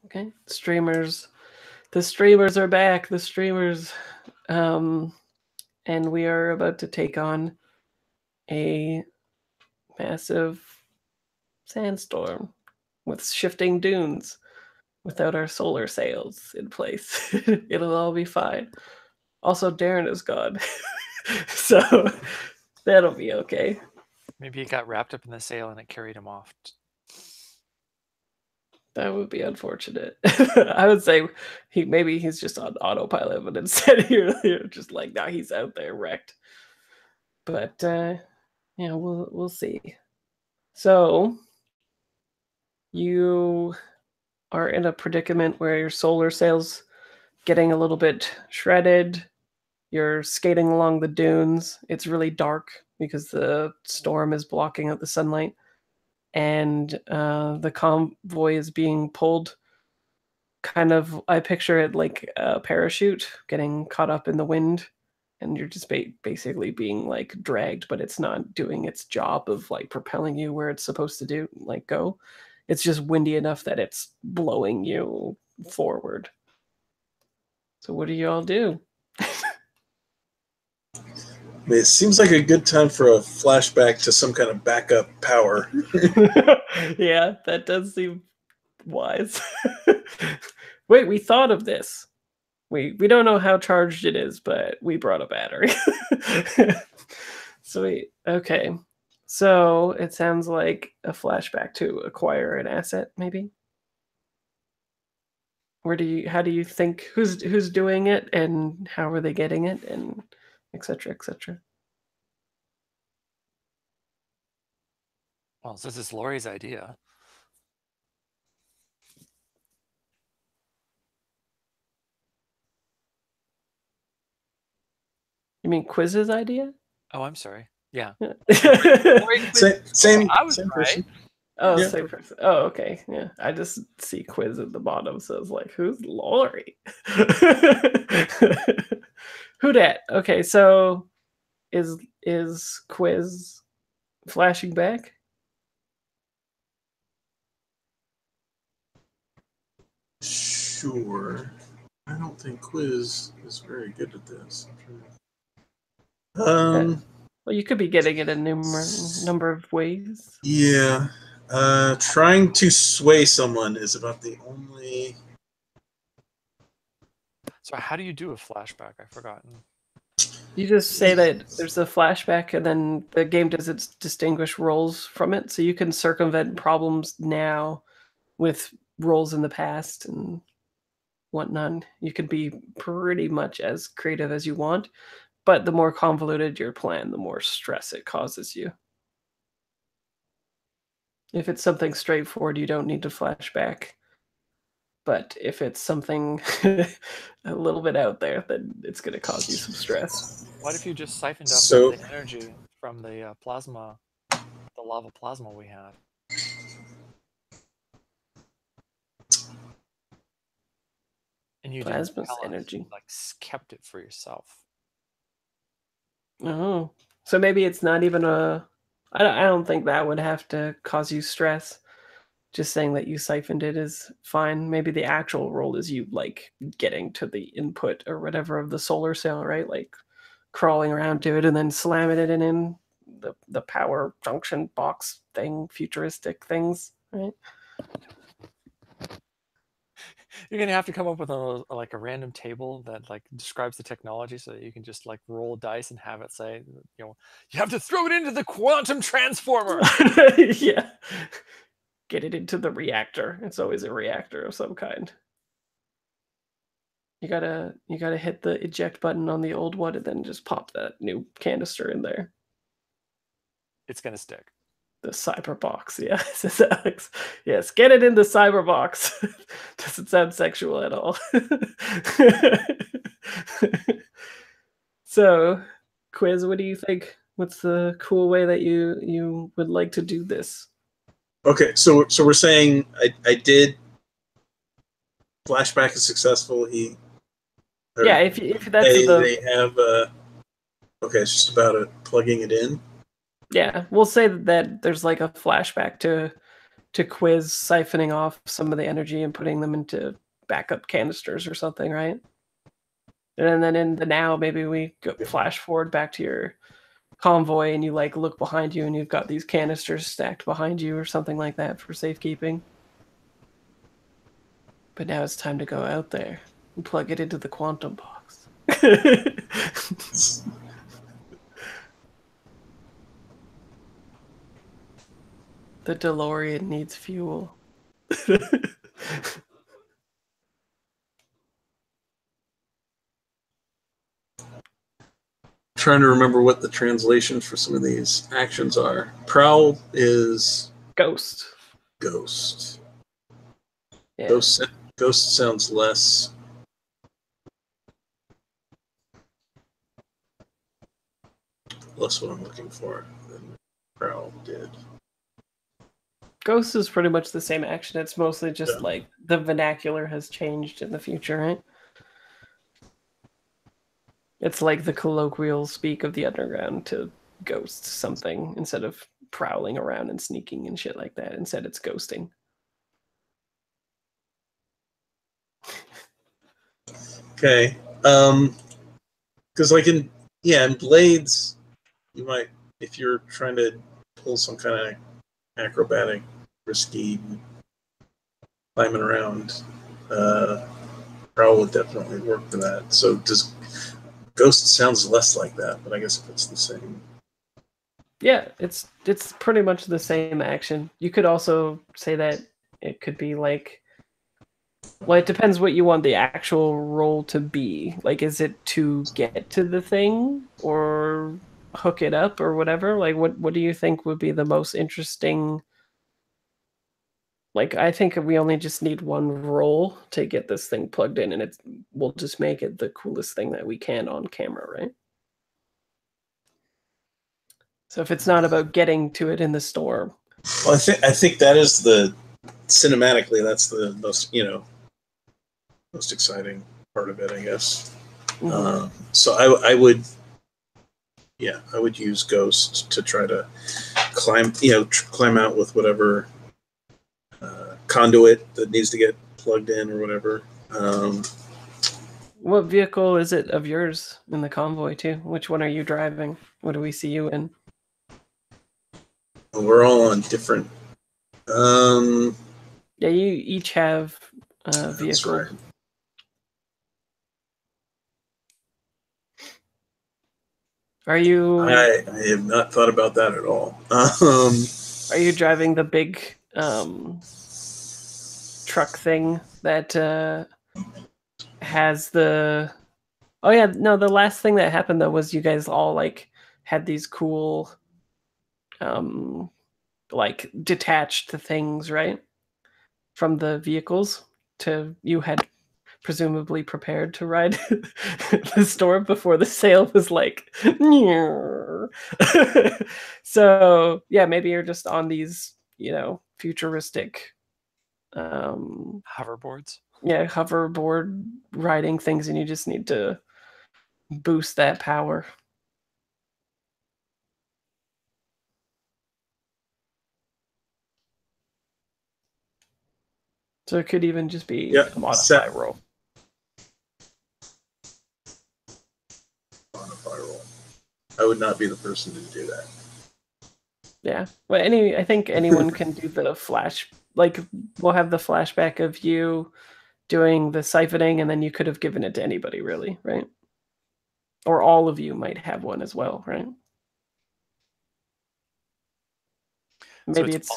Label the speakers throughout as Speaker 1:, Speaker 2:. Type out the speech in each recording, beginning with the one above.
Speaker 1: Okay. Streamers. The streamers are back. The streamers. And we are about to take on a massive sandstorm with shifting dunes without our solar sails in place. It'll all be fine. Also, Darren is gone. So that'll be okay.
Speaker 2: Maybe he got wrapped up in the sail and it carried him off.
Speaker 1: That would be unfortunate. I would say maybe he's just on autopilot, but instead you're just like, now he's out there wrecked. But yeah, we'll see. So you are in a predicament where your solar sails getting a little bit shredded. You're skating along the dunes. It's really dark because the storm is blocking out the sunlight. And the convoy is being pulled kind of, I picture it like a parachute getting caught up in the wind, and you're just basically being like dragged, but it's not doing its job of like propelling you where it's supposed to do, like go. It's just windy enough that it's blowing you forward. So what do you all do?
Speaker 3: It seems like a good time for a flashback to some kind of backup power.
Speaker 1: Yeah, that does seem wise. Wait, we thought of this. We don't know how charged it is, but we brought a battery. Sweet. Okay. So it sounds like a flashback to acquire an asset, maybe. How do you think who's doing it and how are they getting it and etc. etc.
Speaker 2: Well, this is Lori's idea.
Speaker 1: You mean Quiz's idea?
Speaker 2: Oh, I'm sorry. Yeah.
Speaker 3: Same
Speaker 2: I was
Speaker 3: same
Speaker 2: right.
Speaker 3: person.
Speaker 1: Oh,
Speaker 3: Yeah.
Speaker 1: same person. Oh, okay. Yeah. I just see Quiz at the bottom, so it's like, who's Lori? Who dat? Okay, so is Quiz flashing back?
Speaker 3: Sure. I don't think Quiz is very good at this.
Speaker 1: Well, you could be getting it a number of ways.
Speaker 3: Yeah. Trying to sway someone is about the only.
Speaker 2: So how do you do a flashback? I've forgotten.
Speaker 1: You just say that there's a flashback, and then the game does its distinguished roles from it, so you can circumvent problems now with roles in the past and whatnot. You can be pretty much as creative as you want, but the more convoluted your plan, the more stress it causes you. If it's something straightforward, you don't need to flashback. But if it's something a little bit out there, then it's going to cause you some stress.
Speaker 2: What if you just siphoned up the energy from the plasma, the lava plasma we had? And you
Speaker 1: Plasma's energy.
Speaker 2: You, like, kept it for yourself.
Speaker 1: Oh, so maybe it's not even a. I don't think that would have to cause you stress. Just saying that you siphoned it is fine. Maybe the actual role is you like getting to the input or whatever of the solar sail, right? Like crawling around to it and then slamming it in the power junction box thing, futuristic things, right?
Speaker 2: You're gonna have to come up with a random table that like describes the technology, so that you can just like roll dice and have it say, you have to throw it into the quantum transformer.
Speaker 1: Yeah. Get it into the reactor. It's always a reactor of some kind. You gotta hit the eject button on the old one and then just pop that new canister in there.
Speaker 2: It's gonna stick.
Speaker 1: The cyberbox, yeah, says Alex. Yes, get it in the cyberbox. Doesn't sound sexual at all. So, Quiz, what do you think? What's the cool way that you would like to do this?
Speaker 3: Okay, so we're saying I did. Flashback is successful.
Speaker 1: Yeah, if that's
Speaker 3: they have. Okay, it's just about plugging it in.
Speaker 1: Yeah, we'll say that there's like a flashback to to Quiz siphoning off some of the energy and putting them into backup canisters or something, right? And then in the now, maybe we go flash forward back to your convoy and you like look behind you and you've got these canisters stacked behind you or something like that for safekeeping. But now it's time to go out there and plug it into the quantum box. The DeLorean needs fuel.
Speaker 3: Trying to remember what the translation for some of these actions are. Prowl is
Speaker 1: Ghost.
Speaker 3: ghost.
Speaker 1: Yeah.
Speaker 3: Ghost sounds less. Less what I'm looking for than Prowl did.
Speaker 1: Ghost is pretty much the same action. It's mostly just like the vernacular has changed in the future, right? It's like the colloquial speak of the underground to ghost something instead of prowling around and sneaking and shit like that. Instead, it's ghosting.
Speaker 3: Okay. Because like in Blades, you might, if you're trying to pull some kind of acrobatic, risky climbing around, Prowl would definitely work for that. So does Ghost sounds less like that, but I guess if it's the same.
Speaker 1: Yeah, it's pretty much the same action. You could also say that it could be like, well, it depends what you want the actual role to be. Like, is it to get to the thing or hook it up or whatever? Like, what do you think would be the most interesting? Like, I think we only just need one role to get this thing plugged in, and we'll just make it the coolest thing that we can on camera, right? So if it's not about getting to it in the storm.
Speaker 3: Well, I think that is cinematically, that's the most, most exciting part of it, I guess.
Speaker 1: Mm-hmm.
Speaker 3: So I would use Ghost to try to climb out with whatever conduit that needs to get plugged in or whatever.
Speaker 1: What vehicle is it of yours in the convoy too? Which one are you driving? What do we see you in?
Speaker 3: We're all on different.
Speaker 1: Yeah, you each have a vehicle.
Speaker 3: That's right.
Speaker 1: Are you?
Speaker 3: I have not thought about that at all.
Speaker 1: Are you driving the big truck thing that has the? Oh yeah, no. The last thing that happened though was you guys all like had these cool, like detached things, right, from the vehicles. You had presumably prepared to ride the storm before the sale was like. So yeah, maybe you're just on these, futuristic
Speaker 2: hoverboards.
Speaker 1: Yeah, hoverboard riding things, and you just need to boost that power. So it could even just be a modify roll.
Speaker 3: Modify roll. I would not be the person to do that.
Speaker 1: Yeah. Well, I think anyone can do the flash. Like, we'll have the flashback of you doing the siphoning, and then you could have given it to anybody, really, right? Or all of you might have one as well, right? Maybe
Speaker 2: so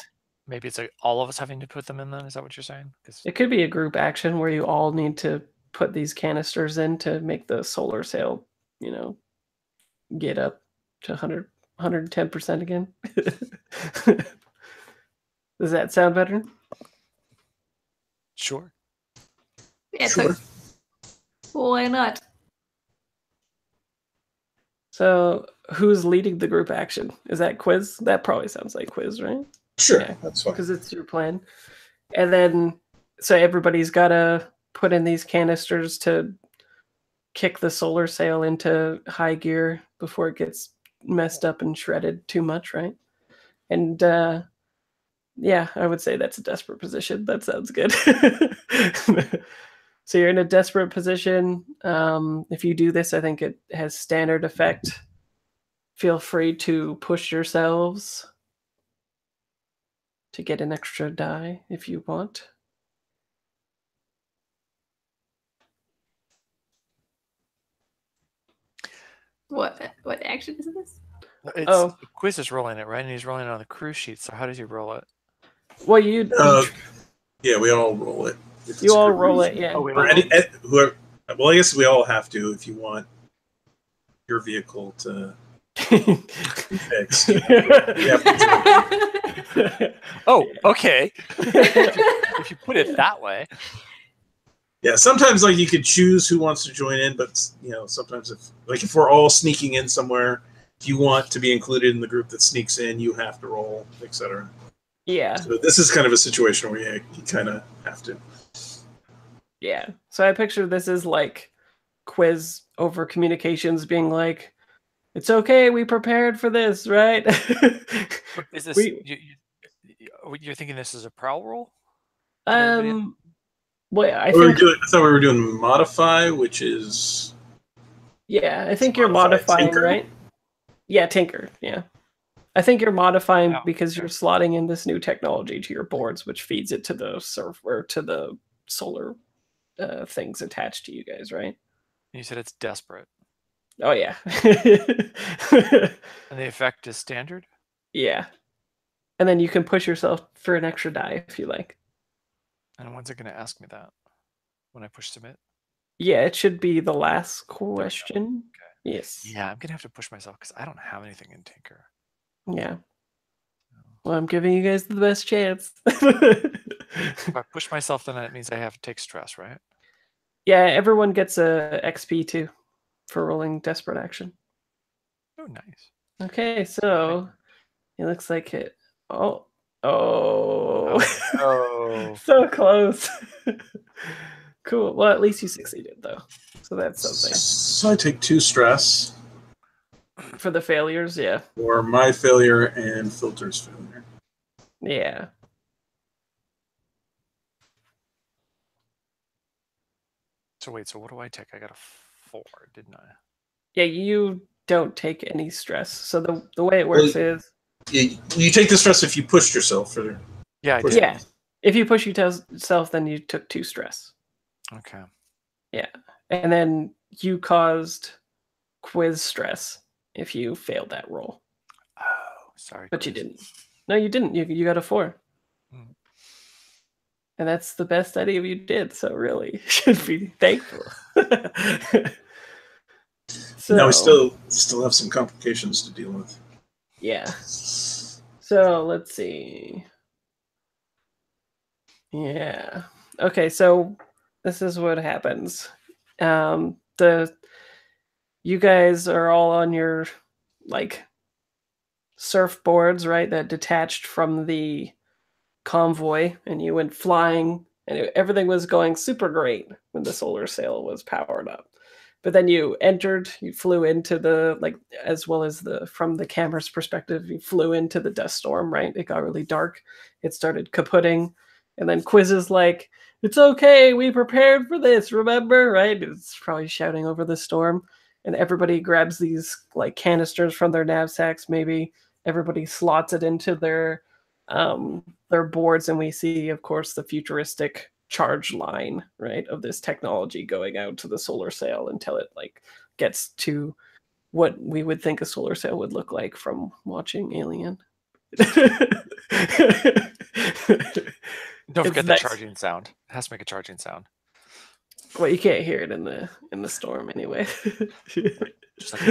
Speaker 2: maybe it's like all of us having to put them in. Then is that what you're saying?
Speaker 1: It could be a group action where you all need to put these canisters in to make the solar sail, get up to 110% again. Does that sound better?
Speaker 2: Sure.
Speaker 4: Yeah, sure. Why not?
Speaker 1: So, who's leading the group action? Is that Quiz? That probably sounds like Quiz, right?
Speaker 3: Sure, yeah, that's fine.
Speaker 1: Because it's your plan. And then, so everybody's got to put in these canisters to kick the solar sail into high gear before it gets messed up and shredded too much, right? And Yeah, I would say that's a desperate position. That sounds good. So you're in a desperate position. If you do this, I think it has standard effect. Feel free to push yourselves to get an extra die if you want.
Speaker 4: What action is this?
Speaker 2: It's Quiz is rolling it, right? And he's rolling it on the crew sheet. So how does he roll it?
Speaker 1: Well, you
Speaker 3: Yeah, we all roll it. If it's
Speaker 1: you all
Speaker 3: group.
Speaker 1: roll it, yeah.
Speaker 2: Oh, we
Speaker 3: Or whoever. Well, I guess we all have to if you want your vehicle to be fixed.
Speaker 2: Oh, okay. If you put it that way.
Speaker 3: Yeah, sometimes like you could choose who wants to join in, but sometimes if we're all sneaking in somewhere, if you want to be included in the group that sneaks in, you have to roll, etc.
Speaker 1: Yeah.
Speaker 3: So this is kind of a situation where you kind of have to.
Speaker 1: Yeah. So I picture this as like Quiz over communications being like, it's okay, we prepared for this, right?
Speaker 2: Is this you're thinking this is a prowl roll?
Speaker 1: Well, I
Speaker 3: thought we were doing modify, which is
Speaker 1: I think you're modifying, Tinker? Right? Yeah, Tinker. Yeah, I think you're modifying because you're slotting in this new technology to your boards, which feeds it to the server, to the solar things attached to you guys, right?
Speaker 2: You said it's desperate.
Speaker 1: Oh yeah.
Speaker 2: And the effect is standard?
Speaker 1: Yeah. And then you can push yourself for an extra die if you like.
Speaker 2: And when's it going to ask me that? When I push submit?
Speaker 1: Yeah, it should be the last question. Okay. Yes.
Speaker 2: Yeah, I'm going to have to push myself because I don't have anything in Tinker.
Speaker 1: Yeah. Well, I'm giving you guys the best chance.
Speaker 2: If I push myself, then it means I have to take stress, right?
Speaker 1: Yeah, everyone gets a XP too for rolling desperate action.
Speaker 2: Oh, nice.
Speaker 1: Okay, so it looks like it. Oh. So close. Cool. Well, at least you succeeded, though. So that's something.
Speaker 3: So I take 2 stress.
Speaker 1: For the failures, yeah.
Speaker 3: Or my failure and Filter's failure.
Speaker 1: Yeah.
Speaker 2: So wait, so what do I take? I got a 4, didn't I?
Speaker 1: Yeah, you don't take any stress. So the way it works is...
Speaker 3: You take the stress if you pushed yourself.
Speaker 2: Yeah, I did.
Speaker 1: Yeah. If you push yourself, then you took 2 stress.
Speaker 2: Okay.
Speaker 1: Yeah. And then you caused Quiz stress if you failed that roll.
Speaker 2: Oh, sorry.
Speaker 1: But Quiz. You didn't. No, you didn't. You got a 4. And that's the best any of you did, so really you should be thankful. So,
Speaker 3: now we still have some complications to deal with.
Speaker 1: Yeah. So let's see. Yeah. Okay, so this is what happens. You guys are all on your surfboards, right? That detached from the convoy, and you went flying, and everything was going super great when the solar sail was powered up. But then you flew into the, as well as from the camera's perspective, you flew into the dust storm, right? It got really dark. It started kaputting. And then Quiz is like, it's okay, we prepared for this, remember? Right? It's probably shouting over the storm. And everybody grabs these canisters from their knapsacks, maybe. Everybody slots it into their boards, and we see, of course, the futuristic charge line, right, of this technology going out to the solar sail until it gets to what we would think a solar sail would look like from watching Alien.
Speaker 2: Don't forget the charging sound. It has to make a charging sound.
Speaker 1: Well, you can't hear it in the storm anyway.
Speaker 2: Just like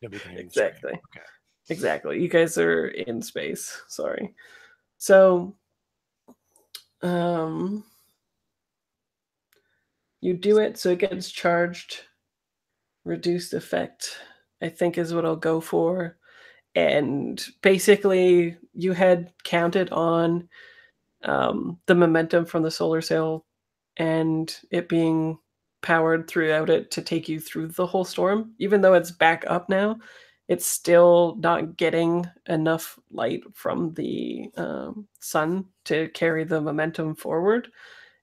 Speaker 1: exactly.
Speaker 2: Okay.
Speaker 1: Exactly. You guys are in space. Sorry. So, you do it, so it gets charged. Reduced effect, I think, is what I'll go for. And basically, you had counted on the momentum from the solar sail and it being powered throughout it to take you through the whole storm. Even though it's back up now, it's still not getting enough light from the sun to carry the momentum forward.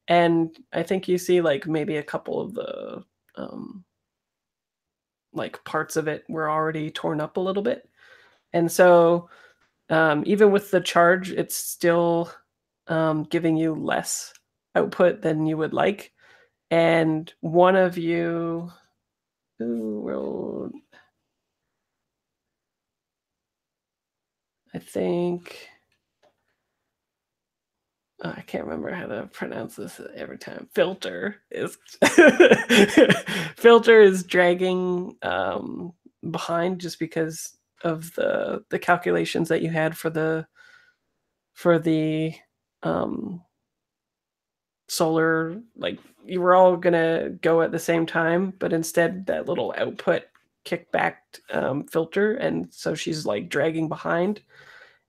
Speaker 1: And I think you see like maybe a couple of the like parts of it were already torn up a little bit. And so even with the charge, it's still giving you less output than you would like. And one of you, who rolled, I think, I can't remember how to pronounce this every time. Filter is dragging behind just because of the calculations that you had for the solar. Like, you were all gonna go at the same time, but instead that little output kicked back Filter, and so she's like dragging behind.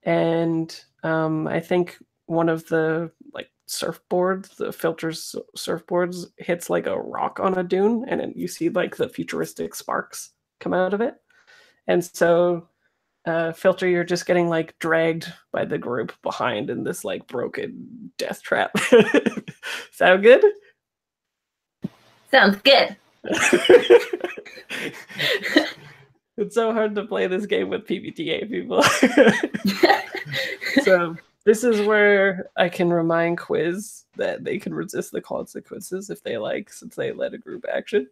Speaker 1: And I think one of the like surfboards, the Filter's surfboards, hits like a rock on a dune, and then you see like the futuristic sparks come out of it. And so Filter, you're just getting like dragged by the group behind in this like broken death trap. Sound good?
Speaker 4: Sounds good.
Speaker 1: It's so hard to play this game with PBTA people. So this is where I can remind Quiz that they can resist the consequences if they like, since they led a group action.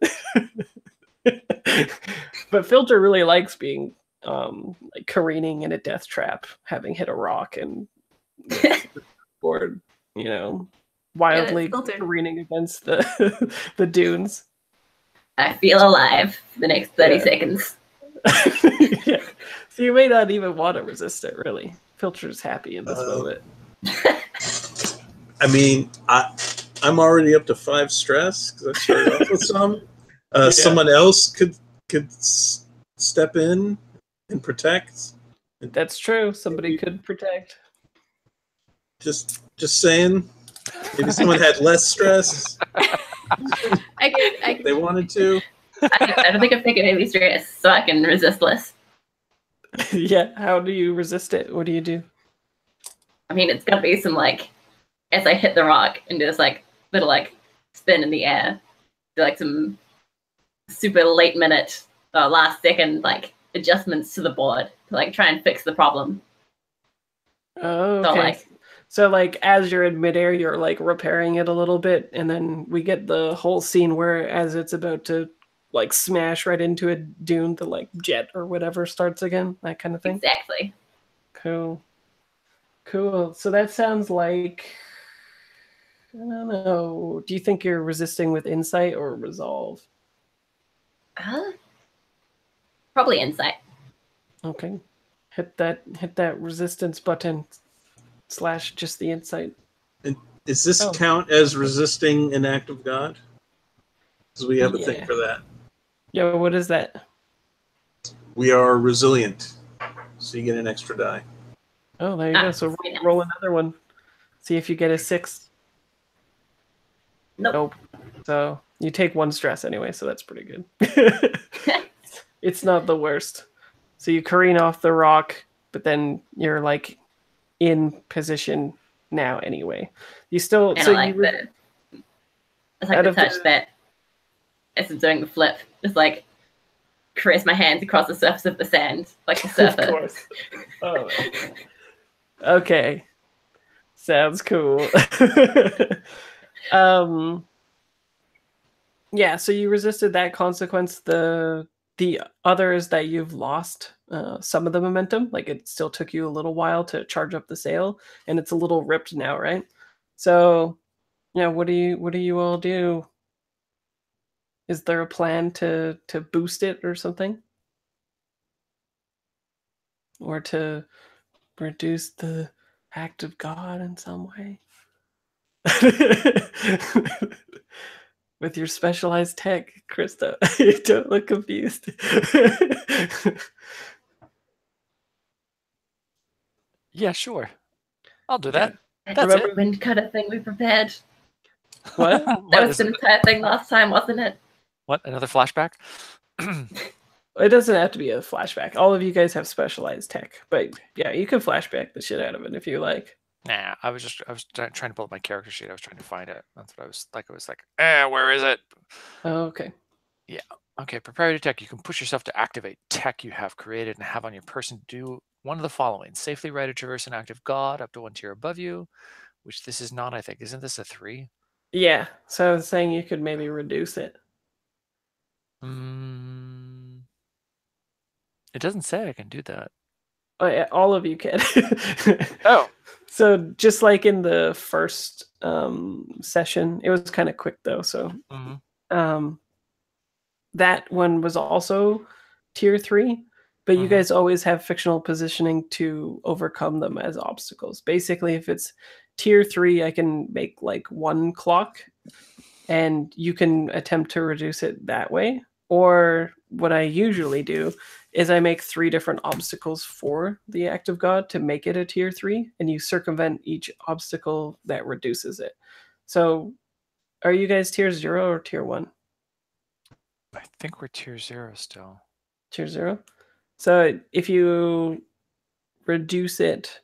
Speaker 1: But Filter really likes being like careening in a death trap, having hit a rock and board, you know, wildly careening against the dunes.
Speaker 4: I feel alive for the next 30 seconds.
Speaker 1: Yeah. So you may not even want to resist it, really. Filter's happy in this moment.
Speaker 3: I mean, I'm already up to 5 stress because I started off with some. Someone else could step in and protect.
Speaker 1: That's true. Somebody could protect.
Speaker 3: Just saying. Maybe someone had less stress.
Speaker 4: I
Speaker 3: they wanted to.
Speaker 4: I don't think I'm taking any stress, so I can resist less.
Speaker 1: Yeah, how do you resist it? What do you do?
Speaker 4: I mean, it's gonna be some like, as I hit the rock and do this like little like spin in the air, do like some super late minute, last second like adjustments to the board to like try and fix the problem.
Speaker 1: Oh, okay. So like as you're in midair, you're like repairing it a little bit, and then we get the whole scene where as it's about to like smash right into a dune, the like jet or whatever starts again, that kind of thing.
Speaker 4: Exactly.
Speaker 1: Cool. So that sounds like, I don't know. Do you think you're resisting with insight or resolve?
Speaker 4: Probably insight.
Speaker 1: Okay. Hit that resistance button / just the insight.
Speaker 3: And does this count as resisting an act of God? Because we have a thing for that.
Speaker 1: Yeah, what is that?
Speaker 3: We are resilient, so you get an extra die.
Speaker 1: Oh, there you go. So roll another one. See if you get a 6.
Speaker 4: Nope.
Speaker 1: So you take 1 stress anyway, so that's pretty good. It's not the worst. So you careen off the rock, but then you're like in position now anyway. You still
Speaker 4: and so I like the touch that as I'm doing the flip, just like caress my hands across the surface of the sand like a surfer. Of course.
Speaker 1: Oh. Okay. Sounds cool. Yeah, so you resisted that consequence. The others that you've lost some of the momentum, like it still took you a little while to charge up the sail, and it's a little ripped now, right? So, yeah, what do you all do? Is there a plan to boost it or something? Or to reduce the act of God in some way? With your specialized tech, Krista. You don't look confused.
Speaker 2: Yeah, sure. I'll do that.
Speaker 4: That's it. Wind cutter thing we prepared.
Speaker 1: What?
Speaker 4: That was the entire thing last time, wasn't it?
Speaker 2: What? Another flashback?
Speaker 1: It doesn't have to be a flashback. All of you guys have specialized tech, but yeah, you can flashback the shit out of it if you like.
Speaker 2: Nah, I was trying to build my character sheet. I was trying to find it. That's what I was like. Where is it?
Speaker 1: Oh, okay.
Speaker 2: Okay, proprietary tech. You can push yourself to activate tech you have created and have on your person do one of the following: safely ride or traverse an active god up to one tier above you, which this is not, I think. Isn't this a 3?
Speaker 1: Yeah, so I was saying you could maybe reduce it.
Speaker 2: It doesn't say I can do that.
Speaker 1: Oh, yeah, all of you can.
Speaker 2: Oh.
Speaker 1: So just like in the first session, it was kind of quick though. So that one was also tier 3, but you guys always have fictional positioning to overcome them as obstacles. Basically, if it's tier 3, I can make like 1 clock, and you can attempt to reduce it that way. Or what I usually do is I make 3 different obstacles for the act of God to make it a tier 3, and you circumvent each obstacle that reduces it. So are you guys tier 0 or tier 1?
Speaker 2: I think we're tier 0 still.
Speaker 1: Tier 0? So if you reduce it,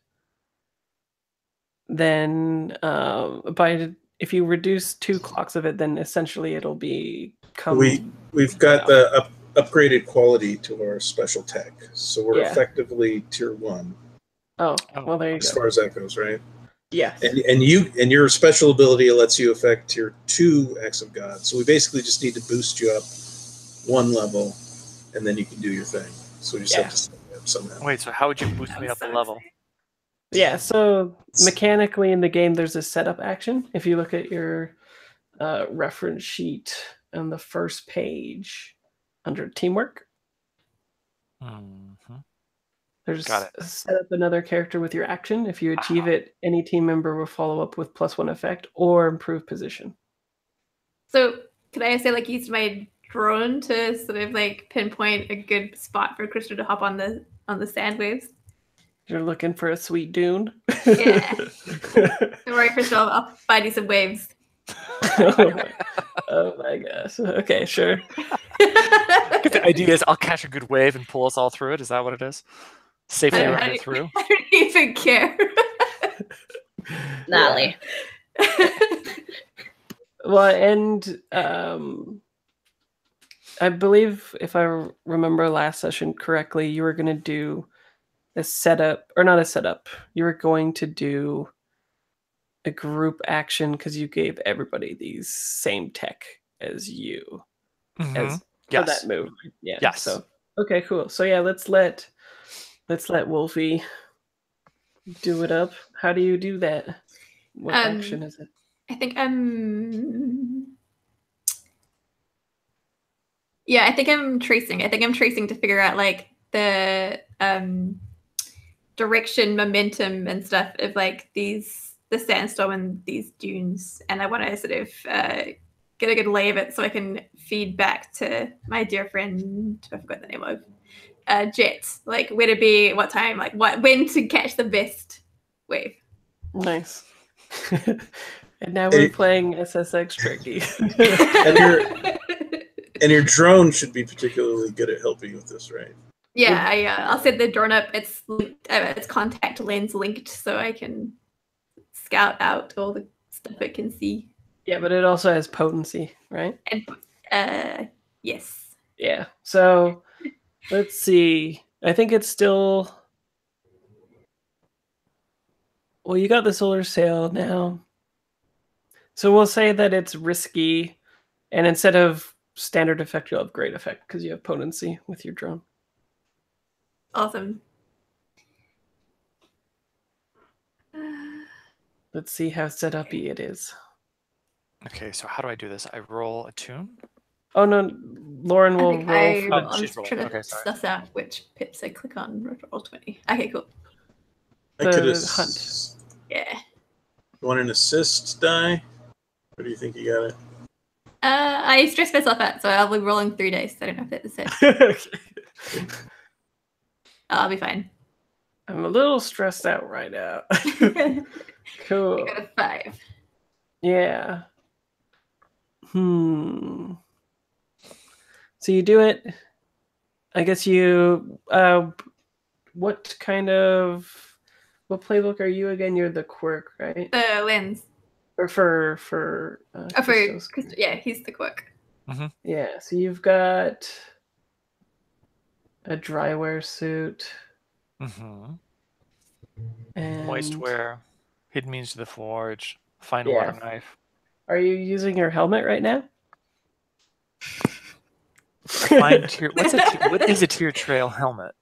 Speaker 1: then if you reduce 2 clocks of it, then essentially it'll become...
Speaker 3: We've got the upgraded quality to our special tech, so we're effectively tier 1.
Speaker 1: Oh, well, there you go.
Speaker 3: As far as that goes, right?
Speaker 1: Yes.
Speaker 3: And your special ability lets you affect tier 2 acts of God. So we basically just need to boost you up 1 level, and then you can do your thing. So we just have to set it up somehow.
Speaker 2: Wait, so how would you boost me up a level?
Speaker 1: Yeah, so mechanically in the game, there's a setup action. If you look at your reference sheet on the first page under teamwork, there's set up another character with your action. If you achieve it, any team member will follow up with +1 effect or improve position.
Speaker 5: So could I say like use my drone to sort of like pinpoint a good spot for Crystal to hop on the sand waves?
Speaker 1: You're looking for a sweet dune?
Speaker 5: Yeah. Don't worry, Crystal, I'll find you some waves.
Speaker 1: Oh my gosh. Okay, sure.
Speaker 2: The idea is I'll catch a good wave and pull us all through it. Is that what it is? Safely ride it through?
Speaker 5: I don't even care.
Speaker 4: Nolly.
Speaker 1: Well, and I believe if I remember last session correctly, you were going to do a setup, or not a setup. You were going to do a group action because you gave everybody these same tech as you as for that move. Yeah.
Speaker 2: Yes.
Speaker 1: So okay, cool. So yeah, let's let Wolfie do it up. How do you do that? What action is it?
Speaker 5: I think I'm tracing. I think I'm tracing to figure out like the direction, momentum, and stuff of like the sandstorm and these dunes, and I want to sort of get a good lay of it so I can feed back to my dear friend, I forgot the name of, Jet, like where to be, what time, like when to catch the best wave.
Speaker 1: Nice. And now we're playing SSX Tricky.
Speaker 3: and your drone should be particularly good at helping you with this, right?
Speaker 5: Yeah, I'll set the drone up. It's it's contact lens linked, so I can scout out all the stuff it can see.
Speaker 1: Yeah, but it also has potency, right?
Speaker 5: And yes.
Speaker 1: Yeah. So let's see. I think it's still. Well, you got the solar sail now. So we'll say that it's risky, and instead of standard effect, you'll have great effect because you have potency with your drone.
Speaker 5: Awesome.
Speaker 1: Let's see how set up-y it is.
Speaker 2: Okay, so how do I do this? I roll a tune?
Speaker 1: Oh no, Lauren will roll.
Speaker 5: I'm just trying to suss out which pips I click on. Roll 20. Okay, cool.
Speaker 3: I could
Speaker 1: hunt.
Speaker 5: Yeah.
Speaker 3: You want an assist die? Or do you think you got it?
Speaker 5: I stressed myself out, so I'll be rolling 3 dice. I don't know if that's it.
Speaker 1: Okay.
Speaker 5: I'll be fine.
Speaker 1: I'm a little stressed out right now. Cool.
Speaker 5: I got a 5.
Speaker 1: Yeah. So you do it. I guess what playbook are you again? You're the quirk, right?
Speaker 5: The lens.
Speaker 1: Or for Christos.
Speaker 5: Yeah, he's the quirk.
Speaker 1: Yeah, so you've got a drywear suit. And
Speaker 2: Moistwear, hidden means to the forge, fine water knife.
Speaker 1: Are you using your helmet right now?
Speaker 2: What is a Tear Trail helmet?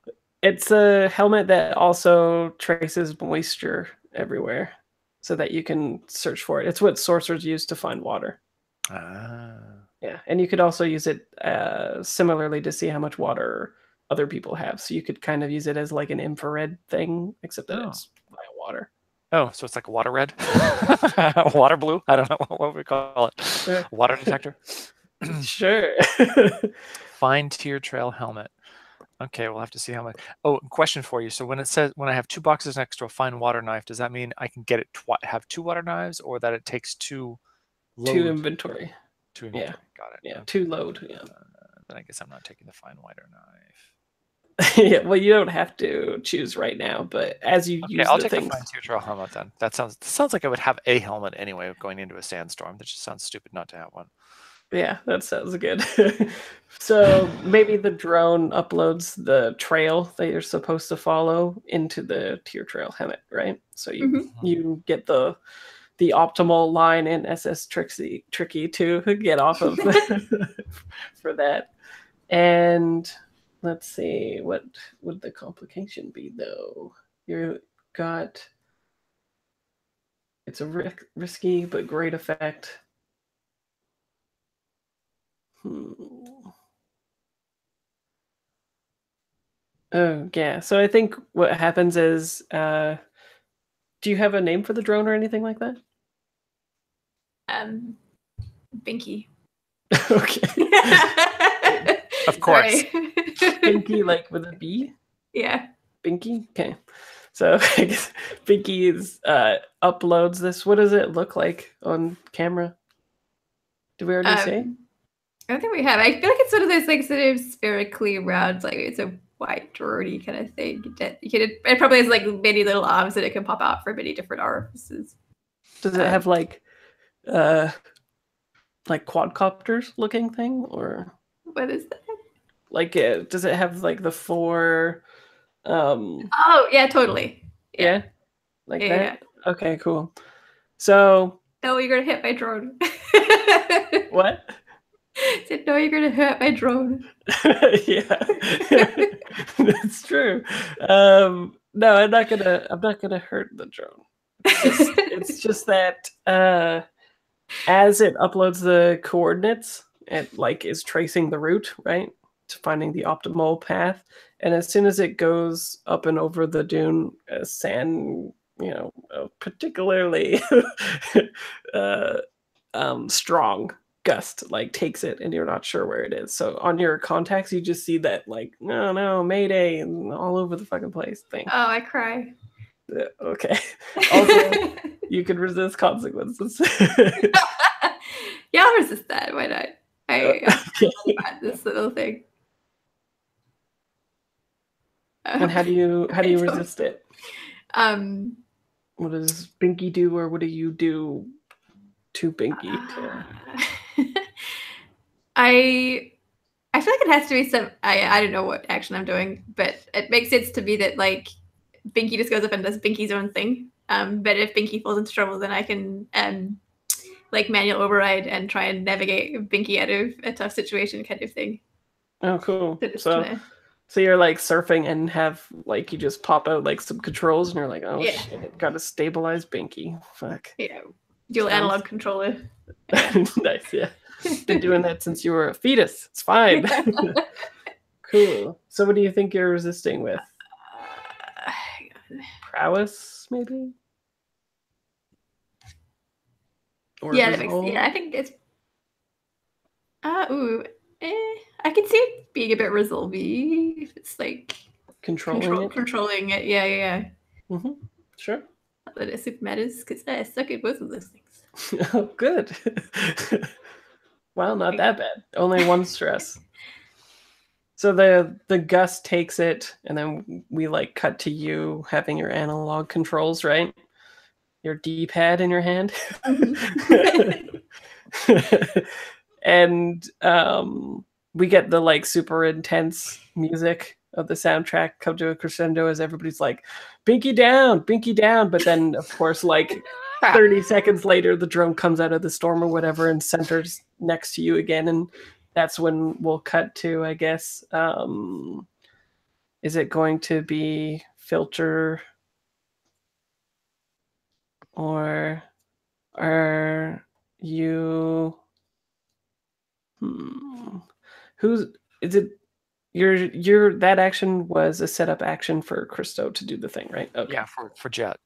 Speaker 1: It's a helmet that also traces moisture everywhere so that you can search for it. It's what sorcerers use to find water. Yeah, and you could also use it similarly to see how much water other people have. So you could kind of use it as like an infrared thing, except that it's via water.
Speaker 2: Oh, so it's like a water red? Water blue? I don't know what we call it. Water detector?
Speaker 1: Sure.
Speaker 2: Fine Tear Trail helmet. Okay, we'll have to see how much. Oh, question for you. So when it says when I have 2 boxes next to a fine water knife, does that mean I can get it have 2 water knives, or that it takes 2 load?
Speaker 1: 2 inventory.
Speaker 2: 2 inventory.
Speaker 1: Yeah.
Speaker 2: Got it.
Speaker 1: Yeah, 2 load. Yeah.
Speaker 2: Then I guess I'm not taking the fine water knife.
Speaker 1: Yeah, well, you don't have to choose right now, but as you use
Speaker 2: I'll
Speaker 1: the
Speaker 2: take
Speaker 1: things.
Speaker 2: the Fine Tear Trail helmet then. That sounds like I would have a helmet anyway going into a sandstorm. That just sounds stupid not to have one.
Speaker 1: Yeah, that sounds good. So maybe the drone uploads the trail that you're supposed to follow into the Tear Trail helmet, right? So you get the optimal line in SS Tricky to get off of for that. And let's see, what would the complication be though? It's a risky but great effect. Oh, yeah. So I think what happens is, do you have a name for the drone or anything like that?
Speaker 5: Binky.
Speaker 1: Okay.
Speaker 2: Of course.
Speaker 1: Binky, like with a B?
Speaker 5: Yeah.
Speaker 1: Binky? Okay. So I guess Binky uploads this. What does it look like on camera? Did we already say?
Speaker 5: I don't think we have. I feel like it's one of those like sort of spherically round, like it's a white drone kind of thing. It probably has like many little arms that it can pop out for many different orifices.
Speaker 1: Does it have like quadcopters looking thing, or
Speaker 5: what is that?
Speaker 1: Like, does it have like the 4?
Speaker 5: Oh yeah, totally.
Speaker 1: Yeah, like that.
Speaker 5: Yeah.
Speaker 1: Okay, cool. So.
Speaker 5: No, you're gonna hit my drone.
Speaker 1: What?
Speaker 5: I said, no, you're gonna hurt my drone.
Speaker 1: Yeah, that's true. No, I'm not gonna hurt the drone. It's just that as it uploads the coordinates, it like is tracing the route, right, to finding the optimal path. And as soon as it goes up and over the dune, sand, particularly strong gust like takes it, and you're not sure where it is. So on your contacts, you just see that like no, mayday, and all over the fucking place thing.
Speaker 5: Oh, I cry.
Speaker 1: Okay. Also, you can resist consequences.
Speaker 5: Yeah, I'll resist that. Why not? I this little thing.
Speaker 1: And how do you resist it? What does Binky do, or what do you do to Binky?
Speaker 5: I feel like it has to be some. I don't know what action I'm doing, but it makes sense to me that like Binky just goes up and does Binky's own thing. But if Binky falls into trouble, then I can like manual override and try and navigate Binky out of a tough situation, kind of thing.
Speaker 1: Oh, cool. So you're like surfing and have like you just pop out like some controls and you're like, oh yeah, shit, gotta stabilize Binky. Fuck.
Speaker 5: Yeah. Dual analog controller.
Speaker 1: Nice, yeah. Been doing that since you were a fetus. It's fine. Cool. So what do you think you're resisting with? Prowess, maybe? Or
Speaker 5: yeah, that makes, I think it's I can see it being a bit resolve-y if it's like controlling it. Yeah.
Speaker 1: Mm-hmm. Sure.
Speaker 5: Not that it super matters because I suck at both of those things.
Speaker 1: Oh, good. Well, not that bad. Only 1 stress. So the gust takes it, and then we like cut to you having your analog controls, right? Your D-pad in your hand. And we get the like super intense music of the soundtrack come to a crescendo as everybody's like, Binky down, Binky down. But then, of course, like 30 seconds later, the drum comes out of the storm or whatever and centers next to you again. And that's when we'll cut to, I guess, is it going to be filter, or are you... Who's... Is it... Your that action was a setup action for Christo to do the thing, right? Okay.
Speaker 2: Yeah, for Jet.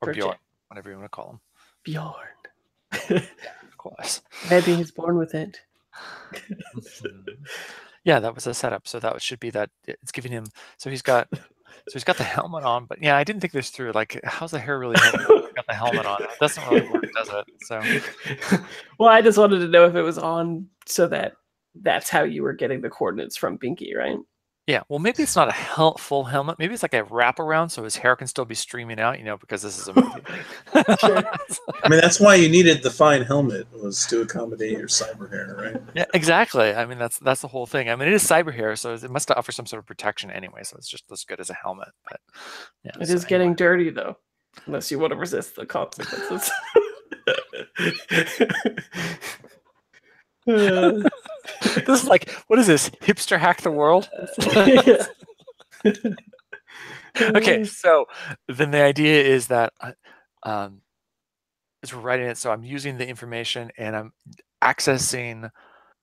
Speaker 2: Or
Speaker 1: For
Speaker 2: Bjorn,
Speaker 1: Jet.
Speaker 2: whatever you want to call him.
Speaker 1: Bjorn.
Speaker 2: Of course.
Speaker 1: Maybe he's born with it.
Speaker 2: Yeah, that was a setup. So that should be that. It's giving him. So he's got the helmet on. But yeah, I didn't think this through. Like, how's the hair really? Got the helmet on. It doesn't really work, does it? So.
Speaker 1: Well, I just wanted to know if it was on so that's how you were getting the coordinates from Binky, right?
Speaker 2: Yeah, well, maybe it's not a full helmet. Maybe it's like a wraparound, so his hair can still be streaming out. Because this is a movie.
Speaker 1: Sure.
Speaker 3: I mean, that's why you needed the fine helmet, was to accommodate your cyber hair, right?
Speaker 2: Yeah, exactly. I mean, that's the whole thing. I mean, it is cyber hair, so it must offer some sort of protection anyway. So it's just as good as a helmet. But yeah,
Speaker 1: It is getting dirty though, unless you want to resist the consequences.
Speaker 2: This is like, what is this? Hipster hack the world? Okay, so then the idea is that as we're writing it, so I'm using the information and I'm accessing.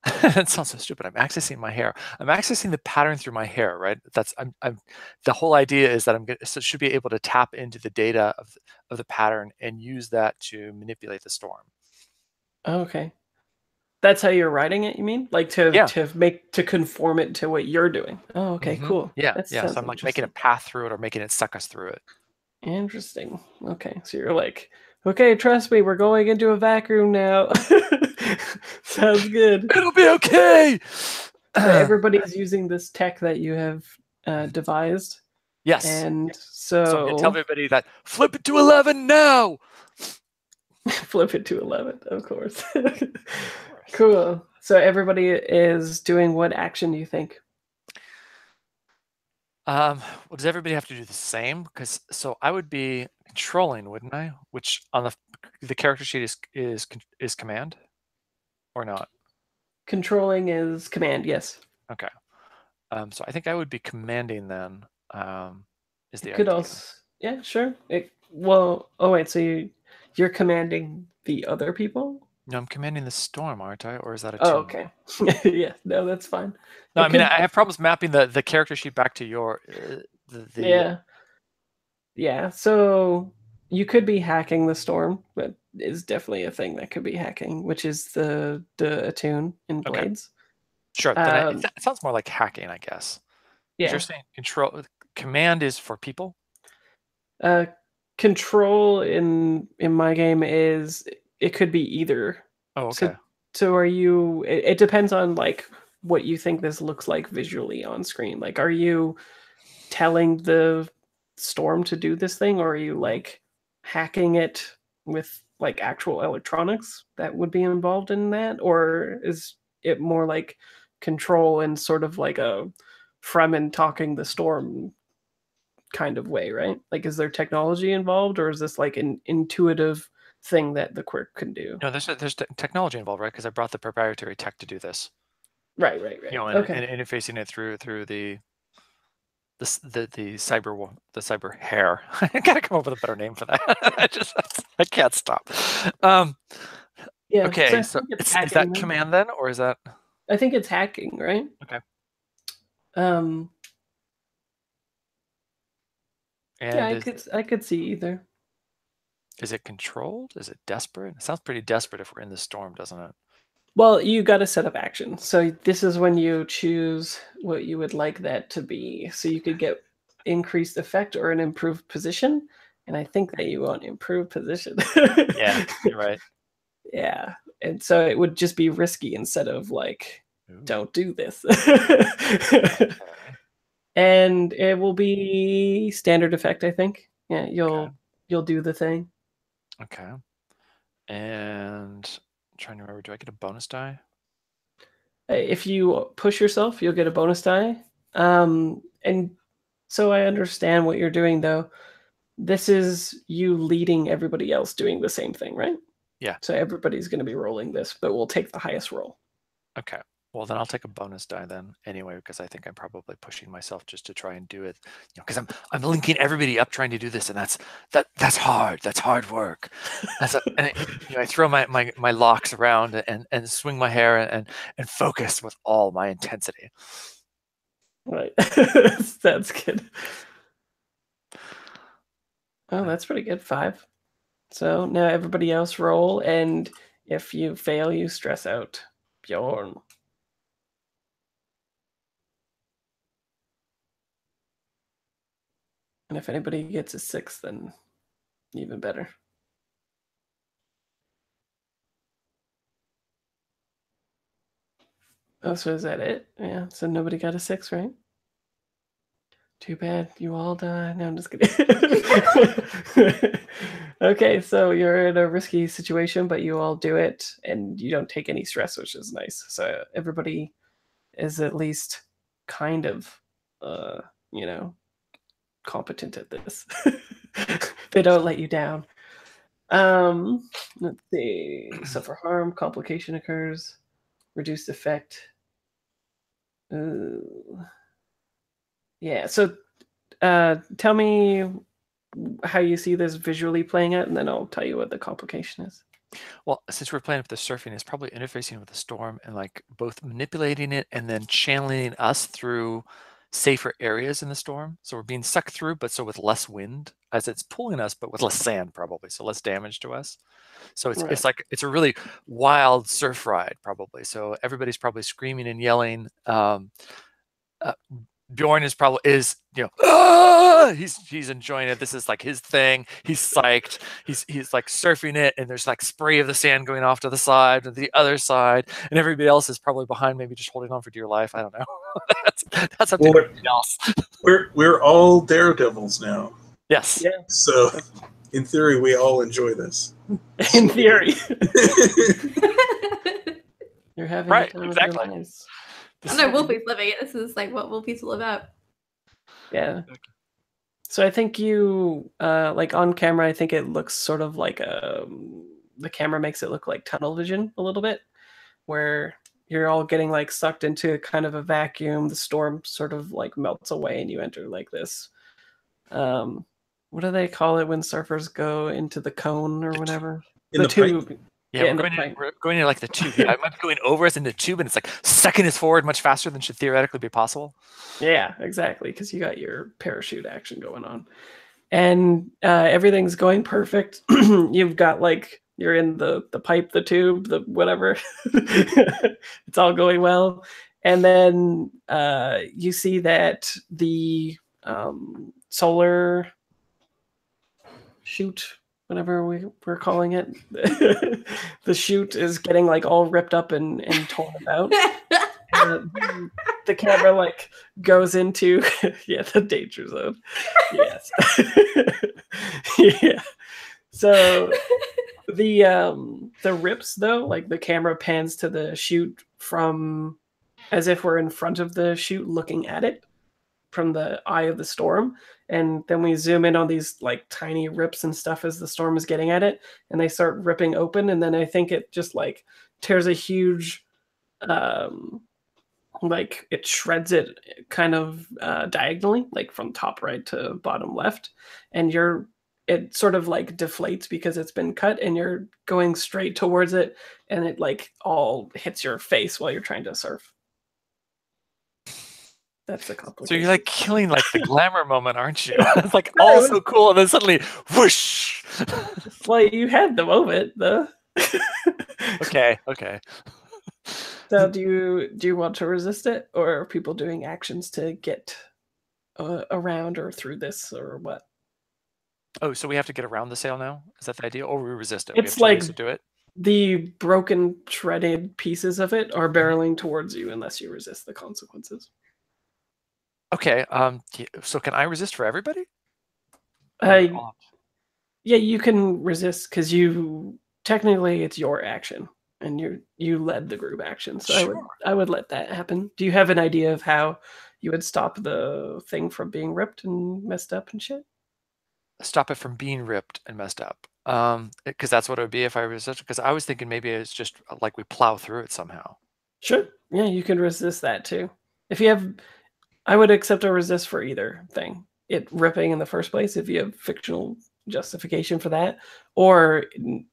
Speaker 2: It sounds so stupid. I'm accessing my hair. I'm accessing the pattern through my hair, right? I'm the whole idea is that should be able to tap into the data of the pattern and use that to manipulate the storm.
Speaker 1: Okay. That's how you're writing it, you mean? Like to conform it to what you're doing. Oh, okay, cool.
Speaker 2: Yeah, yeah. So I'm like making a path through it or making it suck us through it.
Speaker 1: Interesting. Okay, so you're like, okay, trust me, we're going into a vacuum now. Sounds good.
Speaker 2: It'll be okay.
Speaker 1: So everybody's using this tech that you have devised.
Speaker 2: Yes.
Speaker 1: And
Speaker 2: so I'm gonna tell everybody that flip it to 11 now.
Speaker 1: Flip it to 11, of course. Cool. So everybody is doing what action, do you think?
Speaker 2: Well, does everybody have to do the same? Because so I would be controlling, wouldn't I? Which on the character sheet is command, or not?
Speaker 1: Controlling is command, yes.
Speaker 2: Okay. So I think I would be commanding then. Is the
Speaker 1: Could
Speaker 2: idea.
Speaker 1: also, yeah, sure. Oh wait, so you're commanding the other people?
Speaker 2: No, I'm commanding the storm, aren't I? Or is that a
Speaker 1: Oh, okay. Yeah, no, that's fine.
Speaker 2: No, I mean, I have problems mapping the character sheet back to your...
Speaker 1: Yeah. Yeah, so you could be hacking the storm, but is definitely a thing that could be hacking, which is the attune in Blades.
Speaker 2: Sure, then it sounds more like hacking, I guess.
Speaker 1: Yeah.
Speaker 2: You're saying command is for people?
Speaker 1: Control in my game is... It could be either.
Speaker 2: Oh, okay.
Speaker 1: So are you... It depends on like what you think this looks like visually on screen. Like, are you telling the storm to do this thing, or are you like hacking it with like actual electronics that would be involved in that? Or is it more like control in sort of like a Fremen talking the storm kind of way, right? Like, is there technology involved, or is this like an intuitive thing that the quirk can do?
Speaker 2: No, there's technology involved, right? Because I brought the proprietary tech to do this.
Speaker 1: Right.
Speaker 2: And interfacing it through the cyber hair. I gotta come up with a better name for that. I can't stop.
Speaker 1: Yeah.
Speaker 2: Okay, so is that command then, or is that?
Speaker 1: I think it's hacking, right?
Speaker 2: Okay.
Speaker 1: And
Speaker 2: yeah,
Speaker 1: I could see either.
Speaker 2: Is it controlled? Is it desperate? It sounds pretty desperate if we're in the storm, doesn't it?
Speaker 1: Well, you got to set up action. So this is when you choose what you would like that to be. So you could get increased effect or an improved position. And I think that you want improved position.
Speaker 2: Yeah, you're right.
Speaker 1: Yeah. And so it would just be risky instead of like
Speaker 2: Ooh,
Speaker 1: don't do this.
Speaker 2: okay.
Speaker 1: And it will be standard effect, I think. Yeah, you'll do the thing.
Speaker 2: Okay. And I'm trying to remember, do I get a bonus die?
Speaker 1: If you push yourself, you'll get a bonus die. And so I understand what you're doing, though. This is you leading everybody else doing the same thing, right?
Speaker 2: Yeah.
Speaker 1: So everybody's going to be rolling this, but we'll take the highest roll.
Speaker 2: Okay. Well, then I'll take a bonus die then anyway, because I think I'm probably pushing myself just to try and do it. Because I'm linking everybody up trying to do this, and that's hard. That's hard work. And I throw my locks around and swing my hair and focus with all my intensity.
Speaker 1: Right. That's good. Oh, that's pretty good. 5. So now everybody else roll, and if you fail, you stress out. Bjorn. And if anybody gets a 6, then even better. Oh, so is that it? Yeah, so nobody got a 6, right? Too bad you all die. No, I'm just kidding. Okay, so you're in a risky situation, but you all do it, and you don't take any stress, which is nice. So everybody is at least kind of, competent at this. They don't let you down. Let's see. Suffer harm, complication occurs, reduced effect. Yeah, so tell me how you see this visually playing out, and then I'll tell you what the complication is.
Speaker 2: Well, since we're playing with the surfing, it's probably interfacing with the storm and like both manipulating it and then channeling us through safer areas in the storm. So we're being sucked through, but so with less wind as it's pulling us, but with less sand probably, so less damage to us. So it's
Speaker 1: Right.
Speaker 2: like it's a really wild surf ride probably. So everybody's probably screaming and yelling. Bjorn is he's enjoying it. This is like his thing. He's psyched. He's like surfing it, and there's like spray of the sand going off to the side, to the other side, and everybody else is probably behind, maybe just holding on for dear life. I don't know. that's up to everybody else.
Speaker 3: We're all daredevils now.
Speaker 2: Yes.
Speaker 1: Yeah.
Speaker 3: So, in theory, we all enjoy this.
Speaker 1: In theory. You're having
Speaker 2: Right,
Speaker 1: the time
Speaker 2: exactly.
Speaker 1: of your lives.
Speaker 5: I know Wolfie's living it. This is like what Wolfie's all about.
Speaker 1: Yeah. So I think you, like on camera, I think it looks sort of like the camera makes it look like tunnel vision a little bit, where you're all getting like sucked into kind of a vacuum. The storm sort of like melts away, and you enter like this. What do they call it when surfers go into the cone or whatever?
Speaker 3: The
Speaker 1: tube.
Speaker 3: pipe.
Speaker 2: Yeah, we're going into like the tube. Yeah, I might be going over us in the tube, and it's like sucking us forward much faster than should theoretically be possible.
Speaker 1: Yeah, exactly, because you got your parachute action going on. And everything's going perfect. You've got like, you're in the pipe, the tube, the whatever. It's all going well. And then you see that the solar chute, whatever we're calling it, the chute is getting like all ripped up and torn about. The camera like goes into the danger zone. Yes. Yeah. So the rips though, like the camera pans to the chute from as if we're in front of the chute looking at it from the eye of the storm, and then we zoom in on these like tiny rips and stuff as the storm is getting at it, and they start ripping open, and then I think it just like tears a huge like it shreds it kind of diagonally, like from top right to bottom left, and it sort of like deflates because it's been cut, and you're going straight towards it, and it like all hits your face while you're trying to surf. That's the complication.
Speaker 2: So you're like killing like the glamour moment, aren't you? It's like all so cool, and then suddenly whoosh.
Speaker 1: It's like you had the moment though.
Speaker 2: Okay.
Speaker 1: So do you want to resist it, or are people doing actions to get around or through this, or what?
Speaker 2: Oh, so we have to get around the sail now? Is that the idea, or we resist it?
Speaker 1: It's
Speaker 2: we have 2 ways
Speaker 1: like
Speaker 2: to do it.
Speaker 1: The broken, shredded pieces of it are barreling towards you unless you resist the consequences.
Speaker 2: Okay. So can I resist for everybody?
Speaker 1: Yeah, you can resist because you technically it's your action and you led the group action. So
Speaker 2: Sure.
Speaker 1: I would let that happen. Do you have an idea of how you would stop the thing from being ripped and messed up and shit?
Speaker 2: Stop it from being ripped and messed up. Because that's what it would be if I resist. Because I was thinking maybe it's just like we plow through it somehow.
Speaker 1: Sure. Yeah, you can resist that too. If you have, I would accept a resist for either thing. It ripping in the first place if you have fictional justification for that, or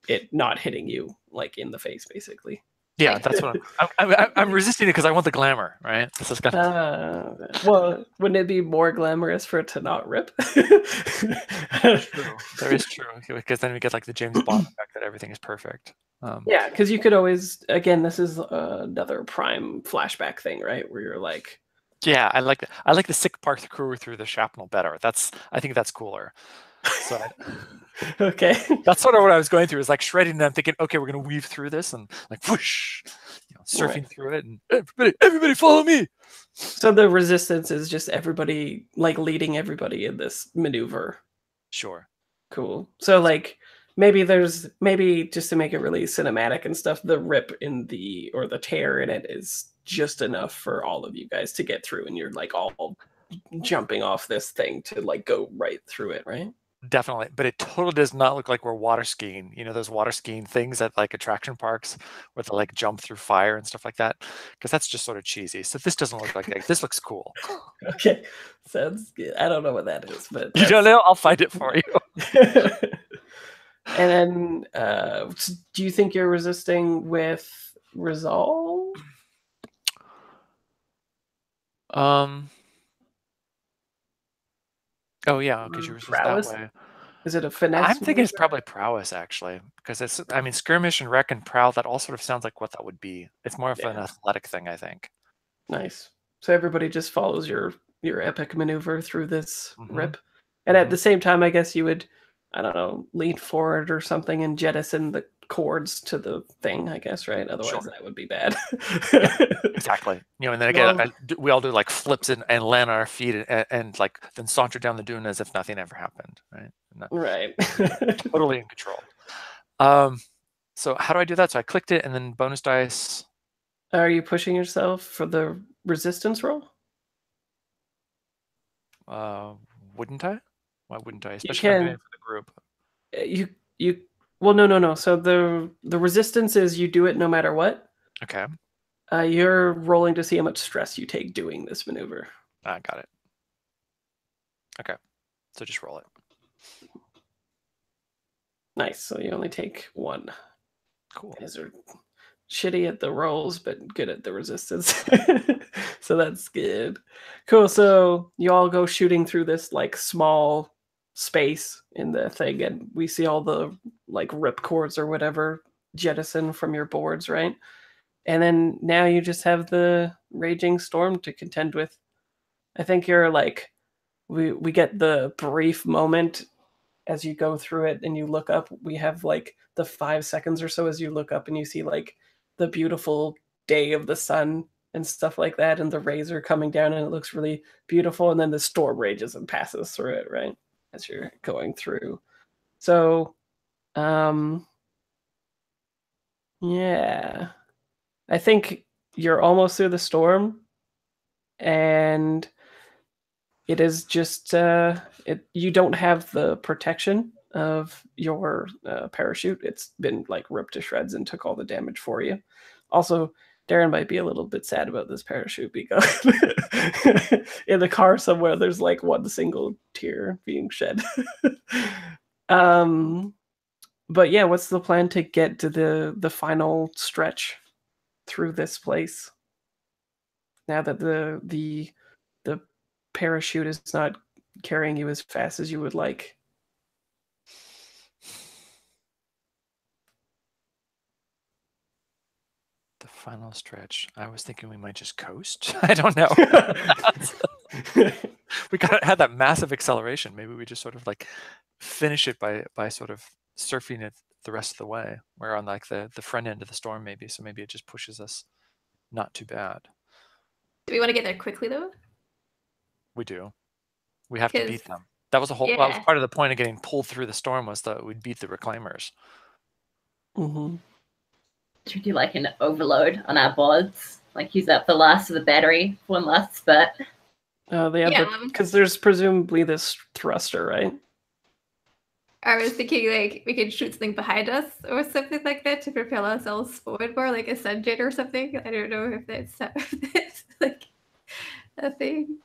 Speaker 1: it not hitting you like in the face, basically.
Speaker 2: Yeah, that's what I'm resisting it because I want the glamour, right? This is kind of...
Speaker 1: well, wouldn't it be more glamorous for it to not rip?
Speaker 2: True. That is true, because then we get like the James Bond effect that everything is perfect.
Speaker 1: Yeah, because you could always, again, this is another prime flashback thing, right? Where you're like,
Speaker 2: yeah, I like the sick park crew through the shrapnel better. I think that's cooler. So
Speaker 1: okay,
Speaker 2: that's sort of what I was going through. Is like shredding, and I'm thinking, okay, we're gonna weave through this and like whoosh, surfing through it, and everybody follow me.
Speaker 1: So the resistance is just everybody like leading everybody in this maneuver.
Speaker 2: Sure.
Speaker 1: Cool. So like maybe just to make it really cinematic and stuff, the rip in the tear in it is just enough for all of you guys to get through, and you're like all jumping off this thing to like go right through it, right?
Speaker 2: Definitely, but it totally does not look like we're water skiing. You know, those water skiing things at like attraction parks where they like jump through fire and stuff like that, because that's just sort of cheesy. So this doesn't look like that. This looks cool.
Speaker 1: Okay, sounds good. I don't know what that is, but
Speaker 2: you don't know? I'll find it for you.
Speaker 1: And then, do you think you're resisting with resolve?
Speaker 2: Oh yeah, because you resist
Speaker 1: prowess?
Speaker 2: that way.
Speaker 1: Is it a finesse?
Speaker 2: I'm thinking it's probably prowess actually, because it's. I mean, skirmish and wreck and prowl. That all sort of sounds like what that would be. It's more of an athletic thing, I think.
Speaker 1: Nice. So everybody just follows your epic maneuver through this rip, and at the same time, I guess you would, I don't know, lean forward or something and jettison the cords to the thing, I guess, right? Otherwise, that would be bad.
Speaker 2: Exactly. You know, and then again, we all do like flips and land on our feet and like then saunter down the dune as if nothing ever happened, right?
Speaker 1: Right.
Speaker 2: Totally in control. So how do I do that? So I clicked it and then bonus dice.
Speaker 1: Are you pushing yourself for the resistance roll?
Speaker 2: Wouldn't I? Why wouldn't I? Especially if I'm doing it for the group.
Speaker 1: You well, no. So the resistance is you do it no matter what.
Speaker 2: Okay.
Speaker 1: You're rolling to see how much stress you take doing this maneuver.
Speaker 2: I got it. Okay. So just roll it.
Speaker 1: Nice. So you only take 1.
Speaker 2: Cool.
Speaker 1: You guys are shitty at the rolls, but good at the resistance. So that's good. Cool. So you all go shooting through this like small space in the thing, and we see all the like rip cords or whatever jettison from your boards, right? And then now you just have the raging storm to contend with. I think you're like, we get the brief moment as you go through it and you look up. We have like the 5 seconds or so as you look up and you see like the beautiful day of the sun and stuff like that, and the rays are coming down and it looks really beautiful, and then the storm rages and passes through it, right, as you're going through. So yeah, I think you're almost through the storm, and it is just you don't have the protection of your parachute. It's been like ripped to shreds and took all the damage for you. Also, Darren might be a little bit sad about this parachute because in the car somewhere there's like one single tear being shed. But yeah, what's the plan to get to the final stretch through this place? Now that the parachute is not carrying you as fast as you would like.
Speaker 2: The final stretch. I was thinking we might just coast. I don't know. We had that massive acceleration. Maybe we just sort of like finish it by sort of surfing it the rest of the way. We're on like the front end of the storm maybe, so maybe it just pushes us not too bad.
Speaker 5: Do we want to get there quickly though?
Speaker 2: We do. We have to
Speaker 5: 'Cause-
Speaker 2: beat them. That was the whole. That was
Speaker 5: Yeah.
Speaker 2: part of the point of getting pulled through the storm was that we'd beat the reclaimers.
Speaker 1: Mm-hmm.
Speaker 4: Should we do like an overload on our boards? Like use up the last of the battery for one last spurt?
Speaker 1: They have
Speaker 5: Yeah,
Speaker 1: because there's presumably this thruster, right?
Speaker 5: I was thinking like we could shoot something behind us or something like that to propel ourselves forward more, like a sun jet or something. I don't know if that's like a thing.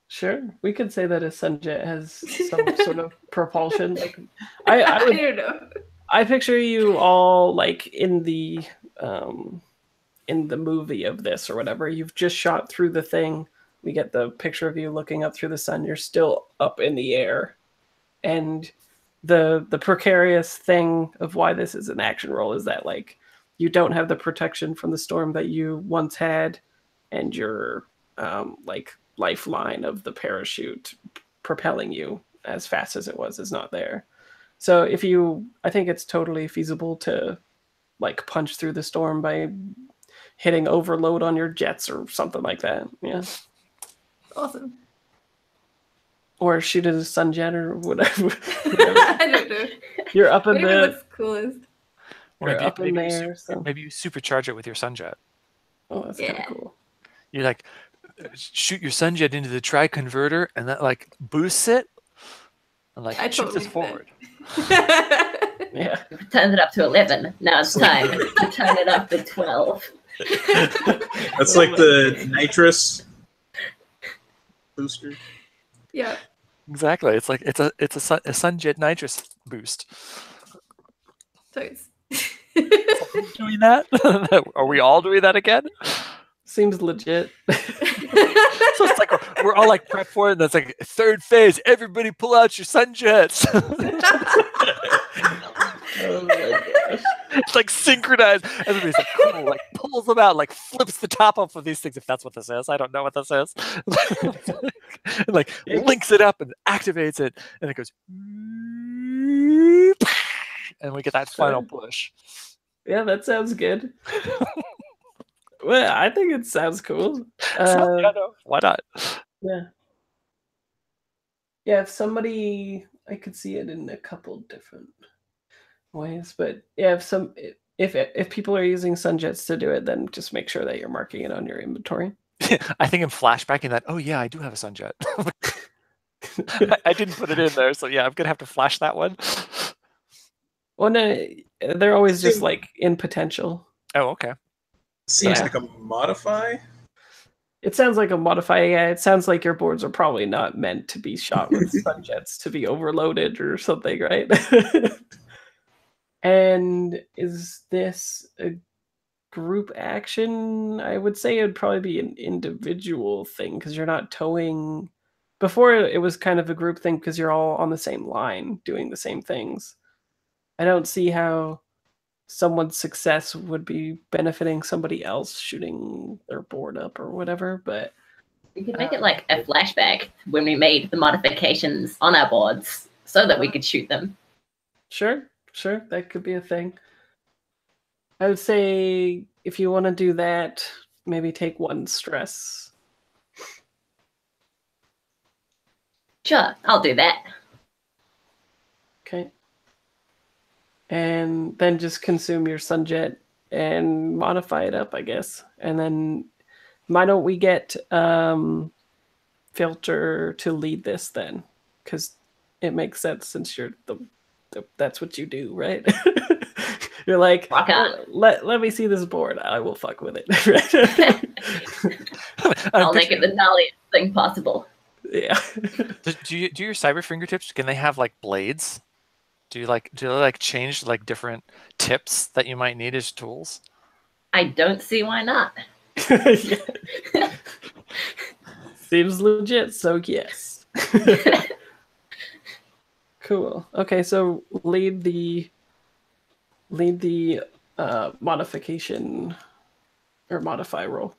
Speaker 1: Sure, we could say that a Sunjet has some sort of propulsion. Like, I would,
Speaker 5: don't know.
Speaker 1: I picture you all like in the movie of this or whatever. You've just shot through the thing. We get the picture of you looking up through the sun. You're still up in the air, and the precarious thing of why this is an action roll is that like you don't have the protection from the storm that you once had, and your like lifeline of the parachute propelling you as fast as it was is not there. So I think it's totally feasible to like punch through the storm by hitting overload on your jets or something like that. Yeah.
Speaker 5: Awesome.
Speaker 1: Or shoot at a sunjet or whatever.
Speaker 5: I don't know.
Speaker 1: You're up in
Speaker 5: Whatever
Speaker 1: the
Speaker 5: looks coolest.
Speaker 2: Or
Speaker 1: you're up in
Speaker 2: maybe,
Speaker 1: there. So.
Speaker 2: maybe you supercharge it with your sunjet.
Speaker 1: Oh, that's kind
Speaker 5: Yeah.
Speaker 1: of cool.
Speaker 2: You like shoot your sunjet into the tri converter, and that like boosts it, and like
Speaker 5: I
Speaker 2: shoots
Speaker 5: totally
Speaker 2: us
Speaker 5: do that.
Speaker 2: forward.
Speaker 1: Yeah.
Speaker 4: We've turned it up to 11. Now it's time to turn it up to 12.
Speaker 3: That's like the nitrous booster.
Speaker 5: Yeah.
Speaker 2: Exactly. It's like it's a sunjet nitrous boost.
Speaker 5: Totes.
Speaker 2: Who's doing that? Are we all doing that again?
Speaker 1: Seems legit.
Speaker 2: So it's like we're all like prepped for it, and that's like third phase. Everybody pull out your sunjets.
Speaker 1: Oh my gosh.
Speaker 2: It's like synchronized. Everybody's like cool, like pulls them out, like flips the top off of these things. If that's what this is, I don't know what this is. And like links it up and activates it, and it goes, and we get that final push.
Speaker 1: Yeah, that sounds good. Well, I think it sounds cool.
Speaker 2: So, yeah, no, why not?
Speaker 1: Yeah. Yeah, if somebody, I could see it in a couple different ways, but yeah, if people are using sunjets to do it, then just make sure that you're marking it on your inventory.
Speaker 2: I think I'm flashbacking that. Oh yeah, I do have a sunjet. I didn't put it in there, so yeah, I'm gonna have to flash that one.
Speaker 1: Well, no, they're always just like in potential.
Speaker 2: Oh, okay.
Speaker 3: Seems
Speaker 1: Yeah.
Speaker 3: like a modify.
Speaker 1: It sounds like a modify. Yeah, it sounds like your boards are probably not meant to be shot with sunjets to be overloaded or something, right? And is this a group action? I would say it'd probably be an individual thing because you're not towing. Before it was kind of a group thing because you're all on the same line doing the same things. I don't see how someone's success would be benefiting somebody else shooting their board up or whatever, but
Speaker 4: We could make it like a flashback when we made the modifications on our boards so that we could shoot them.
Speaker 1: sure, that could be a thing. I would say if you want to do that, maybe take 1 stress.
Speaker 4: Sure, I'll do that.
Speaker 1: Okay. And then just consume your sunjet and modify it up, I guess. And then why don't we get Filter to lead this then? Because it makes sense since you're that's what you do, right? You're like,
Speaker 4: Rock on.
Speaker 1: let me see this board. I will fuck with it.
Speaker 4: I'll make it the gnarliest thing possible.
Speaker 1: Yeah.
Speaker 2: Do your cyber fingertips? Can they have like blades? Do they like change like different tips that you might need as tools?
Speaker 4: I don't see why not.
Speaker 1: Yeah. Seems legit, so yes. Cool. Okay, so lead the modification or modify roll.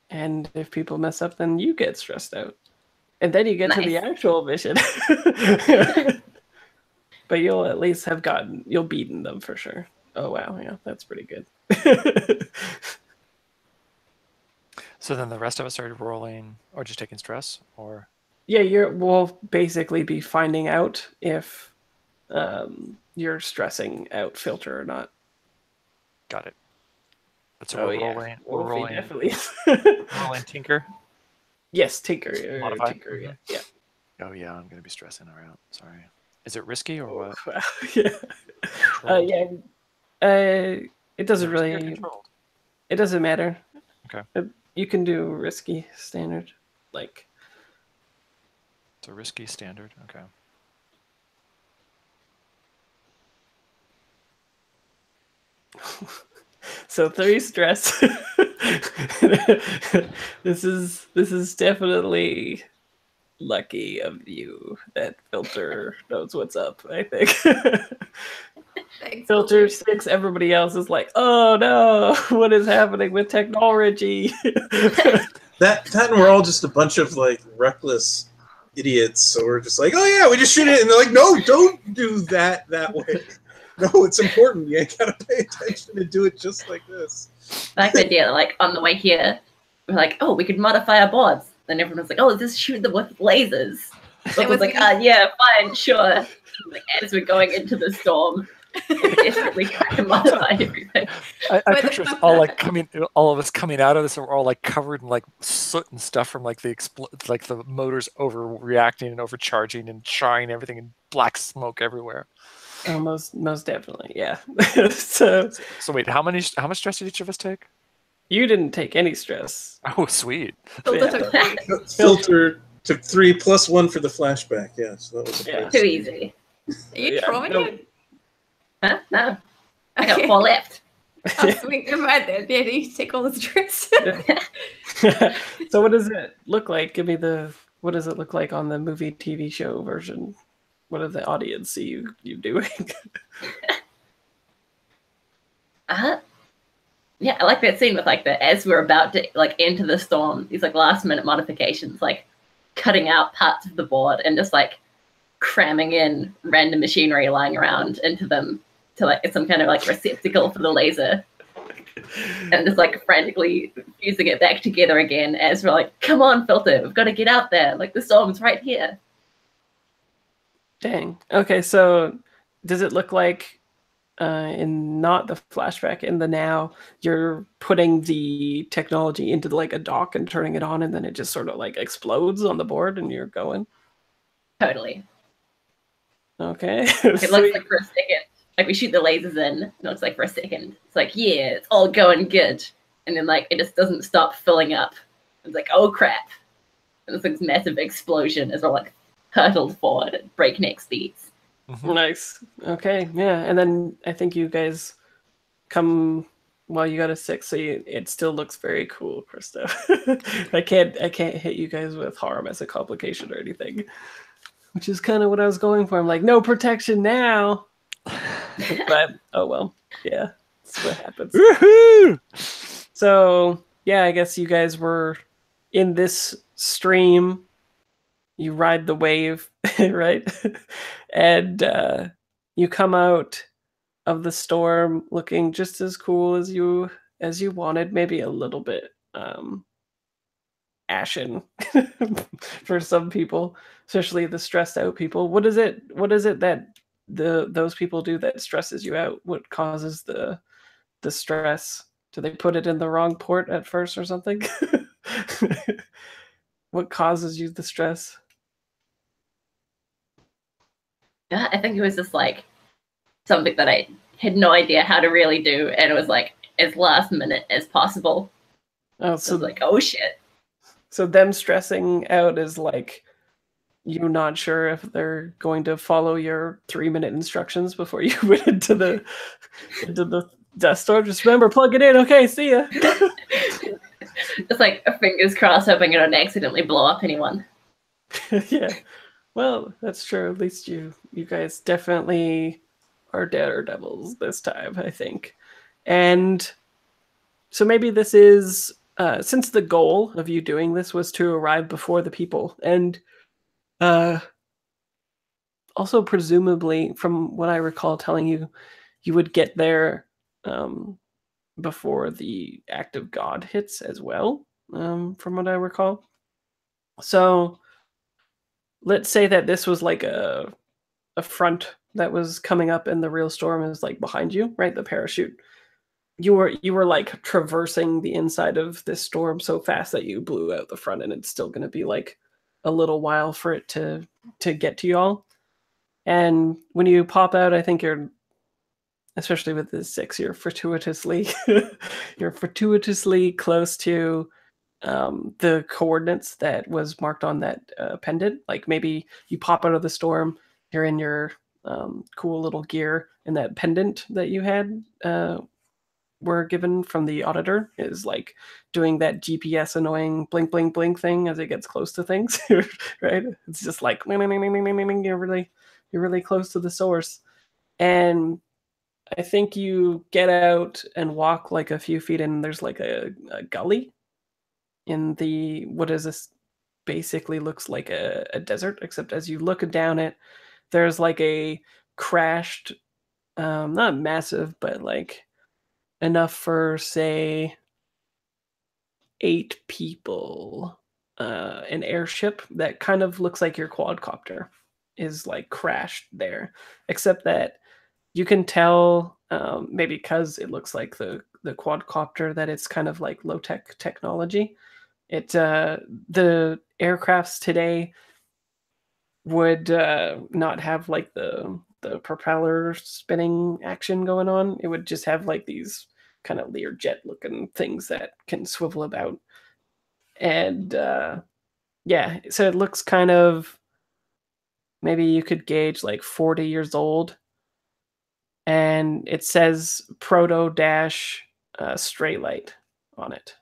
Speaker 1: And if people mess up, then you get stressed out. And then you get to the
Speaker 4: Nice.
Speaker 1: actual mission. But you'll at least have you'll beaten them for sure. Oh wow, yeah, that's pretty good.
Speaker 2: So then the rest of us started rolling, or just taking stress, or
Speaker 1: Yeah, we'll basically be finding out if you're stressing out filter or not.
Speaker 2: got it. But so we're rolling. We're
Speaker 1: Wolfie
Speaker 2: rolling.
Speaker 1: definitely.
Speaker 2: Rolling tinker.
Speaker 1: Yes, tinker.
Speaker 2: Modify?
Speaker 1: Tinker. Yeah.
Speaker 2: Oh yeah, I'm gonna be stressing around. Sorry. Is it risky or what?
Speaker 1: Wow. Yeah.
Speaker 2: Controlled?
Speaker 1: It doesn't
Speaker 2: Risky or
Speaker 1: really.
Speaker 2: controlled?
Speaker 1: It doesn't matter.
Speaker 2: Okay.
Speaker 1: You can do risky standard, like.
Speaker 2: It's a risky standard. Okay.
Speaker 1: So 3 stress. This is definitely lucky of you that filter knows what's up, I think.
Speaker 5: Thanks,
Speaker 1: Filter 6, everybody else is like, oh no, what is happening with technology?
Speaker 3: That and we're all just a bunch of like reckless idiots. So we're just like, oh yeah, we just shoot it, and they're like, no, don't do that way. No, it's important. You gotta pay attention and do it just like this.
Speaker 4: I like the idea that, like, on the way here, we're like, oh, we could modify our boards. Then everyone's like, oh, just shoot them with lasers. It was like, yeah, fine, sure. Like, as we're going into the storm, we try to modify everything.
Speaker 2: I picture us all like all of us coming out of this, and we're all like covered in like soot and stuff from like the motors overreacting and overcharging and charring everything, and black smoke everywhere.
Speaker 1: Oh, most definitely, yeah. So
Speaker 2: wait, how much stress did each of us take?
Speaker 1: you didn't take any stress.
Speaker 2: Oh, sweet.
Speaker 3: Filter took 3 plus 1 for the flashback. Yeah, so that was
Speaker 4: Too easy.
Speaker 5: Are you trolling it?
Speaker 4: Huh? No. I got 4 left.
Speaker 5: Oh, sweet. Never mind then. Yeah, you take all the stress.
Speaker 1: So what does it look like? Give me what does it look like on the movie TV show version? What does the audience see you doing?
Speaker 4: Yeah, I like that scene with like as we're about to like enter the storm, these like last minute modifications, like cutting out parts of the board and just like cramming in random machinery lying around into them to like some kind of like receptacle for the laser. And just like frantically fusing it back together again as we're like, come on, Filter, we've got to get out there. Like the storm's right here.
Speaker 1: Dang. Okay, so does it look like in not the flashback, in the now, you're putting the technology into like a dock and turning it on, and then it just sort of like explodes on the board and you're going?
Speaker 4: Totally.
Speaker 1: Okay.
Speaker 4: It looks like for a second, like we shoot the lasers in, it looks like for a second, it's like, yeah, it's all going good. And then like it just doesn't stop filling up. It's like, oh crap. And it's like this massive explosion as we're like hurtled forward at breakneck speeds.
Speaker 1: Nice. Okay, yeah. And then I think you guys come, well, you got a 6, so it still looks very cool, Krista. I can't hit you guys with harm as a complication or anything, which is kind of what I was going for. I'm like, no protection now. But oh well, yeah, that's what happens.
Speaker 2: Woohoo!
Speaker 1: So yeah, I guess you guys were in this stream. You ride the wave, right? And you come out of the storm looking just as cool as you wanted, maybe a little bit ashen for some people, especially the stressed out people. What is it that those people do that stresses you out? What causes the stress? Do they put it in the wrong port at first or something? What causes you the stress?
Speaker 4: Yeah, I think it was just like something that I had no idea how to really do, and it was like as last minute as possible.
Speaker 1: Oh, so
Speaker 4: I was like, oh shit.
Speaker 1: So them stressing out is like you not sure if they're going to follow your 3-minute instructions before you went into the Death Star. Just remember, plug it in. Okay, see ya.
Speaker 4: Just like a fingers crossed, hoping I don't accidentally blow up anyone.
Speaker 1: Yeah. Well, that's true. At least you guys definitely are daredevils this time, I think. And so maybe this is, since the goal of you doing this was to arrive before the people, and also presumably, from what I recall telling you, you would get there before the act of God hits as well, from what I recall. So let's say that this was like a front that was coming up and the real storm is like behind you, right? The parachute. You were like traversing the inside of this storm so fast that you blew out the front, and it's still going to be like a little while for it to get to y'all. And when you pop out, I think you're, especially with the 6, you're fortuitously close to the coordinates that was marked on that pendant. Like maybe you pop out of the storm, you're in your cool little gear, and that pendant that you had were given from the auditor is like doing that GPS annoying blink blink blink thing as it gets close to things. Right? It's just like you're really close to the source. And I think you get out and walk like a few feet, and there's like a gully in the, what is this, basically looks like a desert, except as you look down it, there's like a crashed, not massive, but like enough for, say, 8 people, an airship that kind of looks like your quadcopter is like crashed there, except that you can tell, maybe because it looks like the quadcopter, that it's kind of like low-tech technology. It the aircrafts today would not have like the propeller spinning action going on. It would just have like these kind of Learjet looking things that can swivel about. And yeah, so it looks kind of, maybe you could gauge like 40 years old. And it says Proto Dash Stray Light on it.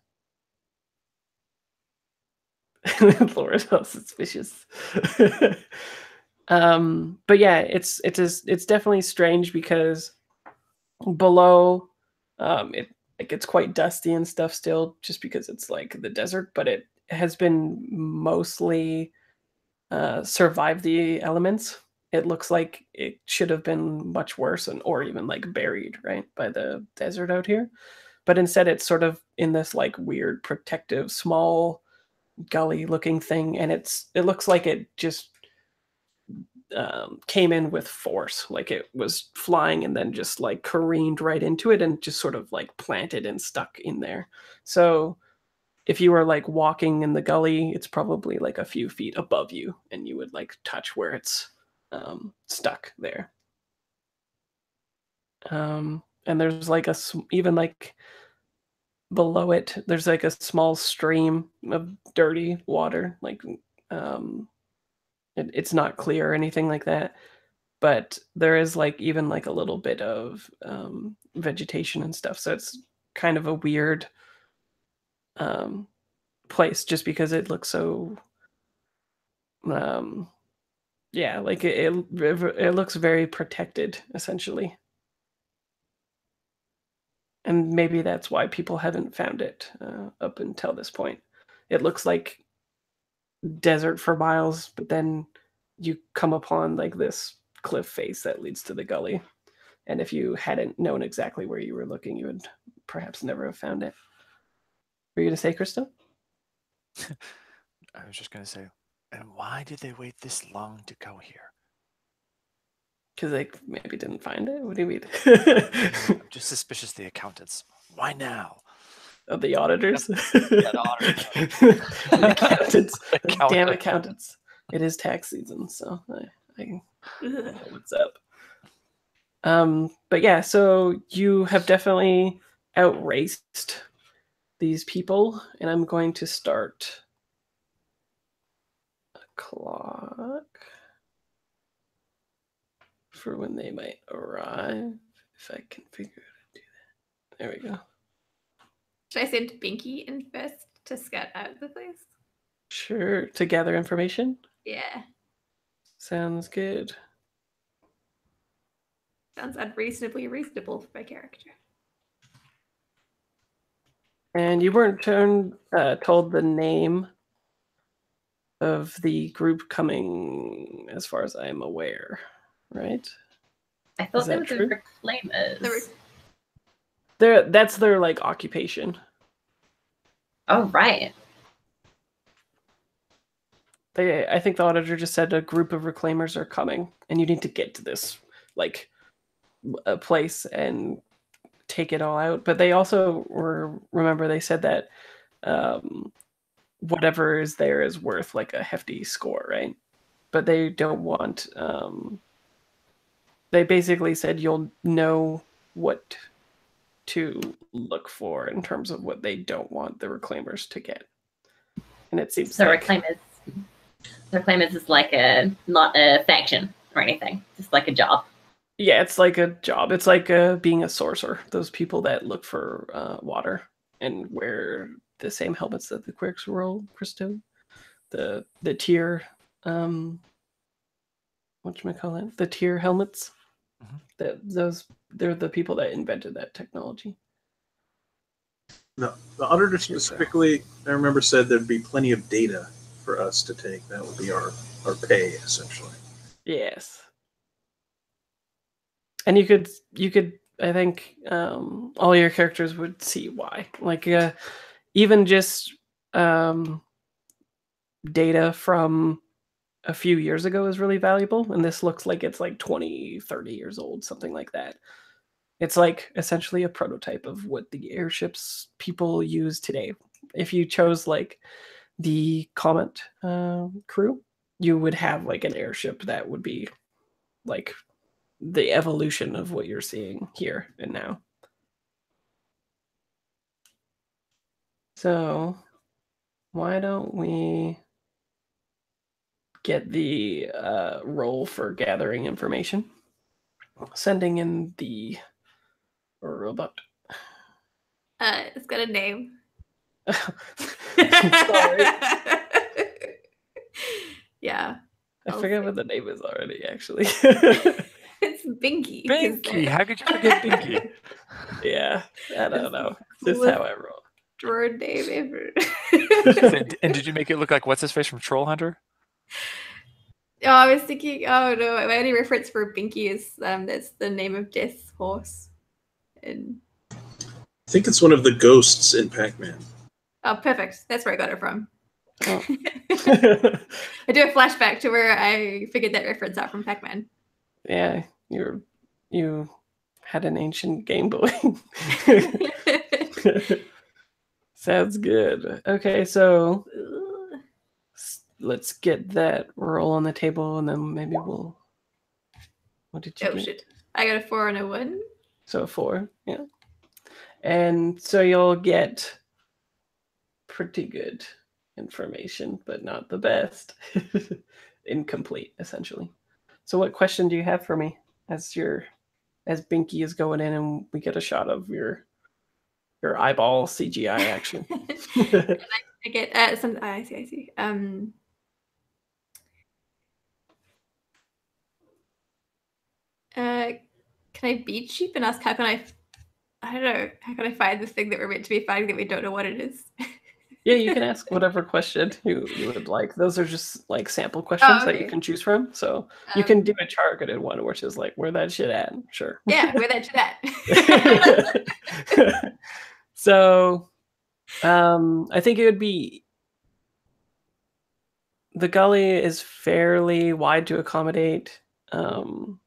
Speaker 1: Laura's so suspicious. But yeah, it's definitely strange because below, it's quite dusty and stuff still, just because it's like the desert. But it has been mostly survived the elements. It looks like it should have been much worse, or even like buried, right, by the desert out here. But instead, it's sort of in this like weird protective small gully looking thing, and it looks like it just came in with force, like it was flying and then just like careened right into it and just sort of like planted and stuck in there. So if you were like walking in the gully, it's probably like a few feet above you, and you would like touch where it's stuck there. And there's like even like below it, there's like a small stream of dirty water. Like it's not clear or anything like that, but there is like even like a little bit of vegetation and stuff. So it's kind of a weird place, just because it looks so yeah, like it looks very protected, essentially. And maybe that's why people haven't found it up until this point. It looks like desert for miles, but then you come upon like this cliff face that leads to the gully. And if you hadn't known exactly where you were looking, you would perhaps never have found it. Were you going to say, Krista?
Speaker 2: I was just going to say, and why did they wait this long to go here?
Speaker 1: Because they maybe didn't find it? What do you mean?
Speaker 2: I'm just suspicious of the accountants. Why now?
Speaker 1: Of the auditors?
Speaker 2: Yeah, the auditors.
Speaker 1: The accountants. Damn accountants. It is tax season, so I know what's up. But yeah, so you have definitely outraced these people, and I'm going to start a clock for when they might arrive, if I can figure out how to do that. There we go.
Speaker 5: Should I send Binky in first to scout out the place?
Speaker 1: Sure. To gather information?
Speaker 5: Yeah.
Speaker 1: Sounds good.
Speaker 5: Sounds unreasonably reasonable for my character.
Speaker 1: And you weren't told the name of the group coming, as far as I am aware, right?
Speaker 4: I thought
Speaker 1: Is
Speaker 4: they
Speaker 1: that
Speaker 4: were
Speaker 1: true?
Speaker 4: the Reclaimers.
Speaker 1: That's their like occupation.
Speaker 4: Oh, right.
Speaker 1: I think the auditor just said a group of reclaimers are coming, and you need to get to this like a place and take it all out. But they also remember they said that whatever is there is worth like a hefty score, right? But they don't want. They basically said you'll know what to look for in terms of what they don't want the reclaimers to get, and it seems
Speaker 4: So
Speaker 1: like
Speaker 4: Reclaimers is like not a faction or anything, just like a job.
Speaker 1: yeah, it's like a job. It's like being a sorcerer. Those people that look for water and wear the same helmets that the quirks roll, Christo. The tier, whatchamacallit? The tier helmets. They're the people that invented that technology.
Speaker 3: No, the auditor specifically, I remember, said there'd be plenty of data for us to take. That would be our pay, essentially.
Speaker 1: Yes. And you could I think all your characters would see why. Like even just data from a few years ago is really valuable, and this looks like it's like 20, 30 years old, something like that. It's like essentially a prototype of what the airships people use today. If you chose like the Comet crew, you would have like an airship that would be like the evolution of what you're seeing here and now. So why don't we get the roll for gathering information, sending in the robot.
Speaker 5: It's got a name.
Speaker 1: Sorry.
Speaker 5: Yeah.
Speaker 1: I forget what the name is already, actually.
Speaker 5: It's Binky.
Speaker 2: Binky! How could you forget Binky?
Speaker 1: Yeah, I don't know. This is
Speaker 5: coolest
Speaker 1: how I roll.
Speaker 5: Droid name ever.
Speaker 2: And did you make it look like what's his face from Troll Hunter?
Speaker 5: Oh, I was thinking, oh no, my only reference for Binky is that's the name of Death's horse. And
Speaker 3: I think it's one of the ghosts in Pac-Man.
Speaker 5: oh, perfect. That's where I got it from.
Speaker 1: Oh.
Speaker 5: I do a flashback to where I figured that reference out from Pac-Man.
Speaker 1: Yeah, you had an ancient Game Boy. Sounds good. Okay, so let's get that roll on the table, and then maybe we'll. What did you
Speaker 5: Oh
Speaker 1: get?
Speaker 5: shit! I got a 4 and a 1.
Speaker 1: So a 4, yeah. And so you'll get pretty good information, but not the best. Incomplete, essentially. So what question do you have for me as Binky is going in and we get a shot of your eyeball CGI action?
Speaker 5: I get some. I see. Can I beat sheep and ask how can I don't know, how can I find this thing that we're meant to be finding that we don't know what it is?
Speaker 1: Yeah, you can ask whatever question you would like. Those are just like sample questions that you can choose from. So you can do a targeted one, which is like, where that shit at? Sure.
Speaker 5: Yeah, where that shit at?
Speaker 1: So I think it would be, the gully is fairly wide to accommodate the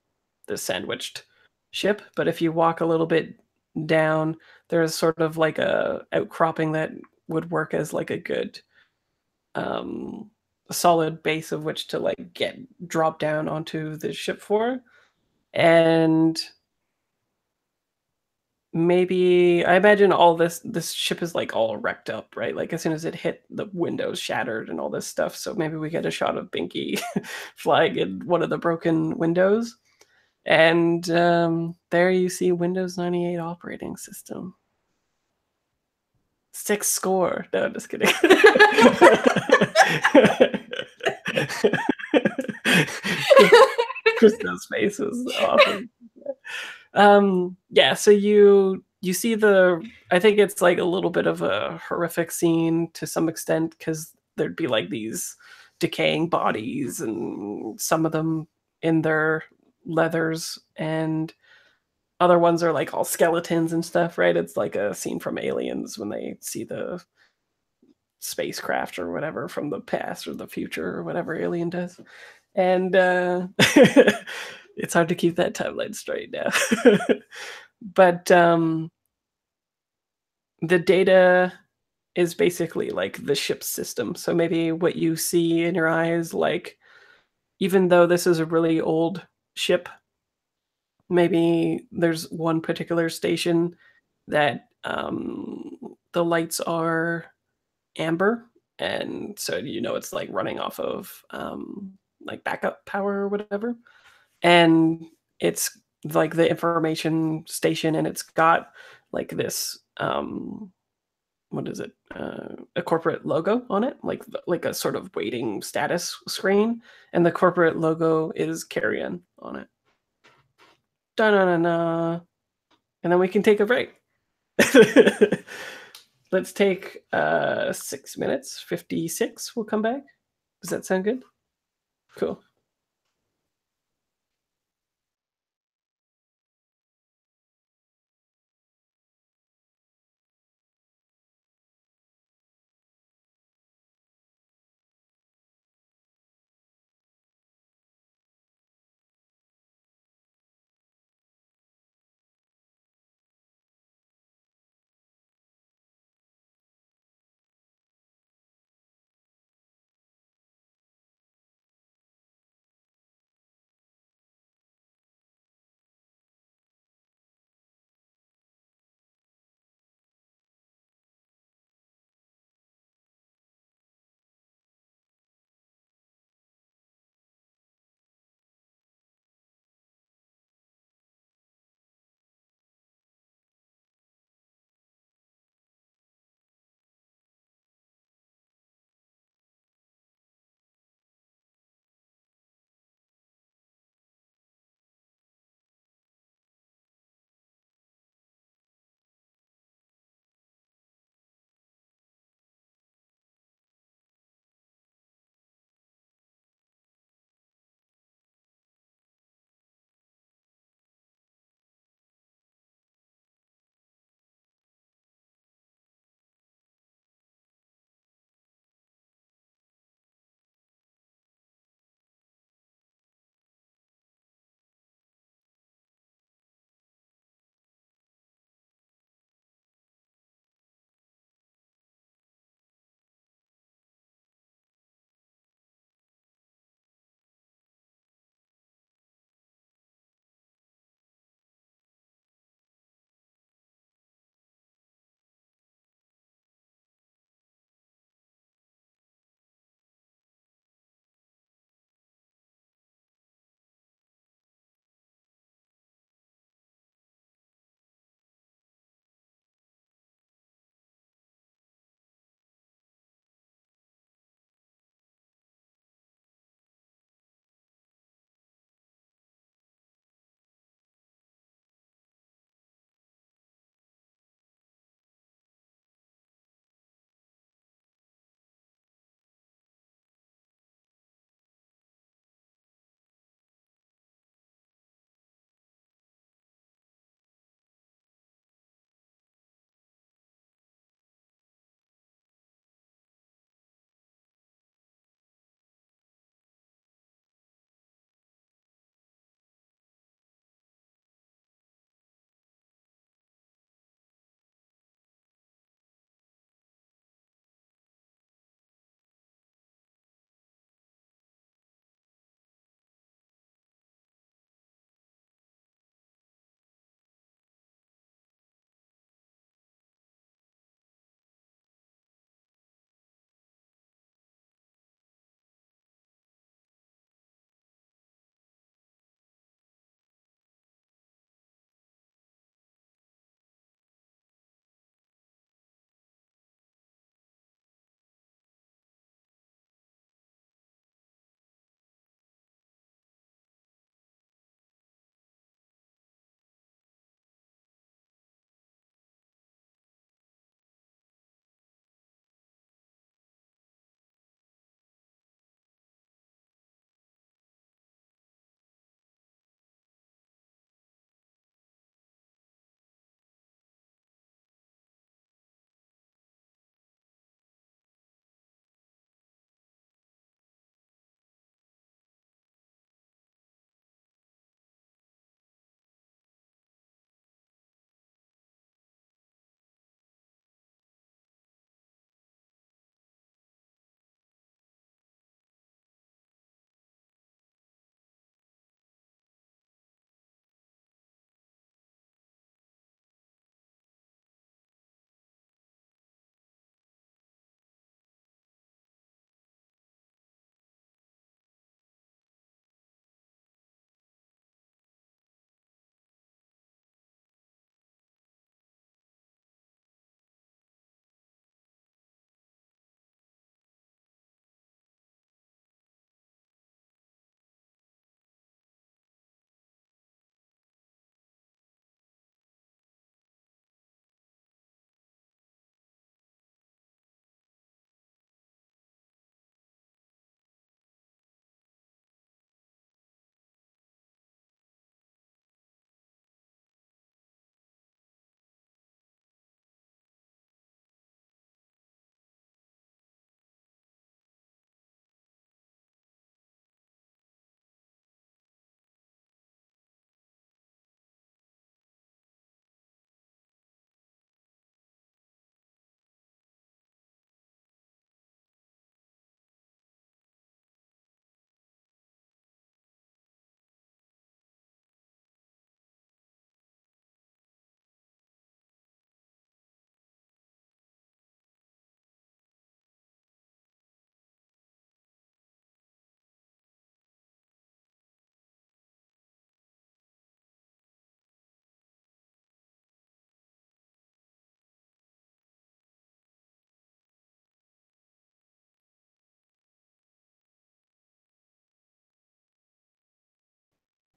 Speaker 1: sandwiched ship, but if you walk a little bit down, there's sort of like a outcropping that would work as like a good solid base of which to like drop down onto the ship for. And maybe, I imagine all this ship is like all wrecked up, right? Like as soon as it hit, the windows shattered and all this stuff. So maybe we get a shot of Binky flying in one of the broken windows. And there you see Windows 98 operating system. 6 score. No, I'm just kidding. Christo's face was awesome. Yeah, so you see I think it's like a little bit of a horrific scene to some extent, because there'd be like these decaying bodies, and some of them in their leathers, and other ones are like all skeletons and stuff, right? It's like a scene from Aliens when they see the spacecraft or whatever from the past or the future or whatever Alien does. And it's hard to keep that timeline straight now. But the data is basically like the ship's system. So maybe what you see in your eyes, like, even though this is a really old ship, maybe there's one particular station that the lights are amber, and so it's like running off of like backup power or whatever, and it's like the information station, and it's got like this what is it, a corporate logo on it, like a sort of waiting status screen, and the corporate logo is Carrion on it. Da-na-na-na. And then we can take a break. Let's take 6 minutes 56. We'll come back. Does that sound good? Cool.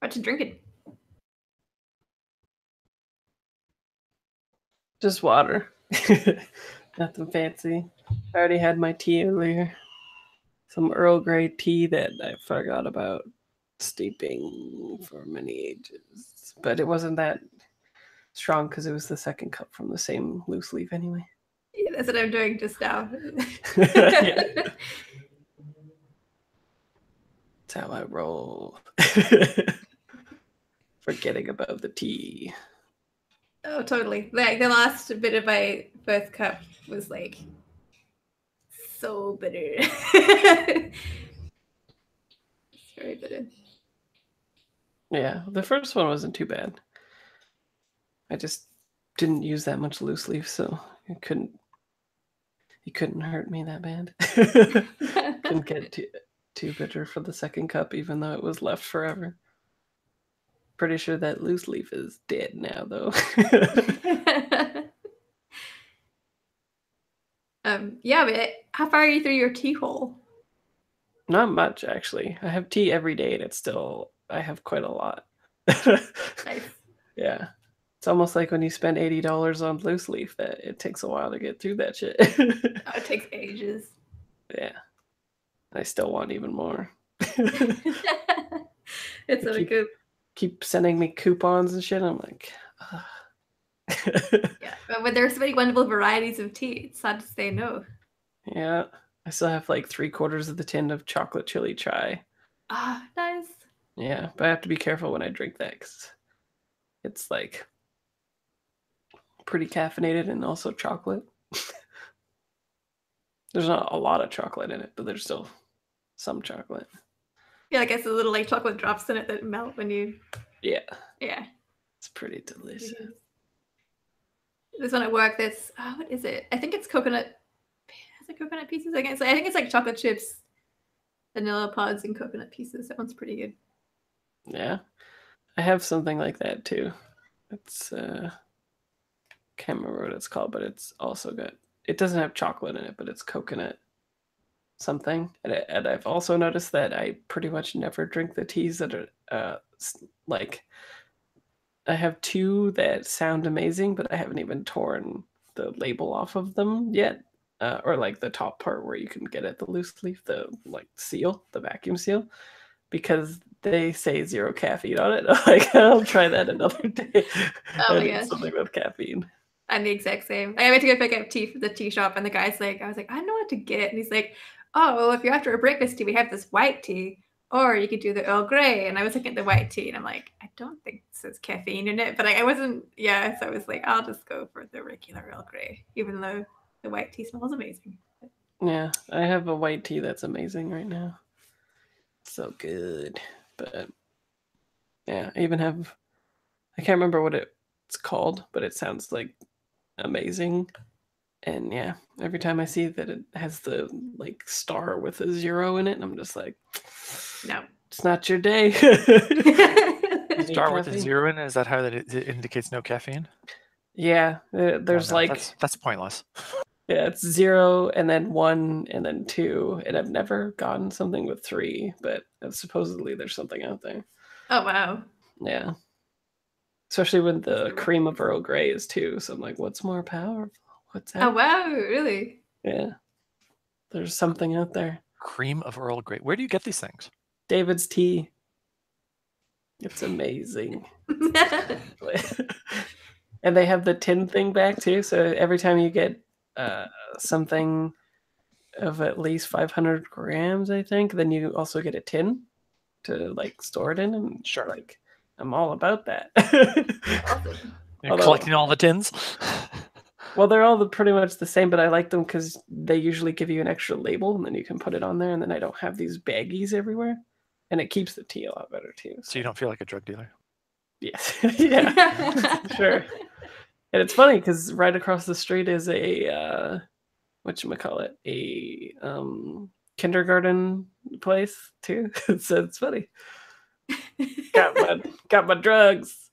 Speaker 5: What you drinking?
Speaker 1: Just water. Nothing fancy. I already had my tea earlier. Some Earl Grey tea that I forgot about steeping for many ages. But it wasn't that strong because it was the second cup from the same loose leaf anyway.
Speaker 5: Yeah, that's what I'm doing just now.
Speaker 1: Yeah. That's how I roll. Forgetting about the tea.
Speaker 5: Oh, totally. Like the last bit of my first cup was like so bitter. It's very bitter.
Speaker 1: Yeah, the first one wasn't too bad. I just didn't use that much loose leaf, so it couldn't hurt me that bad. Couldn't get too bitter for the second cup, even though it was left forever. Pretty sure that loose leaf is dead now, though.
Speaker 5: Yeah, but how far are you through your tea hole?
Speaker 1: Not much, actually. I have tea every day, and I have quite a lot.
Speaker 5: Nice.
Speaker 1: Yeah. It's almost like when you spend $80 on loose leaf, that it takes a while to get through that shit.
Speaker 5: Oh, it takes ages.
Speaker 1: Yeah. I still want even more.
Speaker 5: It's so good.
Speaker 1: Keep sending me coupons and shit. I'm like, ugh.
Speaker 5: Yeah, but there's so many wonderful varieties of tea. It's hard to say no.
Speaker 1: Yeah. I still have like 3/4 of the tin of chocolate chili chai.
Speaker 5: Ah, nice.
Speaker 1: Yeah, but I have to be careful when I drink that because it's like pretty caffeinated and also chocolate. There's not a lot of chocolate in it, but there's still some chocolate.
Speaker 5: Yeah, I guess the little like chocolate drops in it that melt when you.
Speaker 1: Yeah,
Speaker 5: Yeah.
Speaker 1: it's pretty delicious.
Speaker 5: There's one at work that's what is it? I think it's coconut. Has it coconut pieces? I think it's like chocolate chips, vanilla pods, and coconut pieces. That one's pretty good.
Speaker 1: Yeah, I have something like that too. It's can't remember what it's called, but it's also good. It doesn't have chocolate in it, but it's coconut something. And I've also noticed that I pretty much never drink the teas that are like. I have 2 that sound amazing, but I haven't even torn the label off of them yet. Or like the top part where you can get at the loose leaf, the like seal, the vacuum seal, because they say 0 caffeine on it. Like I'll try that another day.
Speaker 5: Oh
Speaker 1: I
Speaker 5: my
Speaker 1: need
Speaker 5: gosh.
Speaker 1: something with caffeine.
Speaker 5: I'm the exact same. I went to go pick up tea from the tea shop, and the guy's like, I was like, I don't know what to get. And he's like, oh, well, if you're after a breakfast tea, we have this white tea, or you could do the Earl Grey. And I was looking at the white tea, and I'm like, I don't think this has caffeine in it. But I wasn't, yeah. So I was like, I'll just go for the regular Earl Grey, even though the white tea smells amazing.
Speaker 1: Yeah, I have a white tea that's amazing right now. So good. But yeah, I even have, I can't remember what it's called, but it sounds like amazing. And yeah, every time I see that it has the like star with a 0 in it, I'm just like,
Speaker 5: No.
Speaker 1: it's not your day.
Speaker 2: Start with a 0 in it? Is that how that it indicates no caffeine?
Speaker 1: Yeah, there's
Speaker 2: No,
Speaker 1: like
Speaker 2: that's pointless.
Speaker 1: Yeah, it's 0 and then 1 and then 2, and I've never gotten something with 3, but supposedly there's something out there.
Speaker 5: Oh wow.
Speaker 1: Yeah, especially when the cream of Earl Grey is 2. So I'm like, what's more powerful? What's that?
Speaker 5: Oh wow, really?
Speaker 1: Yeah, there's something out there.
Speaker 2: Cream of Earl Grey. Where do you get these things?
Speaker 1: David's tea. It's amazing. And they have the tin thing back too. So every time you get something of at least 500 grams, I think, then you also get a tin to like store it in. And
Speaker 2: Sure.
Speaker 1: Like, I'm all about that.
Speaker 5: Awesome.
Speaker 2: You're collecting all the tins?
Speaker 1: Well, they're all pretty much the same, but I like them because they usually give you an extra label, and then you can put it on there, and then I don't have these baggies everywhere, and it keeps the tea a lot better too.
Speaker 2: So you don't feel like a drug dealer?
Speaker 1: Yes, yeah, sure. And it's funny because right across the street is a whatchamacallit, a kindergarten place too. So it's funny. Got my drugs.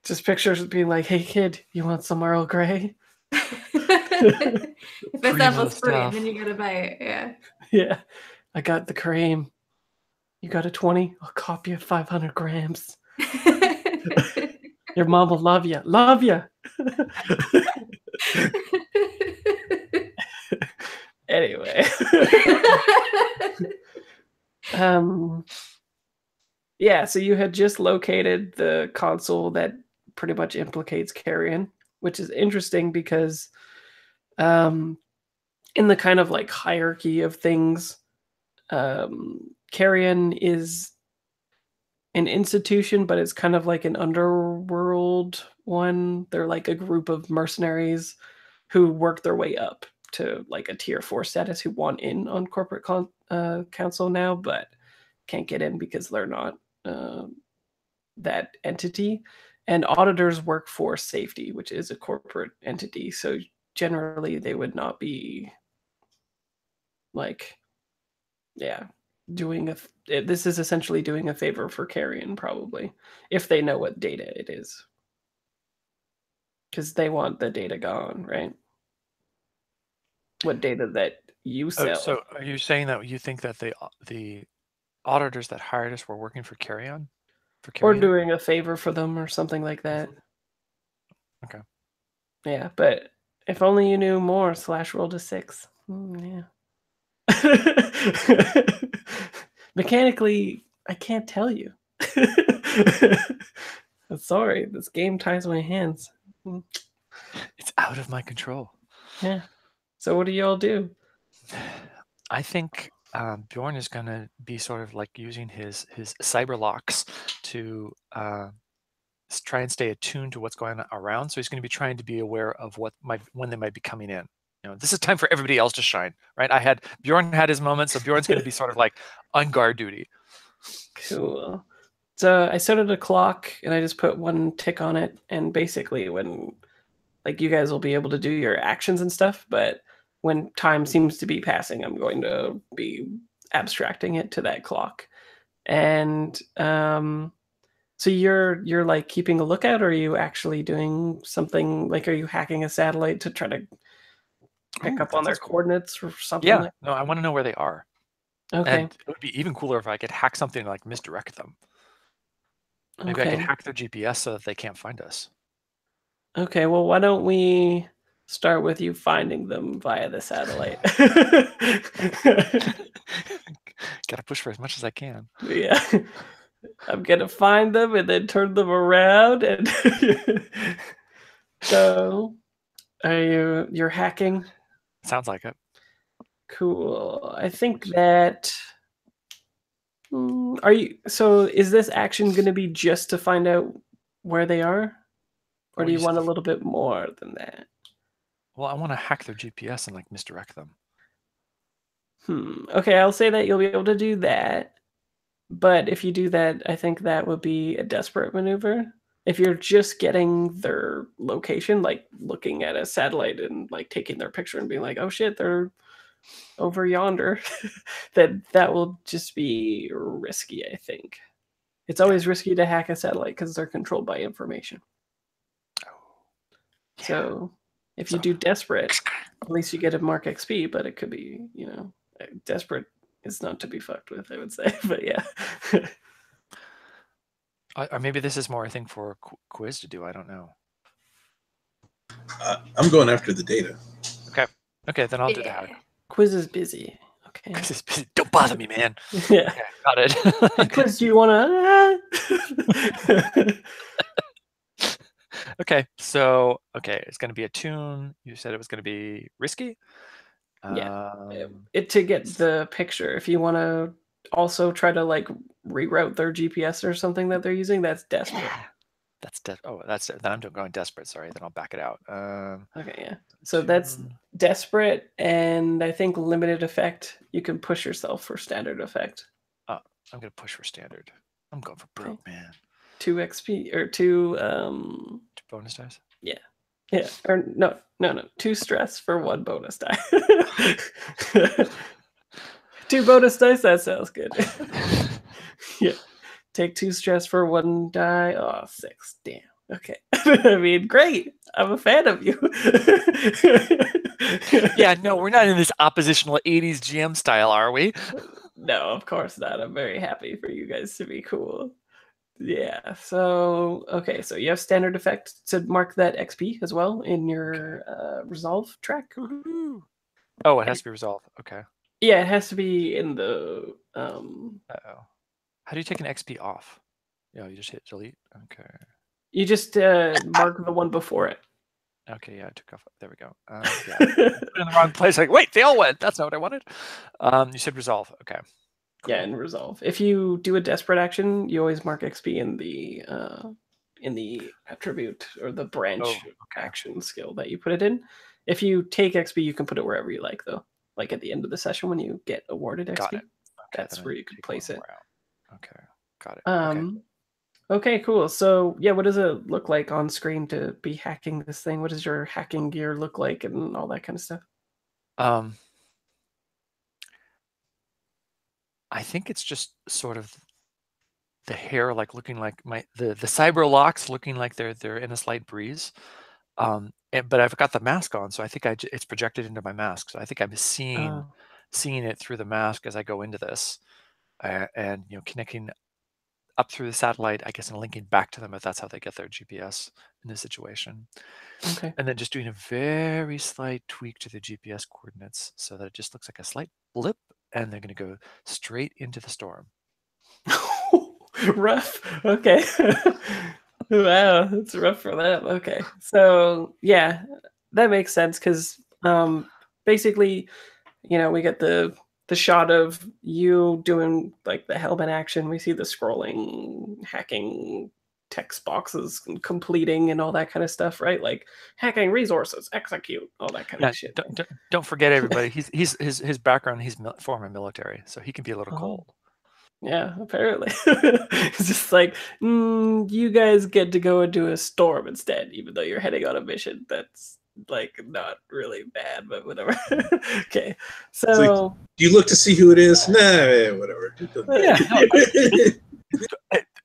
Speaker 1: Just pictures of being like, "Hey kid, you want some Earl Grey?"
Speaker 5: If it
Speaker 2: Primo
Speaker 5: samples free,
Speaker 2: stuff.
Speaker 5: and then you gotta buy it. Yeah.
Speaker 1: Yeah, I got the cream. You got a 20? I'll copy you 500 grams. Your mom will love you. Love you. Anyway. Yeah, so you had just located the console that pretty much implicates Carrion, which is interesting because in the kind of like hierarchy of things, Carrion is an institution, but it's kind of like an underworld one. They're like a group of mercenaries who work their way up to like a tier 4 status, who want in on corporate council now, but can't get in because they're not that entity. And auditors work for safety, which is a corporate entity. So generally they would not be like, yeah, doing this is essentially doing a favor for Carrion, probably, if they know what data it is, because they want the data gone, right? What data that you sell.
Speaker 2: So are you saying that you think that the auditors that hired us were working for Carrion?
Speaker 1: Or doing a favor for them or something like that.
Speaker 2: Okay.
Speaker 1: Yeah, but if only you knew more. / rolled a 6. Yeah. Mechanically, I can't tell you. I'm sorry, this game ties my hands.
Speaker 2: It's out of my control.
Speaker 1: Yeah. So what do y'all do?
Speaker 2: I think Bjorn is going to be sort of like using his cyber locks to try and stay attuned to what's going on around. So he's going to be trying to be aware of when they might be coming in. You know, this is time for everybody else to shine, right? Bjorn had his moment, so Bjorn's going to be sort of like on guard duty.
Speaker 1: Cool. So I started a clock and I just put 1 tick on it, and basically when like you guys will be able to do your actions and stuff, but when time seems to be passing, I'm going to be abstracting it to that clock. And so you're like keeping a lookout, or are you actually doing something, like are you hacking a satellite to try to pick up on their coordinates or something?
Speaker 2: Yeah, no, I want to know where they are.
Speaker 1: Okay.
Speaker 2: And it would be even cooler if I could hack something to like misdirect them. Maybe I could hack their GPS so that they can't find us.
Speaker 1: Okay, well, why don't we start with you finding them via the satellite?
Speaker 2: Gotta push for as much as I can.
Speaker 1: Yeah. I'm gonna find them and then turn them around. And so you're hacking?
Speaker 2: Sounds like it.
Speaker 1: Cool. I think that so is this action going to be just to find out where they are, or do you want a little bit more than that?
Speaker 2: Well, I want to hack their GPS and like misdirect them.
Speaker 1: Okay, I'll say that you'll be able to do that, but if you do that, I think that would be a desperate maneuver. If you're just getting their location, like looking at a satellite and like taking their picture and being like, oh shit, they're over yonder, that will just be risky, I think. It's always risky to hack a satellite because they're controlled by information. Yeah. So if you do desperate, at least you get a mark XP, but it could be, desperate is not to be fucked with, I would say. But yeah.
Speaker 2: Or maybe this is more a thing for Quiz to do. I don't know.
Speaker 3: I'm going after the data.
Speaker 2: Okay, then I'll do that.
Speaker 1: Quiz is busy. Okay.
Speaker 2: Quiz is busy. Don't bother me, man.
Speaker 1: Yeah.
Speaker 2: Okay, got it.
Speaker 1: Quiz, do you want to?
Speaker 2: Okay, so it's going to be a tune. You said it was going to be risky.
Speaker 1: Yeah. To get the picture, if you want to also try to like reroute their GPS or something that they're using, that's desperate.
Speaker 2: Then I'm going desperate. Sorry, then I'll back it out.
Speaker 1: Okay, yeah. So that's desperate, and I think limited effect. You can push yourself for standard effect.
Speaker 2: I'm gonna push for standard. I'm going for broke, man.
Speaker 1: 2 XP or 2
Speaker 2: 2 bonus dice.
Speaker 1: Yeah. Or no. 2 stress for 1 bonus die. 2 bonus dice. That sounds good. Yeah. Take 2 stress for 1 die. Oh, 6. Damn. Okay. I mean, great. I'm a fan of you.
Speaker 2: Yeah, no, we're not in this oppositional 80s GM style, are we?
Speaker 1: No, of course not. I'm very happy for you guys to be cool. Yeah. So okay, so you have standard effect to mark that XP as well in your resolve track.
Speaker 2: Woohoo. Oh, it has to be resolved. Okay.
Speaker 1: Yeah, it has to be in the
Speaker 2: Uh-oh. How do you take an XP off? Yeah, you just hit delete. Okay.
Speaker 1: you just mark the one before it.
Speaker 2: Okay, yeah, I took off. There we go. Yeah, put it in the wrong place. Like, wait, they all went. That's not what I wanted. You said resolve. Okay.
Speaker 1: Yeah, in resolve. If you do a desperate action, you always mark XP in the attribute or the branch
Speaker 2: Oh, okay.
Speaker 1: action skill that you put it in. If you take XP, you can put it wherever you like, though. Like at the end of the session when you get awarded XP.
Speaker 2: Got it. Okay,
Speaker 1: That's
Speaker 2: then
Speaker 1: where
Speaker 2: I
Speaker 1: you can
Speaker 2: take
Speaker 1: place
Speaker 2: one
Speaker 1: it.
Speaker 2: more out. Okay, got it. Okay.
Speaker 1: Okay, cool. So yeah, what does it look like on screen to be hacking this thing? What does your hacking gear look like and all that kind of stuff?
Speaker 2: I think it's just sort of the hair, like looking like the cyber locks looking like they're in a slight breeze. But I've got the mask on, so I think it's projected into my mask. So I think I'm seeing it through the mask as I go into this, and connecting up through the satellite, I guess, and linking back to them if that's how they get their GPS in this situation.
Speaker 1: Okay.
Speaker 2: And then just doing a very slight tweak to the GPS coordinates so that it just looks like a slight blip, and they're going to go straight into the storm.
Speaker 1: Rough. Okay. Wow, that's rough for them. Okay. So yeah, that makes sense because basically, we get the shot of you doing like the helmet action. We see the scrolling, hacking text boxes and completing and all that kind of stuff, right? Like hacking resources, execute, all that kind of shit.
Speaker 2: Don't forget, everybody. His background. He's former military, so he can be a little cold.
Speaker 1: Yeah, apparently. It's just like, you guys get to go into a storm instead, even though you're heading on a mission that's like not really bad, but whatever. Okay, so
Speaker 3: like, do you look to see who it is? Nah, whatever.
Speaker 2: Yeah,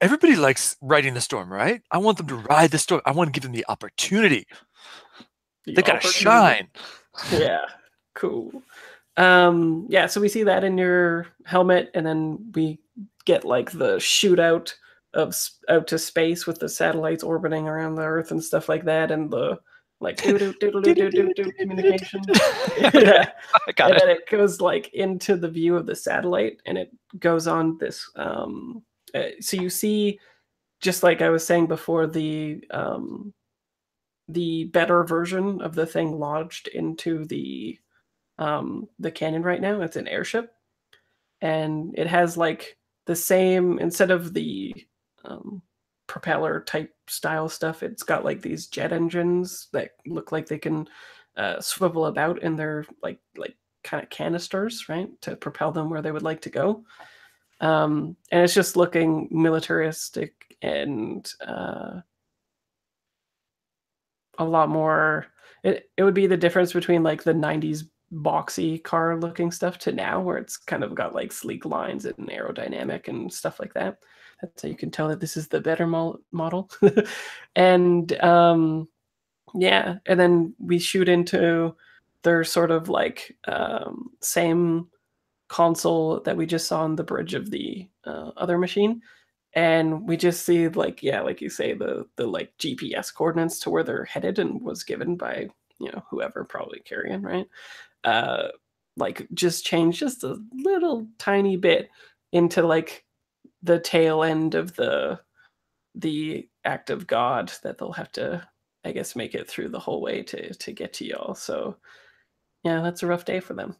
Speaker 2: everybody likes riding the storm, right? I want them to ride the storm. I want to give them the opportunity. They gotta shine.
Speaker 1: Yeah, cool. Yeah, so we see that in your helmet, and then we get like the shootout of out to space with the satellites orbiting around the Earth and stuff like that, and the like communication. Yeah.
Speaker 2: I got
Speaker 1: it. And then it goes like into the view of the satellite, and it goes on this. So you see, just like I was saying before, the better version of the thing lodged into the canyon right now. It's an airship, and it has like the same, instead of the propeller type style stuff, it's got like these jet engines that look like they can swivel about in their like kind of canisters, right, to propel them where they would like to go. And it's just looking militaristic and a lot more. It would be the difference between like the 90s boxy car looking stuff to now, where it's kind of got like sleek lines and aerodynamic and stuff like that. That's how you can tell that this is the better model. And yeah, and then we shoot into their sort of like same console that we just saw on the bridge of the other machine, and we just see like, yeah, like you say, the like GPS coordinates to where they're headed, and was given by whoever, probably Carrion, right? Like just change just a little tiny bit into like the tail end of the act of God that they'll have to, I guess, make it through the whole way to get to y'all. So yeah, that's a rough day for them.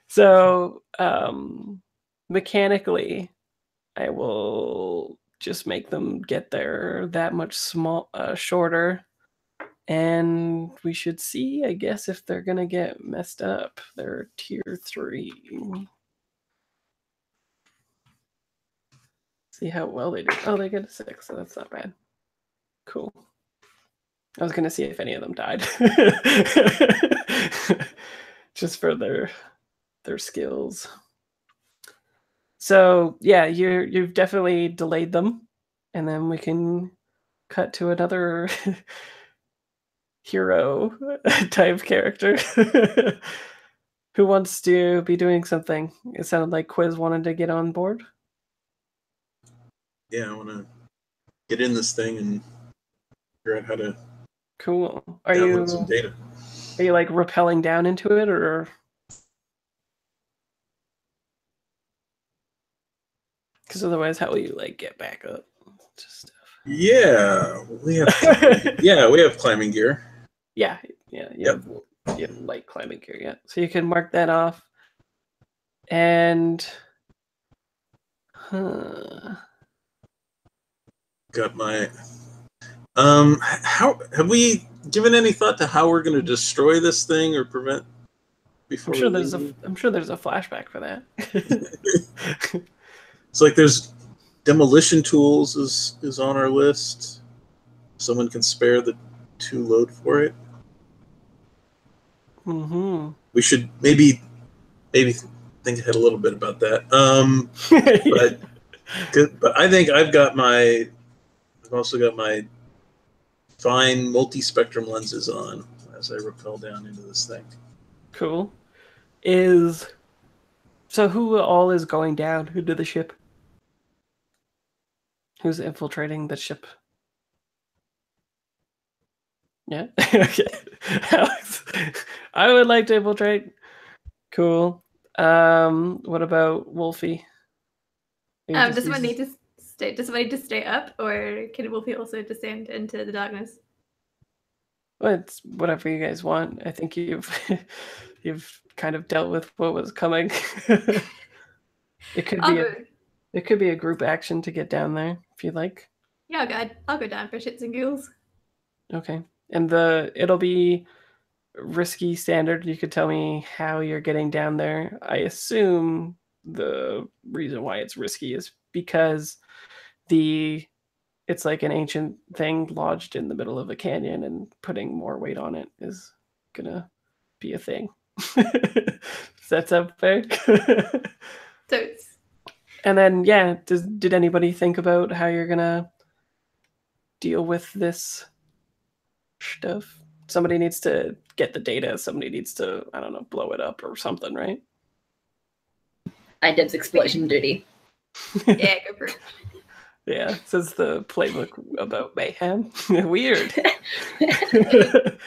Speaker 1: So mechanically, I will just make them get there that much shorter, and we should see, I guess, if they're gonna get messed up. They're tier 3. See how well they do. Oh, they get a 6, so that's not bad. Cool. I was gonna see if any of them died. Just for their skills. So yeah, you've definitely delayed them, and then we can cut to another hero type character. Who wants to be doing something? It sounded like Quiz wanted to get on board.
Speaker 3: Yeah, I want to get in this thing and figure out how to
Speaker 1: Cool. Are
Speaker 3: download some
Speaker 1: you
Speaker 3: data.
Speaker 1: like rappelling down into it, or because otherwise, how will you like get back up? Just
Speaker 3: Yeah, we have climbing gear.
Speaker 1: yeah. You have light climbing gear, yeah. So you can mark that off. And
Speaker 3: Got my how have we given any thought to how we're going to destroy this thing or prevent before
Speaker 1: I'm sure
Speaker 3: we
Speaker 1: there's
Speaker 3: leave?
Speaker 1: a flashback for that.
Speaker 3: It's like there's demolition tools is on our list. Someone can spare the 2 load for it.
Speaker 1: Mm-hmm.
Speaker 3: We should maybe think ahead a little bit about that. But I think I've also got my fine multi-spectrum lenses on as I rappel down into this thing.
Speaker 1: Cool. So who all is going down into the ship? Who's infiltrating the ship? Yeah. Okay. Alex, I would like to infiltrate. Cool. What about Wolfie?
Speaker 5: Does someone need to stay? Does somebody just stay up, or can Wolfie also descend into the darkness?
Speaker 1: Well, it's whatever you guys want. I think you've kind of dealt with what was coming. It could be a group action to get down there if you like.
Speaker 5: Yeah, I'll go down for shits and giggles.
Speaker 1: Okay. And it'll be risky standard. You could tell me how you're getting down there. I assume the reason why it's risky is because it's like an ancient thing lodged in the middle of a canyon, and putting more weight on it is gonna be a thing. Does that sound fair? And then, yeah, did anybody think about how you're gonna deal with this stuff? Somebody needs to get the data. Somebody needs to, I don't know, blow it up or something, right?
Speaker 4: I dibs explosion duty.
Speaker 5: Yeah, go for it.
Speaker 1: Yeah, says the playbook about mayhem. Weird.
Speaker 5: It'd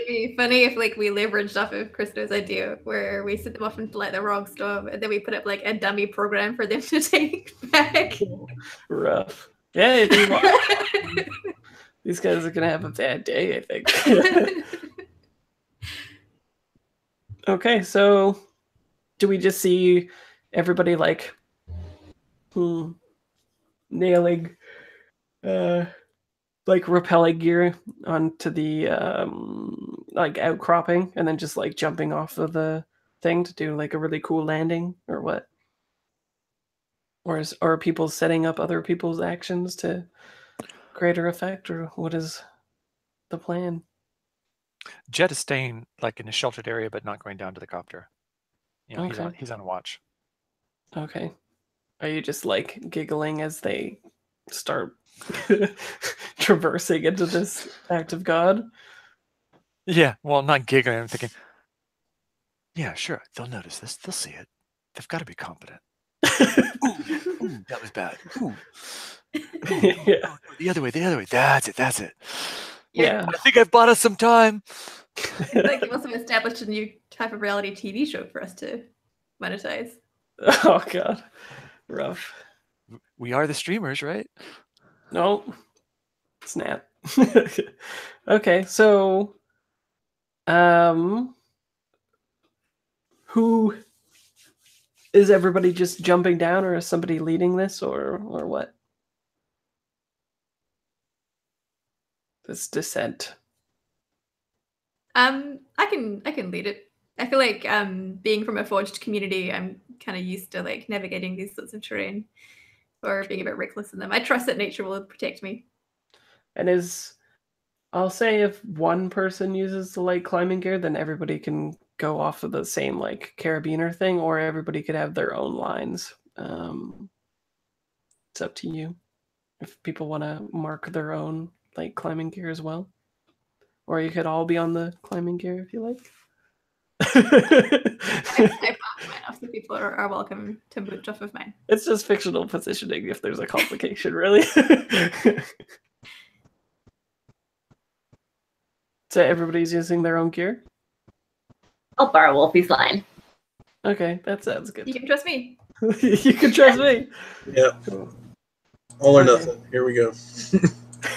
Speaker 5: be funny if we leveraged off of Christo's idea where we sent them off into the wrong storm, and then we put up a dummy program for them to take back.
Speaker 1: Rough. Yeah, if you want. These guys are gonna have a bad day, I think. Okay, so do we just see everybody nailing rappelling gear onto the outcropping, and then just jumping off of the thing to do a really cool landing, or what? Or are people setting up other people's actions to greater effect, or what is the plan?
Speaker 2: Jet is staying in a sheltered area, but not going down to the copter.
Speaker 1: Okay.
Speaker 2: He's on watch.
Speaker 1: Okay. Are you just giggling as they start traversing into this act of God?
Speaker 2: Yeah, well, not giggling. I'm thinking, yeah, sure, they'll notice this. They'll see it. They've got to be competent. Ooh, that was bad. Ooh.
Speaker 1: Yeah.
Speaker 2: The other way. That's it.
Speaker 1: Yeah.
Speaker 2: I think I've bought us some time.
Speaker 5: You've also established a new type of reality TV show for us to monetize.
Speaker 1: Oh, God. Rough.
Speaker 2: We are the streamers, right?
Speaker 1: No. Snap. Okay, so who is everybody just jumping down, or is somebody leading this, or what? This descent.
Speaker 5: I can lead it. I feel like being from a forged community, I'm kind of used to navigating these sorts of terrain, or being a bit reckless in them. I trust that nature will protect me.
Speaker 1: And I'll say if one person uses the light climbing gear, then everybody can go off of the same carabiner thing, or everybody could have their own lines. It's up to you if people want to mark their own climbing gear as well, or you could all be on the climbing gear if you like.
Speaker 5: I've marked mine off, so people are welcome to mooch off of mine.
Speaker 1: It's just fictional positioning if there's a complication, really. So everybody's using their own gear?
Speaker 4: I'll borrow Wolfie's line.
Speaker 1: Okay, that sounds good.
Speaker 5: You can trust me.
Speaker 1: You can trust me.
Speaker 3: Yeah.
Speaker 1: Cool.
Speaker 3: All or
Speaker 1: Okay.
Speaker 3: nothing. Here we go.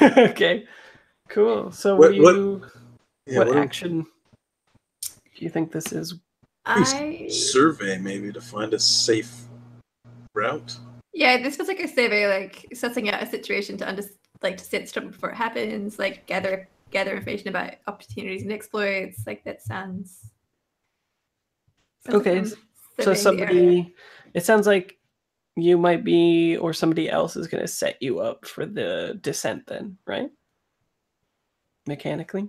Speaker 1: Okay, cool. So what
Speaker 3: What
Speaker 1: action do you think this is?
Speaker 3: survey maybe to find a safe route?
Speaker 5: Yeah, this was like a survey, like sussing out a situation to to set trouble before it happens, like gather information about opportunities and exploits. Like that sounds
Speaker 1: Okay,
Speaker 5: like I'm
Speaker 1: so
Speaker 5: surveying the area.
Speaker 1: it sounds like you might be, or somebody else is going to set you up for the descent then, right? Mechanically?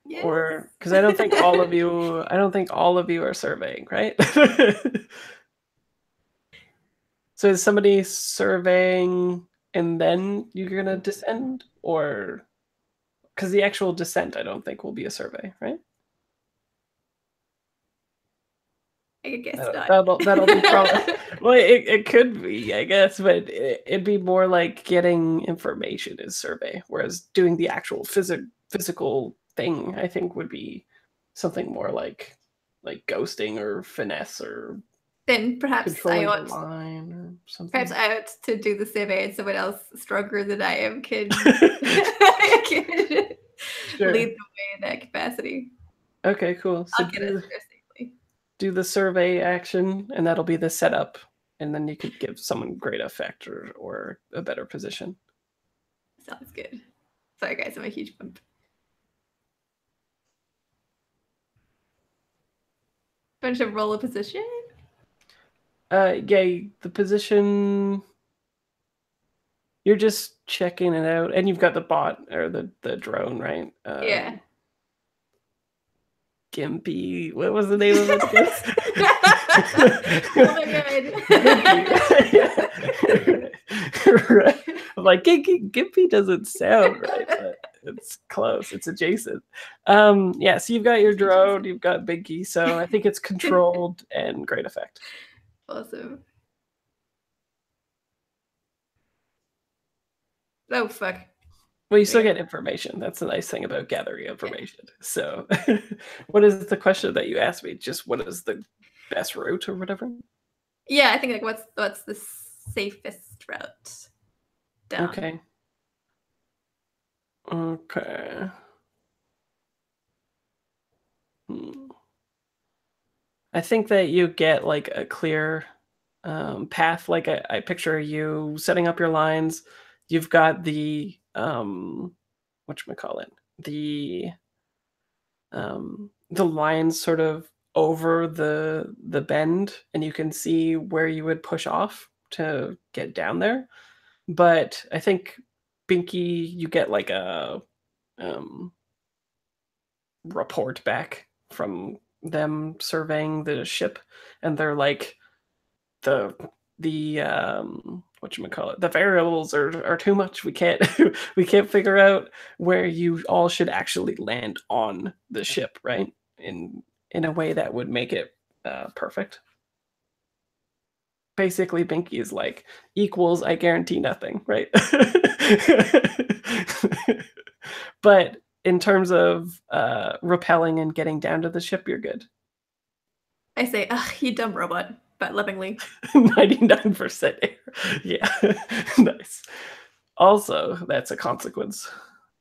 Speaker 5: Yes.
Speaker 1: Or, because I don't think all of you are surveying, right? So is somebody surveying and then you're going to descend? Or, because the actual descent I don't think will be a survey, right?
Speaker 5: I guess not.
Speaker 1: That'll be probably well. It could be, I guess, but it'd be more like getting information is survey, whereas doing the actual physical thing, I think, would be something more like ghosting or finesse or
Speaker 5: Then perhaps
Speaker 1: controlling
Speaker 5: I
Speaker 1: the
Speaker 5: ought
Speaker 1: line or something.
Speaker 5: perhaps I ought to do the survey, and someone else stronger than I am can
Speaker 1: Sure.
Speaker 5: lead the way in that capacity.
Speaker 1: Okay, cool. So
Speaker 5: I'll get us there safely.
Speaker 1: do the survey action, and that'll be the setup, and then you could give someone great effect or a better position.
Speaker 5: Sounds good. Sorry guys, I'm a huge bump. Bunch of roll a position.
Speaker 1: Yeah, the position. You're just checking it out, and you've got the bot or the drone, right?
Speaker 5: Yeah.
Speaker 1: Gimpy. What was the name of it?
Speaker 5: Oh my god.
Speaker 1: Right. I'm like, Gimpy doesn't sound right, but it's close. It's adjacent. Yeah, so you've got your drone, you've got Binky, so I think it's controlled and great effect.
Speaker 5: Awesome. Oh fuck.
Speaker 1: Well, you still get information. That's the nice thing about gathering information. So, what is the question that you asked me? Just what is the best route or whatever?
Speaker 5: Yeah, I think like what's the safest route down?
Speaker 1: Okay. Okay. I think that you get like a clear path. Like I picture you setting up your lines. You've got the whatchamacallit, the lines sort of over the bend, and you can see where you would push off to get down there. But I think Binky, you get like a report back from them surveying the ship, and they're like the whatchamacallit, the variables are too much. We can't we can't figure out where you all should actually land on the ship, right? In a way that would make it perfect. Basically, Binky is like equals I guarantee nothing, right? But in terms of rappelling and getting down to the ship, you're good.
Speaker 5: I say, ugh, you dumb robot, but lovingly.
Speaker 1: 99% error. Yeah. Nice. Also, that's a consequence.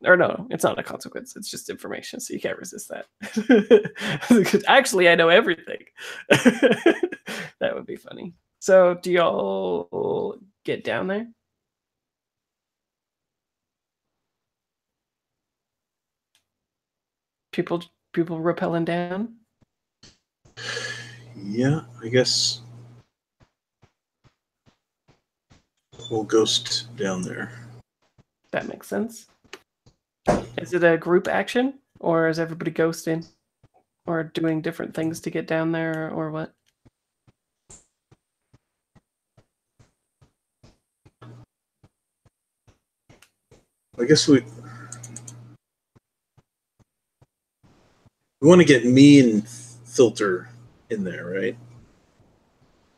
Speaker 1: Or no, it's not a consequence. It's just information, so you can't resist that. Actually, I know everything. That would be funny. So, do y'all get down there? People rappelling down?
Speaker 3: Yeah, I guess we'll ghost down there.
Speaker 1: That makes sense. Is it a group action, or is everybody ghosting, or doing different things to get down there, or what?
Speaker 3: I guess we. We want to get me and Filter in there, right?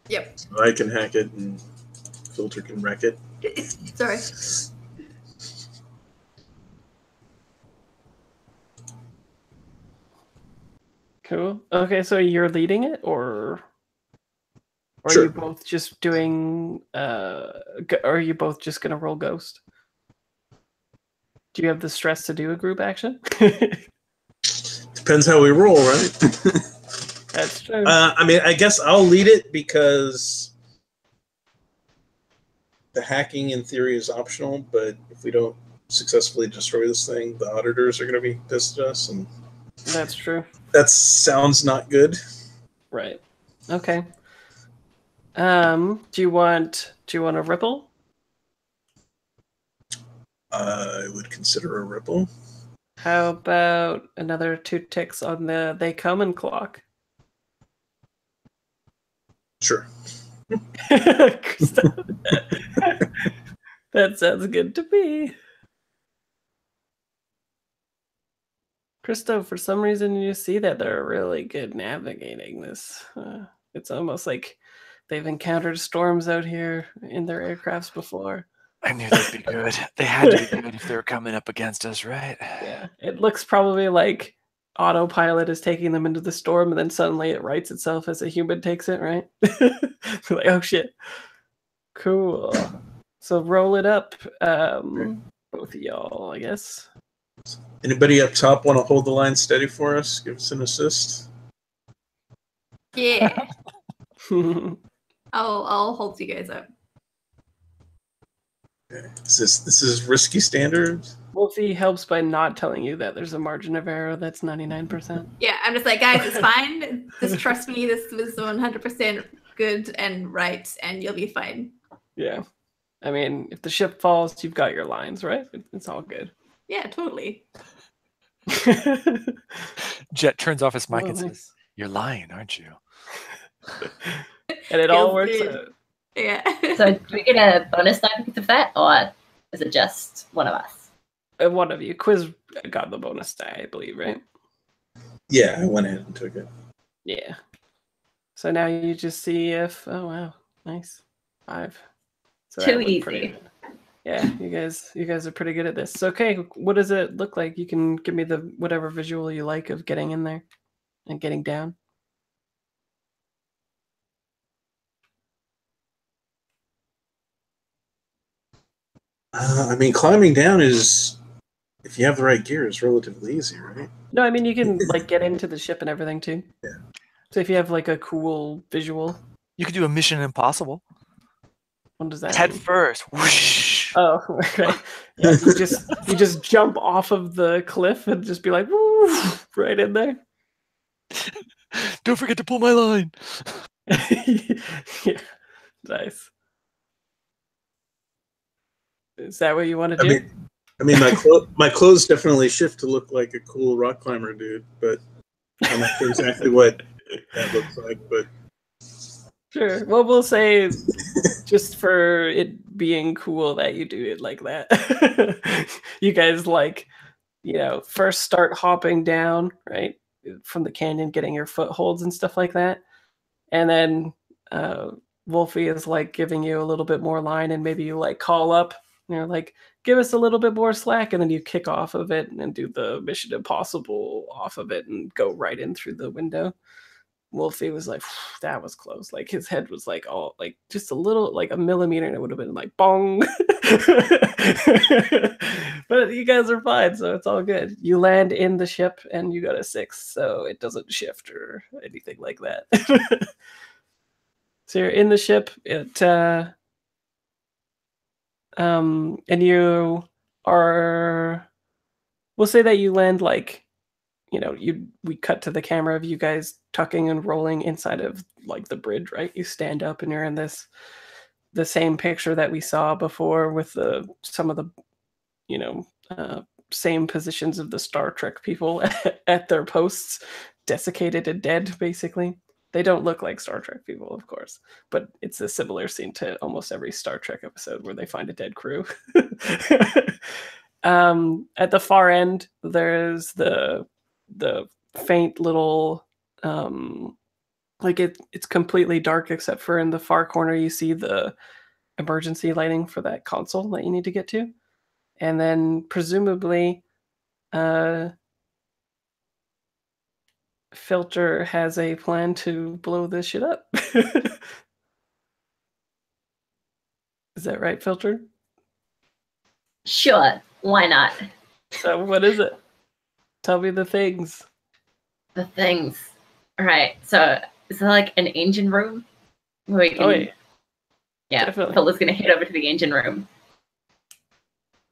Speaker 5: Yep.
Speaker 3: So I can hack it and Filter can wreck it.
Speaker 5: Sorry.
Speaker 1: Cool. Okay, so you're leading it, or are
Speaker 3: Sure.
Speaker 1: you both just doing? Are you both just gonna roll ghost? Do you have the stress to do a group action?
Speaker 3: Depends how we roll, right?
Speaker 1: That's true.
Speaker 3: I mean, I guess I'll lead it because the hacking in theory is optional, but if we don't successfully destroy this thing, the auditors are going to be pissed at us, and
Speaker 1: That's true.
Speaker 3: that sounds not good.
Speaker 1: Right. Okay. Do you want a ripple?
Speaker 3: I would consider a ripple.
Speaker 1: How about another 2 ticks on the they come and clock?
Speaker 3: Sure.
Speaker 1: That sounds good to me. Christo, for some reason you see that they're really good navigating this. It's almost like they've encountered storms out here in their aircrafts before.
Speaker 2: I knew they'd be good. They had to be good if they were coming up against us, right?
Speaker 1: Yeah, it looks probably like autopilot is taking them into the storm, and then suddenly it rights itself as a human takes it, right? Like, oh shit. Cool. So roll it up, both of y'all, I guess.
Speaker 3: Anybody up top want to hold the line steady for us? Give us an assist.
Speaker 5: Yeah. I'll hold you guys up.
Speaker 3: Okay. This is risky standards?
Speaker 1: Wolfie helps by not telling you that there's a margin of error that's 99%.
Speaker 5: Yeah, I'm just like, guys, it's fine. Just trust me. This was 100% good and right, and you'll be fine.
Speaker 1: Yeah. I mean, if the ship falls, you've got your lines, right? It's all good.
Speaker 5: Yeah, totally.
Speaker 2: Jet turns off his mic
Speaker 1: Oh,
Speaker 2: and
Speaker 1: nice.
Speaker 2: says, "You're lying, aren't you?"
Speaker 1: And it all
Speaker 5: Feels
Speaker 1: works
Speaker 5: good.
Speaker 1: out.
Speaker 5: Yeah.
Speaker 4: So do we get a bonus die because of that, or is it just one of us?
Speaker 1: One of you. Quiz got the bonus die, I believe, right?
Speaker 3: Yeah, I went ahead and took it.
Speaker 1: Yeah. So now you just see if... Oh, wow. Nice. 5. So that
Speaker 4: Too
Speaker 1: looked pretty
Speaker 4: easy.
Speaker 1: good. Yeah, you guys are pretty good at this. Okay, what does it look like? You can give me the whatever visual you like of getting in there and getting down.
Speaker 3: I mean, climbing down is, if you have the right gear, is relatively easy, right?
Speaker 1: No, I mean you can like get into the ship and everything too.
Speaker 3: Yeah.
Speaker 1: So if you have like a cool visual,
Speaker 2: You could do a Mission Impossible.
Speaker 1: what does that
Speaker 2: Head
Speaker 1: mean?
Speaker 2: first. Whoosh.
Speaker 1: Oh, right. Yeah, you just jump off of the cliff and just be like, woo, right in there.
Speaker 2: Don't forget to pull my line.
Speaker 1: Yeah, nice. Is that what you want to do?
Speaker 3: I mean, my clothes definitely shift to look like a cool rock climber dude, but I'm not sure exactly what that looks like. But
Speaker 1: Sure. Well, we'll say just for it being cool that you do it like that. You guys like, first start hopping down, right? From the canyon, getting your footholds and stuff like that. And then Wolfie is like giving you a little bit more line, and maybe you like call up, like, give us a little bit more slack, and then you kick off of it and do the Mission Impossible off of it and go right in through the window. Wolfie was like, that was close. Like his head was like all like just a little, like a millimeter, and it would have been like bong. But you guys are fine, so it's all good. You land in the ship and you got a 6, so it doesn't shift or anything like that. So you're in the ship. And you are. We'll say that you land like, we cut to the camera of you guys tucking and rolling inside of like the bridge, right? You stand up and you're in the same picture that we saw before with some of the, same positions of the Star Trek people at their posts, desiccated and dead, basically. They don't look like Star Trek people, of course, but it's a similar scene to almost every Star Trek episode where they find a dead crew. At the far end, there's the faint little like it's completely dark except for in the far corner you see the emergency lighting for that console that you need to get to. And then presumably Filter has a plan to blow this shit up. Is that right, Filter?
Speaker 4: Sure, why not?
Speaker 1: So what is it? Tell me the things.
Speaker 4: The things. All right. So is there like an engine room where we can?
Speaker 1: Oh yeah,
Speaker 4: Yeah.
Speaker 1: definitely.
Speaker 4: Phil's gonna head over to the engine room,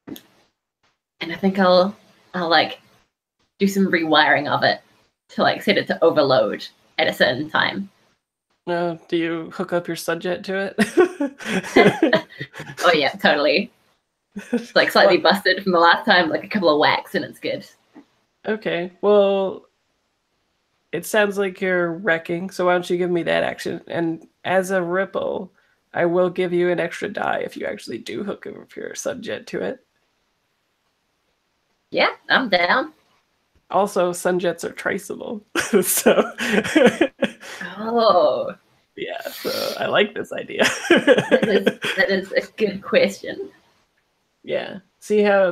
Speaker 4: and I think I'll like do some rewiring of it to like set it to overload at a certain time.
Speaker 1: Do you hook up your Sunjet to it?
Speaker 4: Oh yeah, totally. It's like slightly busted from the last time, like a couple of whacks, and it's good.
Speaker 1: Okay, well, it sounds like you're wrecking, so why don't you give me that action? And as a ripple, I will give you an extra die if you actually do hook up your Sunjet to it.
Speaker 4: Yeah, I'm down.
Speaker 1: Also, Sunjets are traceable, so
Speaker 4: Oh,
Speaker 1: yeah, so I like this idea.
Speaker 4: that is a good question.
Speaker 1: Yeah. See how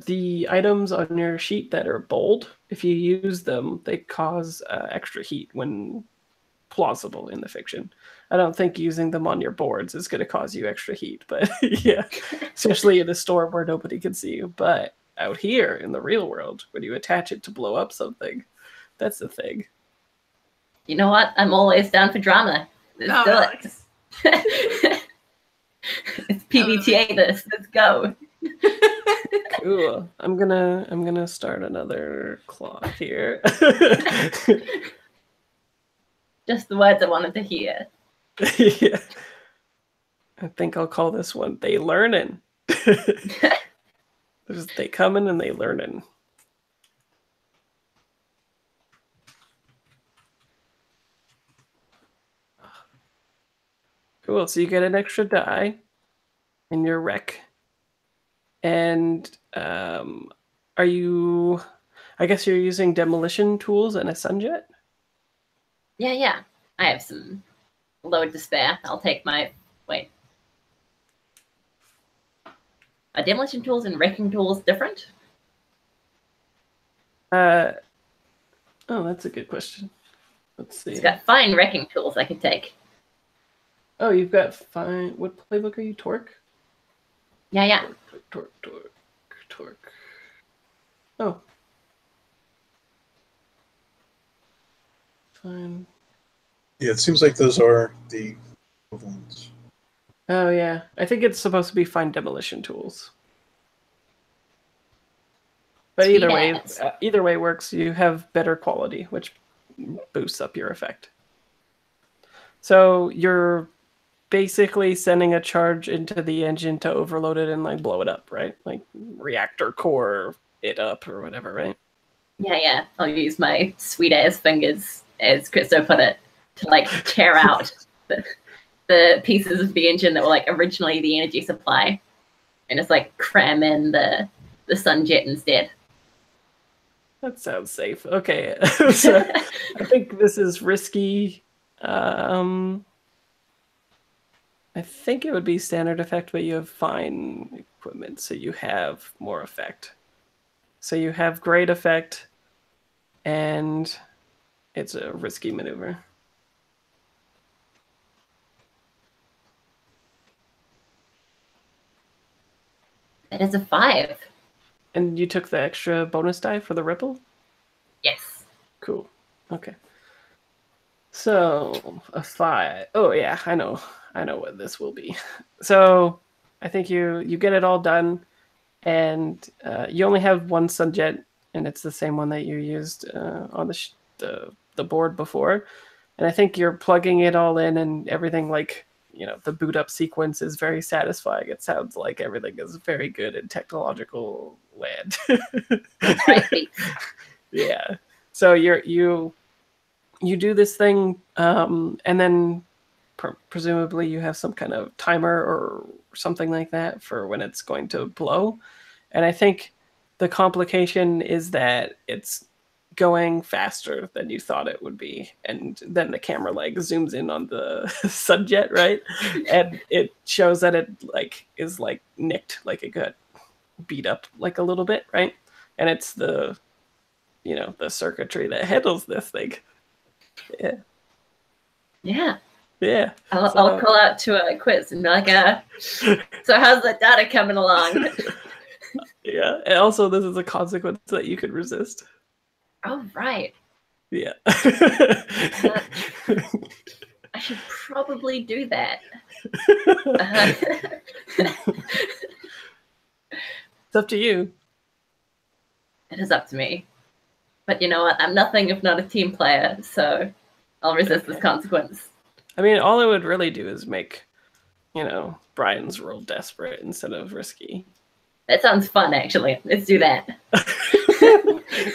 Speaker 1: the items on your sheet that are bold, if you use them, they cause extra heat when plausible in the fiction. I don't think using them on your boards is going to cause you extra heat, but yeah, especially in a storm where nobody can see you. But out here in the real world, when you attach it to blow up something, that's the thing.
Speaker 4: You know what? I'm always down for drama. Let's do it. It's PBTA this. Let's go.
Speaker 1: Cool. I'm gonna start another clock here.
Speaker 4: Just the words I wanted to hear.
Speaker 1: Yeah. I think I'll call this one "They Learnin'." They coming and they learning. Cool. So you get an extra die in your wreck. And are you? I guess you're using demolition tools and a Sunjet.
Speaker 4: Yeah. I have some load to spare. I'll take my wait. Are demolition tools and wrecking tools different?
Speaker 1: Oh, that's a good question. Let's see.
Speaker 4: It's got fine wrecking tools I could take.
Speaker 1: Oh, you've got fine. What playbook are you? Torque.
Speaker 4: Yeah.
Speaker 1: Torque. Oh. Fine.
Speaker 3: Yeah, it seems like those are the equivalents.
Speaker 1: Oh yeah, I think it's supposed to be fine demolition tools. But
Speaker 4: Sweet
Speaker 1: either way works. You have better quality, which boosts up your effect. So you're basically sending a charge into the engine to overload it and like blow it up, right? Like reactor core it up or whatever, right?
Speaker 4: Yeah. I'll use my sweet ass fingers, as Christo put it, to like tear out the pieces of the engine that were like originally the energy supply, and just like cram in the Sunjet instead.
Speaker 1: That sounds safe. Okay, so I think this is risky. I think it would be standard effect, but you have fine equipment, so you have more effect. So you have great effect, and it's a risky maneuver.
Speaker 4: That is a 5.
Speaker 1: And you took the extra bonus die for the ripple?
Speaker 4: Yes.
Speaker 1: Cool. Okay. So a 5. Oh yeah, I know what this will be. So I think you get it all done, and you only have one Sunjet, and it's the same one that you used on the board before. And I think you're plugging it all in, and everything, like, you know, the boot up sequence is very satisfying. It sounds like everything is very good in technological land.
Speaker 4: Right.
Speaker 1: Yeah. So you do this thing, and then presumably you have some kind of timer or something like that for when it's going to blow. And I think the complication is that it's going faster than you thought it would be, and then the camera like zooms in on the Sunjet, right? And it shows that it like is like nicked, like it got beat up like a little bit, right? And it's the, you know, the circuitry that handles this thing. Yeah.
Speaker 4: I'll call out to a quiz and be like, so how's the data coming along?
Speaker 1: Yeah, and also this is a consequence that you could resist.
Speaker 4: Oh, right.
Speaker 1: Yeah.
Speaker 4: I should probably do that.
Speaker 1: It's up to you.
Speaker 4: It is up to me. But you know what? I'm nothing if not a team player, so I'll resist this consequence.
Speaker 1: I mean, all it would really do is make, you know, Brian's role desperate instead of risky.
Speaker 4: That sounds fun, actually. Let's do that.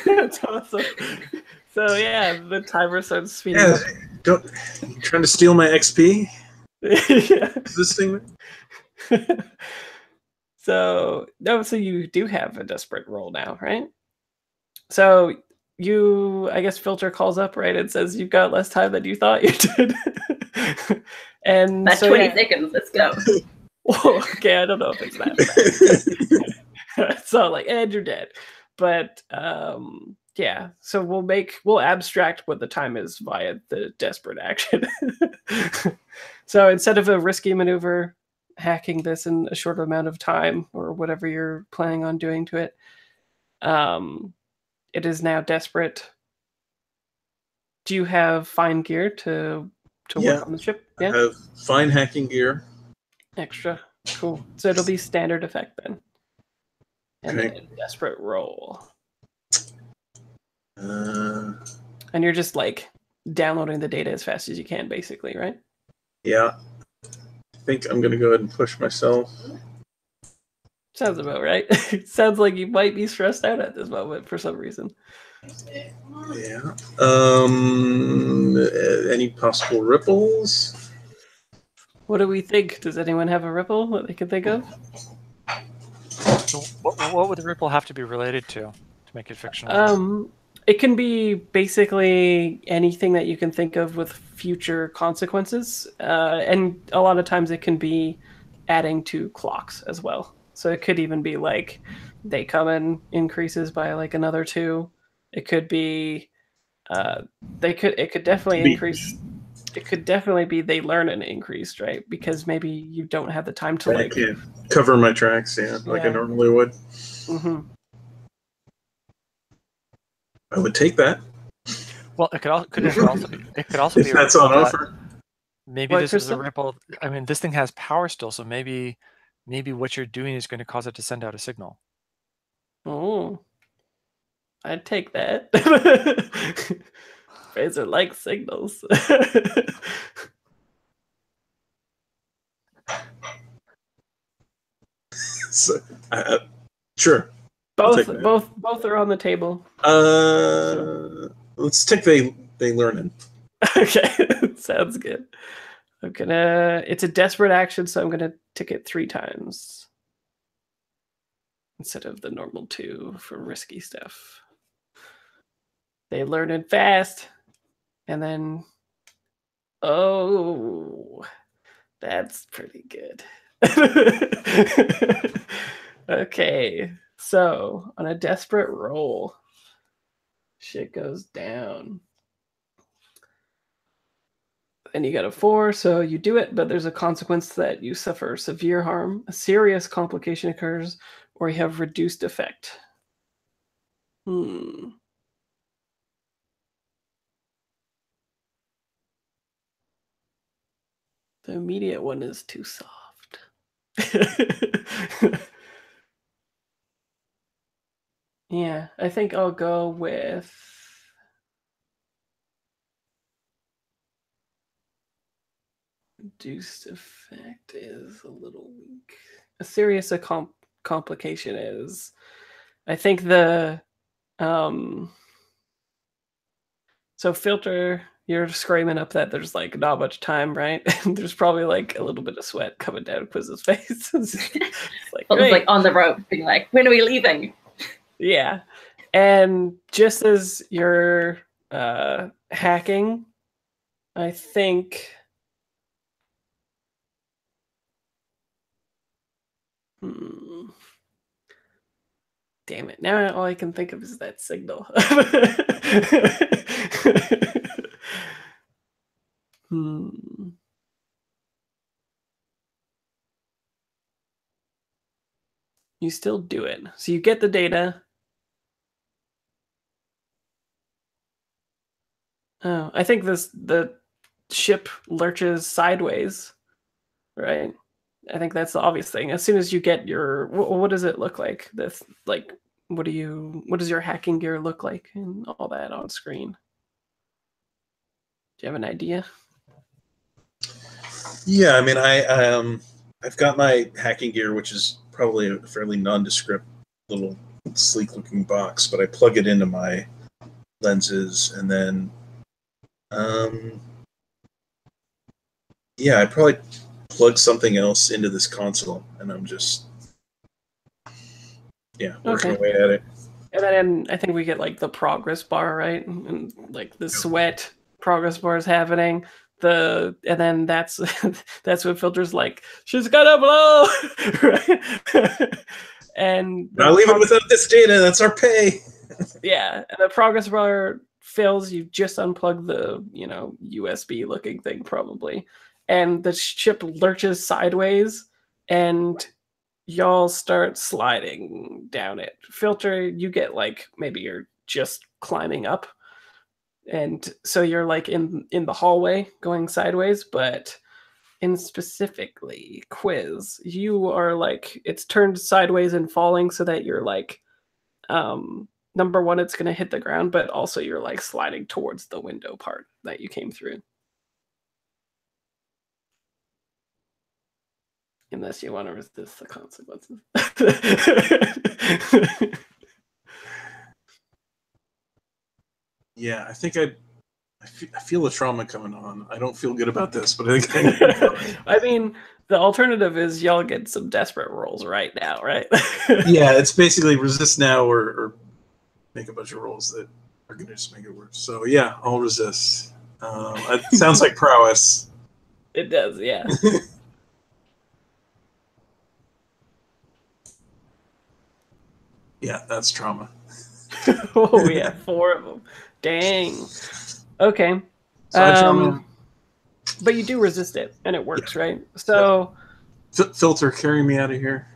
Speaker 1: That's awesome. So yeah, the timer starts speeding up.
Speaker 3: You trying to steal my XP?
Speaker 1: Yeah.
Speaker 3: Is this thing?
Speaker 1: So you do have a desperate roll now, right? So I guess Filter calls up, right? It says you've got less time than you thought you did. And
Speaker 4: that's
Speaker 1: so,
Speaker 4: 20 seconds. Let's go.
Speaker 1: Whoa, okay, I don't know if it's that bad. So like, and you're dead. But yeah, so we'll abstract what the time is via the desperate action. So instead of a risky maneuver, hacking this in a short amount of time or whatever you're planning on doing to it, it is now desperate. Do you have fine gear to work on the ship? Yeah,
Speaker 3: I have fine hacking gear.
Speaker 1: Extra. Cool. So it'll be standard effect then. And
Speaker 3: Okay.
Speaker 1: then a desperate roll.
Speaker 3: Uh,
Speaker 1: And you're just like downloading the data as fast as you can, basically, right?
Speaker 3: yeah. I think I'm going to go ahead and push myself.
Speaker 1: Sounds about right. Sounds like you might be stressed out at this moment for some reason.
Speaker 3: Yeah. Any possible ripples?
Speaker 1: What do we think? Does anyone have a ripple that they can think of?
Speaker 2: So what would the ripple have to be related to make it fictional?
Speaker 1: It can be basically anything that you can think of with future consequences. And a lot of times it can be adding to clocks as well. So it could even be like they come in increases by like another 2. It could be it could definitely increase. It could definitely be they learn an increased, right? Because maybe you don't have the time to
Speaker 3: I can't cover my tracks, like I normally would.
Speaker 1: Mm-hmm.
Speaker 3: I would take that.
Speaker 2: Well, it could also be
Speaker 3: If that's on offer.
Speaker 2: Maybe this is a ripple. I mean, this thing has power still, so maybe what you're doing is going to cause it to send out a signal.
Speaker 1: Oh, I'd take that. Fraser likes signals.
Speaker 3: So, sure.
Speaker 1: Both are on the table.
Speaker 3: Let's take they learning.
Speaker 1: Okay, sounds good. It's a desperate action, so I'm gonna tick it 3 times instead of the normal 2 for risky stuff. They learn it fast, and then that's pretty good. Okay, so on a desperate roll, shit goes down. And you got a 4, so you do it, but there's a consequence that you suffer severe harm, a serious complication occurs, or you have reduced effect. The immediate one is too soft. Yeah, I think I'll go with reduced effect is a little weak. A serious complication is, I think the so Filter, you're screaming up that there's like not much time, right? There's probably like a little bit of sweat coming down Quiz's face. It's like,
Speaker 4: like on the rope, being like, when are we leaving?
Speaker 1: Yeah. And just as you're hacking, I think. Damn it. Now all I can think of is that signal. You still do it. So you get the data. Oh, I think the ship lurches sideways, right? I think that's the obvious thing. As soon as you get your, what does it look like? This like, what does your hacking gear look like and all that on screen? Do you have an idea?
Speaker 3: Yeah, I mean, I've got my hacking gear, which is probably a fairly nondescript little sleek-looking box, but I plug it into my lenses, and then, yeah, I probably plug something else into this console, and I'm just, working away at it.
Speaker 1: And then I think we get like the progress bar, right? And like the sweat progress bar is happening. And then that's what Filter's like, she's gonna blow. Right? And
Speaker 3: not leaving without this data, that's our pay.
Speaker 1: Yeah, and the progress bar fails, you just unplug the, USB looking thing probably. And the ship lurches sideways and y'all start sliding down it. Filter, you get like, maybe you're just climbing up. And so you're like in the hallway going sideways, but in specifically Quiz, you are like, it's turned sideways and falling so that you're like, number one, it's going to hit the ground, but also you're like sliding towards the window part that you came through. Unless you want to resist the consequences.
Speaker 3: Yeah, I think I feel the trauma coming on. I don't feel good about this, but I think
Speaker 1: I mean, the alternative is y'all get some desperate rolls right now, right?
Speaker 3: Yeah, it's basically resist now or make a bunch of rolls that are going to just make it worse. So yeah, I'll resist. It sounds like prowess.
Speaker 1: It does, yeah.
Speaker 3: Yeah, that's trauma.
Speaker 1: Oh yeah, 4 of them. Dang. Okay.
Speaker 3: So
Speaker 1: but you do resist it, and it works, right? So
Speaker 3: Filter, carry me out of here.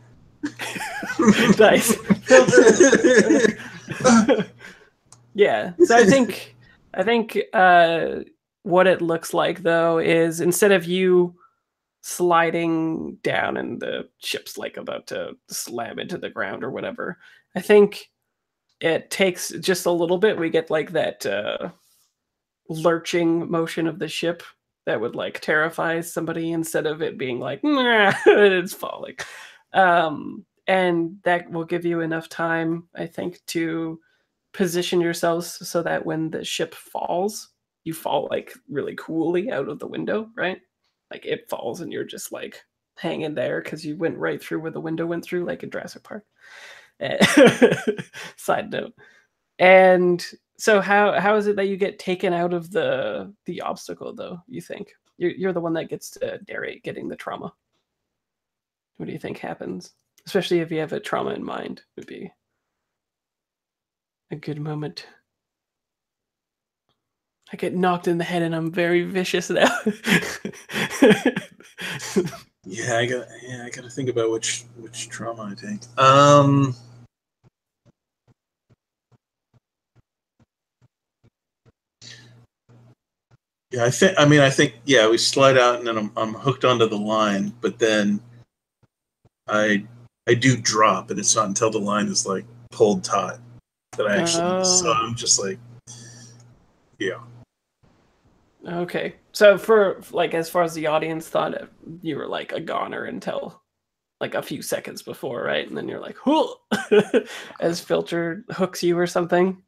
Speaker 1: Nice. Filter. Yeah. So I think what it looks like though is, instead of you sliding down and the ship's like about to slam into the ground or whatever, I think it takes just a little bit. We get like that lurching motion of the ship that would like terrify somebody, instead of it being like it's falling. And that will give you enough time, I think, to position yourselves so that when the ship falls, you fall like really coolly out of the window, right? Like it falls and you're just like hanging there because you went right through where the window went through, like in Jurassic Park. Side note. And so how is it that you get taken out of the obstacle though, you think? You're the one that gets to narrate getting the trauma. What do you think happens? Especially if you have a trauma in mind, would be a good moment. I get knocked in the head and I'm very vicious now.
Speaker 3: Yeah, I gotta think about which trauma I take. Yeah, I think we slide out and then I'm hooked onto the line, but then I do drop, and it's not until the line is like pulled taut that I actually. So I'm just like, yeah.
Speaker 1: Okay, so for like, as far as the audience thought, you were like a goner until like a few seconds before, right? And then you're like, "Whoa!" as Filter hooks you or something.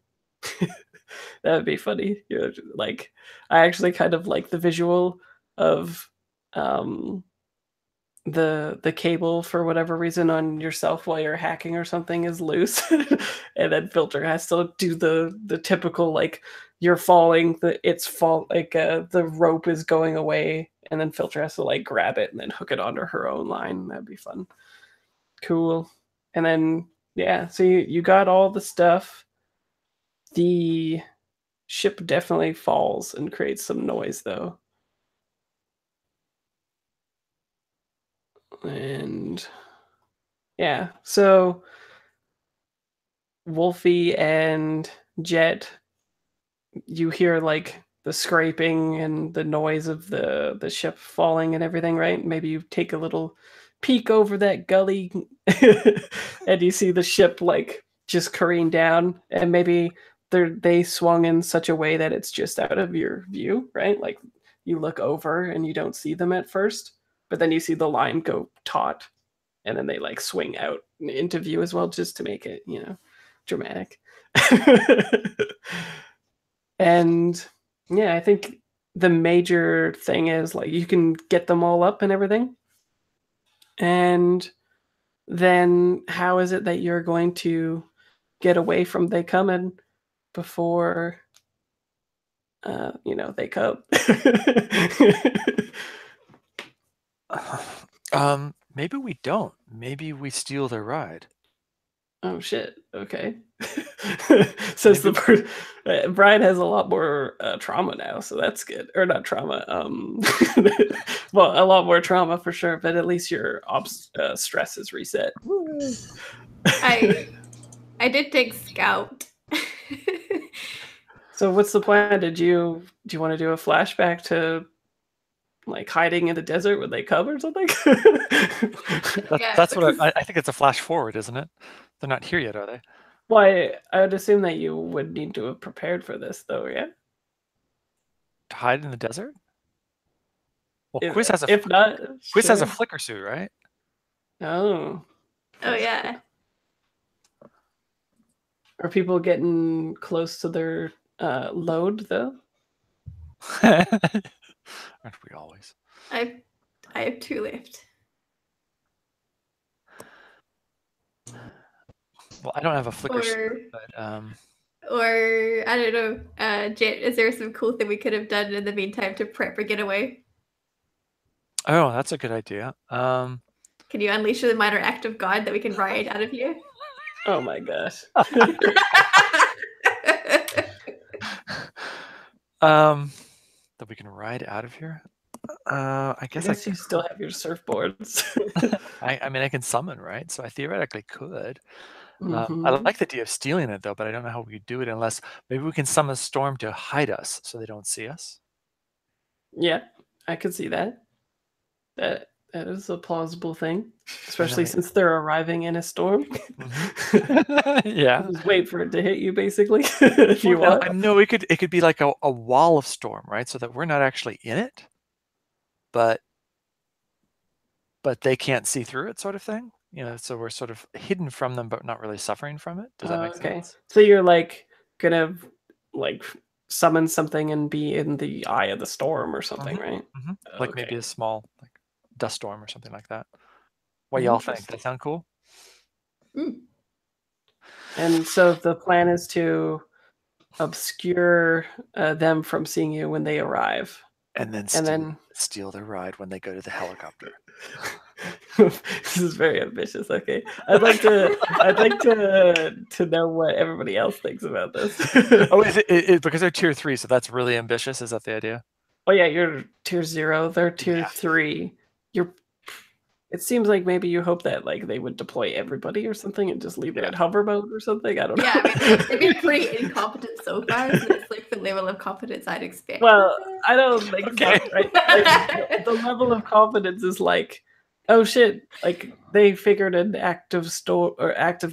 Speaker 1: That would be funny. You're like, I actually kind of like the visual of the cable for whatever reason on yourself while you're hacking or something is loose, and then Filter has to do the typical like you're falling, the rope is going away, and then Filter has to like grab it and then hook it onto her own line. That'd be fun. Cool. And then yeah, so you got all the stuff. The ship definitely falls and creates some noise though. And yeah, so Wolfie and Jet, you hear like the scraping and the noise of the ship falling and everything, right? Maybe you take a little peek over that gully and you see the ship like just careen down, and maybe they swung in such a way that it's just out of your view, right? Like you look over and you don't see them at first, but then you see the line go taut, and then they like swing out into view as well, just to make it, dramatic. And yeah, I think the major thing is like you can get them all up and everything. And then how is it that you're going to get away from they coming before they come?
Speaker 2: Maybe we don't. Maybe we steal their ride.
Speaker 1: Oh shit. Okay. Says the person. Brian has a lot more trauma now, so that's good. Or not trauma. Well, a lot more trauma for sure. But at least your stress is reset.
Speaker 5: I did take Scout.
Speaker 1: So what's the plan? Do you want to do a flashback to like hiding in the desert when they come or something?
Speaker 2: That's what I think. It's a flash forward, isn't it? They're not here yet, are they?
Speaker 1: Well, I would assume that you would need to have prepared for this, though, yeah?
Speaker 2: To hide in the desert? Well, Quiz
Speaker 1: has a
Speaker 2: flicker suit, right?
Speaker 1: Oh.
Speaker 5: Oh, yeah.
Speaker 1: Are people getting close to their load, though?
Speaker 2: Aren't we always?
Speaker 5: I have 2 left.
Speaker 2: Well, I don't have a flicker suit, but
Speaker 5: or I don't know, Jet, is there some cool thing we could have done in the meantime to prep or get away?
Speaker 2: Oh, that's a good idea.
Speaker 5: Can you unleash the minor act of God that we can ride out of here?
Speaker 1: Oh my gosh.
Speaker 2: That we can ride out of here? I guess
Speaker 1: you still have your surfboards.
Speaker 2: I mean, I can summon, right? So I theoretically could.
Speaker 1: Mm-hmm.
Speaker 2: I like the idea of stealing it, though, but I don't know how we do it unless maybe we can summon a storm to hide us so they don't see us.
Speaker 1: Yeah, I could see that. That is a plausible thing, especially since they're arriving in a storm.
Speaker 2: Mm-hmm. Yeah.
Speaker 1: Just wait for it to hit you, basically, if you want.
Speaker 2: No, it could be like a wall of storm, right? So that we're not actually in it, but they can't see through it, sort of thing. So we're sort of hidden from them, but not really suffering from it. Does that make sense?
Speaker 1: So you're like gonna like summon something and be in the eye of the storm or something, right?
Speaker 2: Mm-hmm. Like maybe a small like dust storm or something like that. What y'all think? Does that sound cool?
Speaker 5: Mm.
Speaker 1: And so the plan is to obscure them from seeing you when they arrive,
Speaker 2: and then steal their ride when they go to the helicopter.
Speaker 1: This is very ambitious. Okay, I'd like to know what everybody else thinks about this.
Speaker 2: Oh, is it because they're tier 3, so that's really ambitious? Is that the idea?
Speaker 1: Oh yeah, you're tier 0. They're tier 3. It seems like maybe you hope that like they would deploy everybody or something and just leave it at hover mode or something. I don't know.
Speaker 5: Yeah, I mean, they've been pretty incompetent so far, so it's like the level of competence I'd expect.
Speaker 1: Well, I don't think so, right? Like, the level of confidence is like, oh shit, like they figured an act of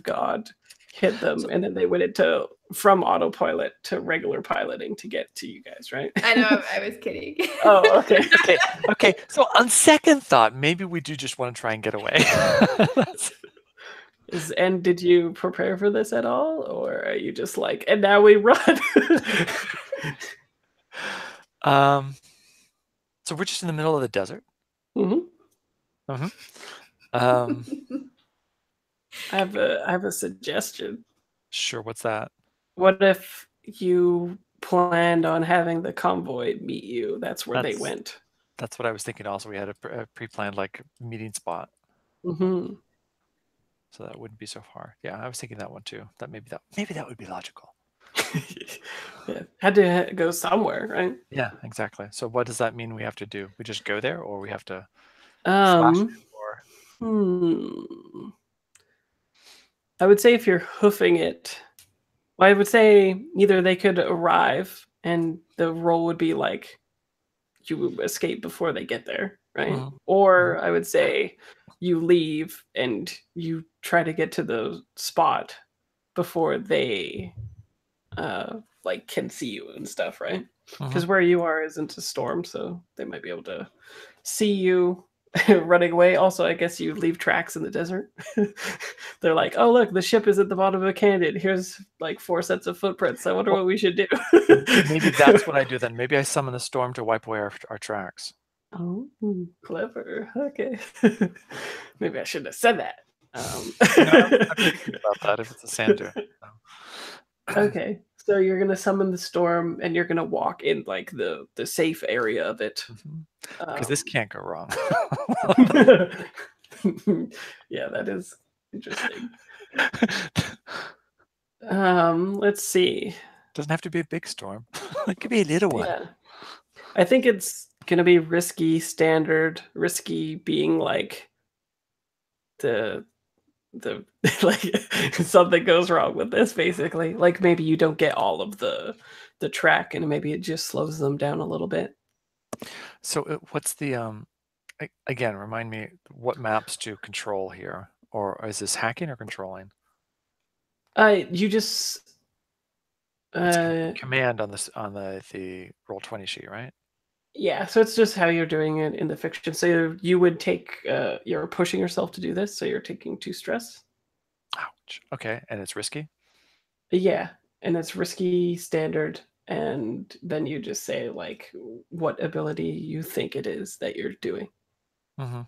Speaker 1: God hit them, and then they went into from autopilot to regular piloting to get to you guys, right?
Speaker 5: I know, I was kidding.
Speaker 1: Oh, okay.
Speaker 2: Okay. So on second thought, maybe we do just want to try and get away.
Speaker 1: And did you prepare for this at all, or are you just like, and now we run?
Speaker 2: So we're just in the middle of the desert.
Speaker 1: Mm-hmm.
Speaker 2: Mhm. Um,
Speaker 1: I have a suggestion.
Speaker 2: sure. What's that?
Speaker 1: What if you planned on having the convoy meet you? That's where they
Speaker 2: That's
Speaker 1: went.
Speaker 2: that's what I was thinking. Also, we had a pre-planned like meeting spot,
Speaker 1: Hmm
Speaker 2: so that wouldn't be so far. Yeah, I was thinking that one too. Maybe that would be logical.
Speaker 1: Yeah, had to go somewhere, right?
Speaker 2: Yeah, exactly. So what does that mean we have to do? We just go there, or we have to slash
Speaker 1: Um,
Speaker 2: it, or
Speaker 1: hmm. I would say if you're hoofing it, well, I would say either they could arrive and the roll would be like you escape before they get there, right?
Speaker 2: Mhm.
Speaker 1: Or I would say you leave and you try to get to the spot before they like can see you and stuff, right? Because
Speaker 2: Mhm.
Speaker 1: where you are isn't a storm, so they might be able to see you running away. Also, I guess you leave tracks in the desert. They're like, oh look, the ship is at the bottom of a canyon. Here's like 4 sets of footprints. I wonder
Speaker 2: Well,
Speaker 1: what we should do.
Speaker 2: maybe that's what I do then. Maybe I summon the storm to wipe away our tracks.
Speaker 1: Oh, clever. Okay. Maybe I shouldn't have said that.
Speaker 2: I'm thinking about that if it's a sand dune.
Speaker 1: Okay. So you're gonna summon the storm and you're gonna walk in like the safe area of it.
Speaker 2: Because this can't go wrong.
Speaker 1: Yeah, that is interesting. Let's see.
Speaker 2: Doesn't have to be a big storm. It could be a little one.
Speaker 1: Yeah. I think it's gonna be risky standard, risky being like the like something goes wrong with this basically. Like maybe you don't get all of the track and maybe it just slows them down a little bit.
Speaker 2: So what's the again? Remind me what maps to control here, or is this hacking or controlling?
Speaker 1: You just
Speaker 2: It's command on this on the Roll20 sheet, right?
Speaker 1: yeah, so it's just how you're doing it in the fiction. So you would take you're pushing yourself to do this, so you're taking 2 stress.
Speaker 2: Ouch. Okay, and it's risky.
Speaker 1: Yeah, and it's risky standard, and then you just say like what ability you think it is that you're doing.
Speaker 2: Mm-hmm.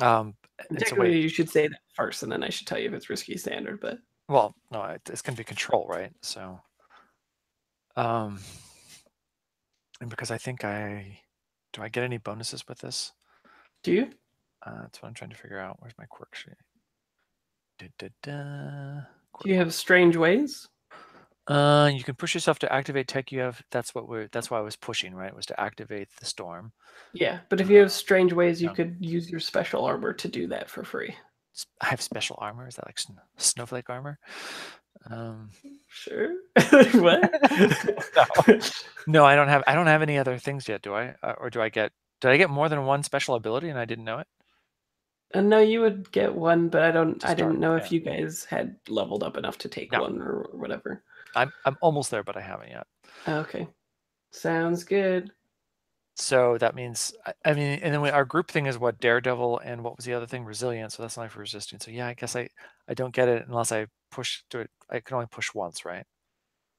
Speaker 1: And
Speaker 2: And so
Speaker 1: technically,
Speaker 2: wait.
Speaker 1: you should say that first, and then I should tell you if it's risky standard. But
Speaker 2: Well, no, it's going to be control, right? So, and because I think do I get any bonuses with this?
Speaker 1: do you?
Speaker 2: That's what I'm trying to figure out. Where's my quirk sheet?
Speaker 1: Do you have strange ways?
Speaker 2: You can push yourself to activate tech you have. That's why I was pushing, right? Was to activate the storm.
Speaker 1: Yeah, but if you have strange ways, you
Speaker 2: no.
Speaker 1: could use your special armor to do that for free.
Speaker 2: I have special armor. Is that like snowflake armor?
Speaker 1: Sure. What?
Speaker 2: No, I don't have any other things yet. Do I? Or did I get more than one special ability and I didn't know it?
Speaker 1: No, you would get one, but I didn't know
Speaker 2: yeah.
Speaker 1: if you guys had leveled up enough to take
Speaker 2: No.
Speaker 1: one or whatever.
Speaker 2: I'm almost there, but I haven't yet.
Speaker 1: Okay, sounds good.
Speaker 2: So that means I mean, and then our group thing is what, Daredevil, and what was the other thing? Resilient. So that's not for resisting. So yeah, I guess I don't get it unless I push to it. I can only push once, right?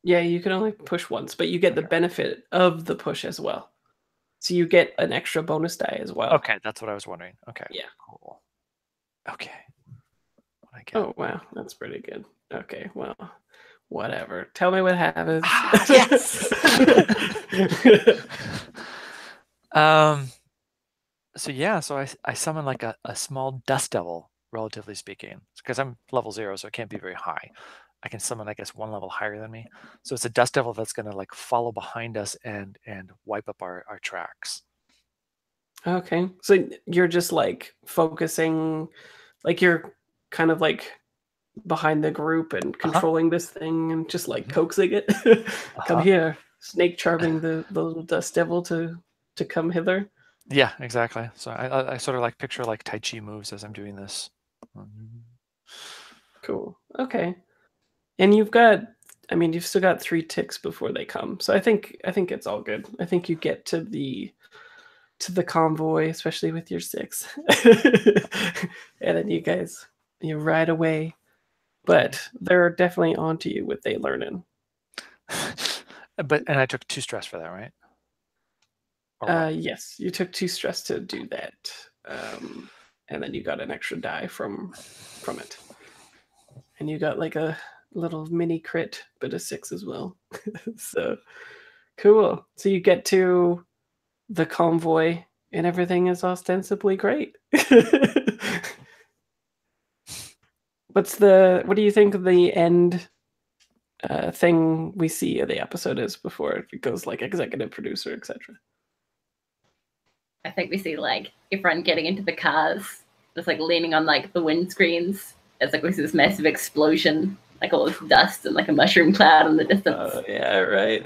Speaker 1: Yeah, you can only push once, but you get the benefit of the push as well. So you get an extra bonus die as well.
Speaker 2: Okay, that's what I was wondering. Okay.
Speaker 1: Yeah.
Speaker 2: Cool. Okay. What I get?
Speaker 1: Oh wow, that's pretty good. Okay, well, whatever. Tell me what happens.
Speaker 2: Yes. So yeah, so I summon like a small dust devil, relatively speaking, because I'm level 0, so it can't be very high. I can summon, I guess, 1 level higher than me. So it's a dust devil that's gonna like follow behind us and wipe up our tracks.
Speaker 1: Okay, so you're just like focusing, like you're kind of like behind the group and controlling this thing and just like coaxing it. Come here, snake charming the little dust devil to come hither.
Speaker 2: Yeah, exactly. So I sort of like picture like Tai Chi moves as I'm doing this.
Speaker 1: Cool. Okay. And you've still got 3 ticks before they come. So I think it's all good. I think you get to the convoy, especially with your 6. And then you ride away. But they're definitely onto you with they learning.
Speaker 2: And I took 2 stress for that, right?
Speaker 1: Yes, you took 2 stress to do that. and then you got an extra die from it, and you got like a little mini crit, but a 6 as well. So cool. So you get to the convoy, and everything is ostensibly great. What do you think the end thing we see of the episode is before it goes like executive producer, etc.?
Speaker 4: I think we see like everyone getting into the cars, just like leaning on like the windscreens. It's like we see this massive explosion, like all this dust and like a mushroom cloud in the distance.
Speaker 1: Yeah, right.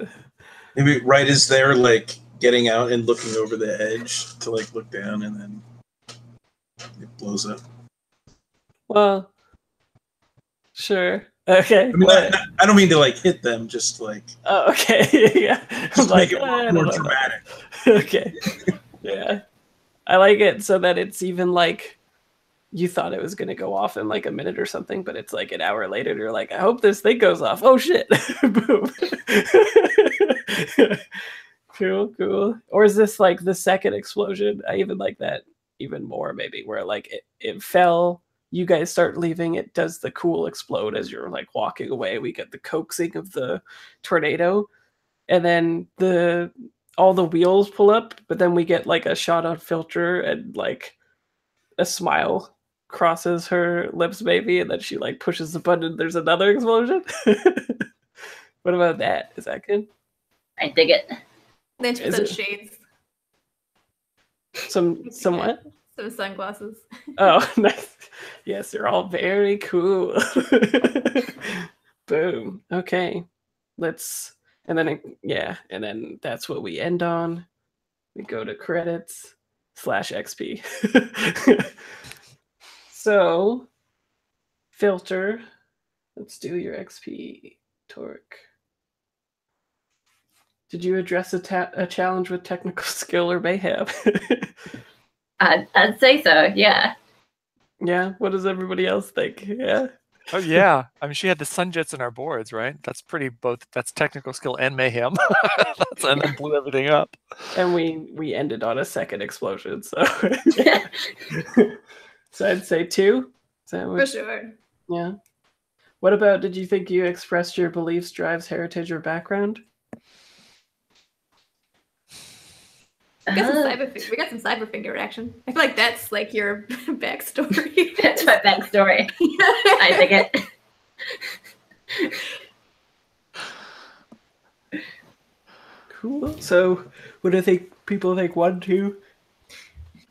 Speaker 3: Maybe right as they're like getting out and looking over the edge to like look down, and then it blows up.
Speaker 1: Well, sure. Okay.
Speaker 3: I mean, I don't mean to like hit them, just like
Speaker 1: okay. Yeah.
Speaker 3: just
Speaker 1: Like,
Speaker 3: make it more dramatic.
Speaker 1: Okay. Yeah. I like it so that it's even like you thought it was going to go off in like a minute or something, but it's like an hour later. You're like, I hope this thing goes off. Oh shit. Boom. Cool. Or is this like the second explosion? I even like that even more, maybe, where like it fell, you guys start leaving, it does the cool explode as you're like walking away. We get the coaxing of the tornado, and then all the wheels pull up, but then we get like a shot on Filter, and like a smile crosses her lips maybe, and then she like pushes the button, there's another explosion. What about that? Is that good?
Speaker 4: I dig it.
Speaker 5: Then she
Speaker 1: Is
Speaker 5: puts
Speaker 1: it?
Speaker 5: shades,
Speaker 1: Some what?
Speaker 5: some sunglasses.
Speaker 1: Oh, nice. Yes, they're all very cool. Boom. Okay. And then that's what we end on. We go to credits /XP. So, Filter, let's do your XP, Torque. Did you address a challenge with technical skill or mayhem?
Speaker 4: I'd say so, yeah.
Speaker 1: Yeah? What does everybody else think? Yeah?
Speaker 2: Oh yeah, I mean, she had the sun jets in our boards, right? That's that's technical skill and mayhem. And then blew everything up.
Speaker 1: And we ended on a second explosion, so so I'd say 2. Is that
Speaker 5: For
Speaker 1: what?
Speaker 5: sure.
Speaker 1: Yeah. What about, did you think you expressed your beliefs, drives, heritage, or background?
Speaker 5: We got some Cyberfinger action. I feel like that's like your backstory.
Speaker 4: That's my backstory. I dig it.
Speaker 1: Cool. So, what do people think? 1, 2?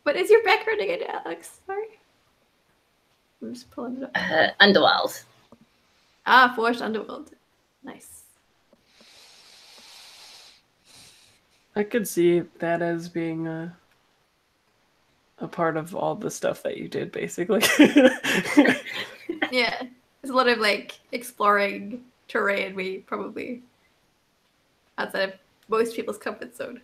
Speaker 5: What is your background again, Alex? Sorry. I'm just pulling it up.
Speaker 4: Underworld.
Speaker 5: Forged Underworld. Nice.
Speaker 1: I could see that as being a part of all the stuff that you did, basically.
Speaker 5: Yeah. There's a lot of like exploring terrain we probably outside of most people's comfort zone.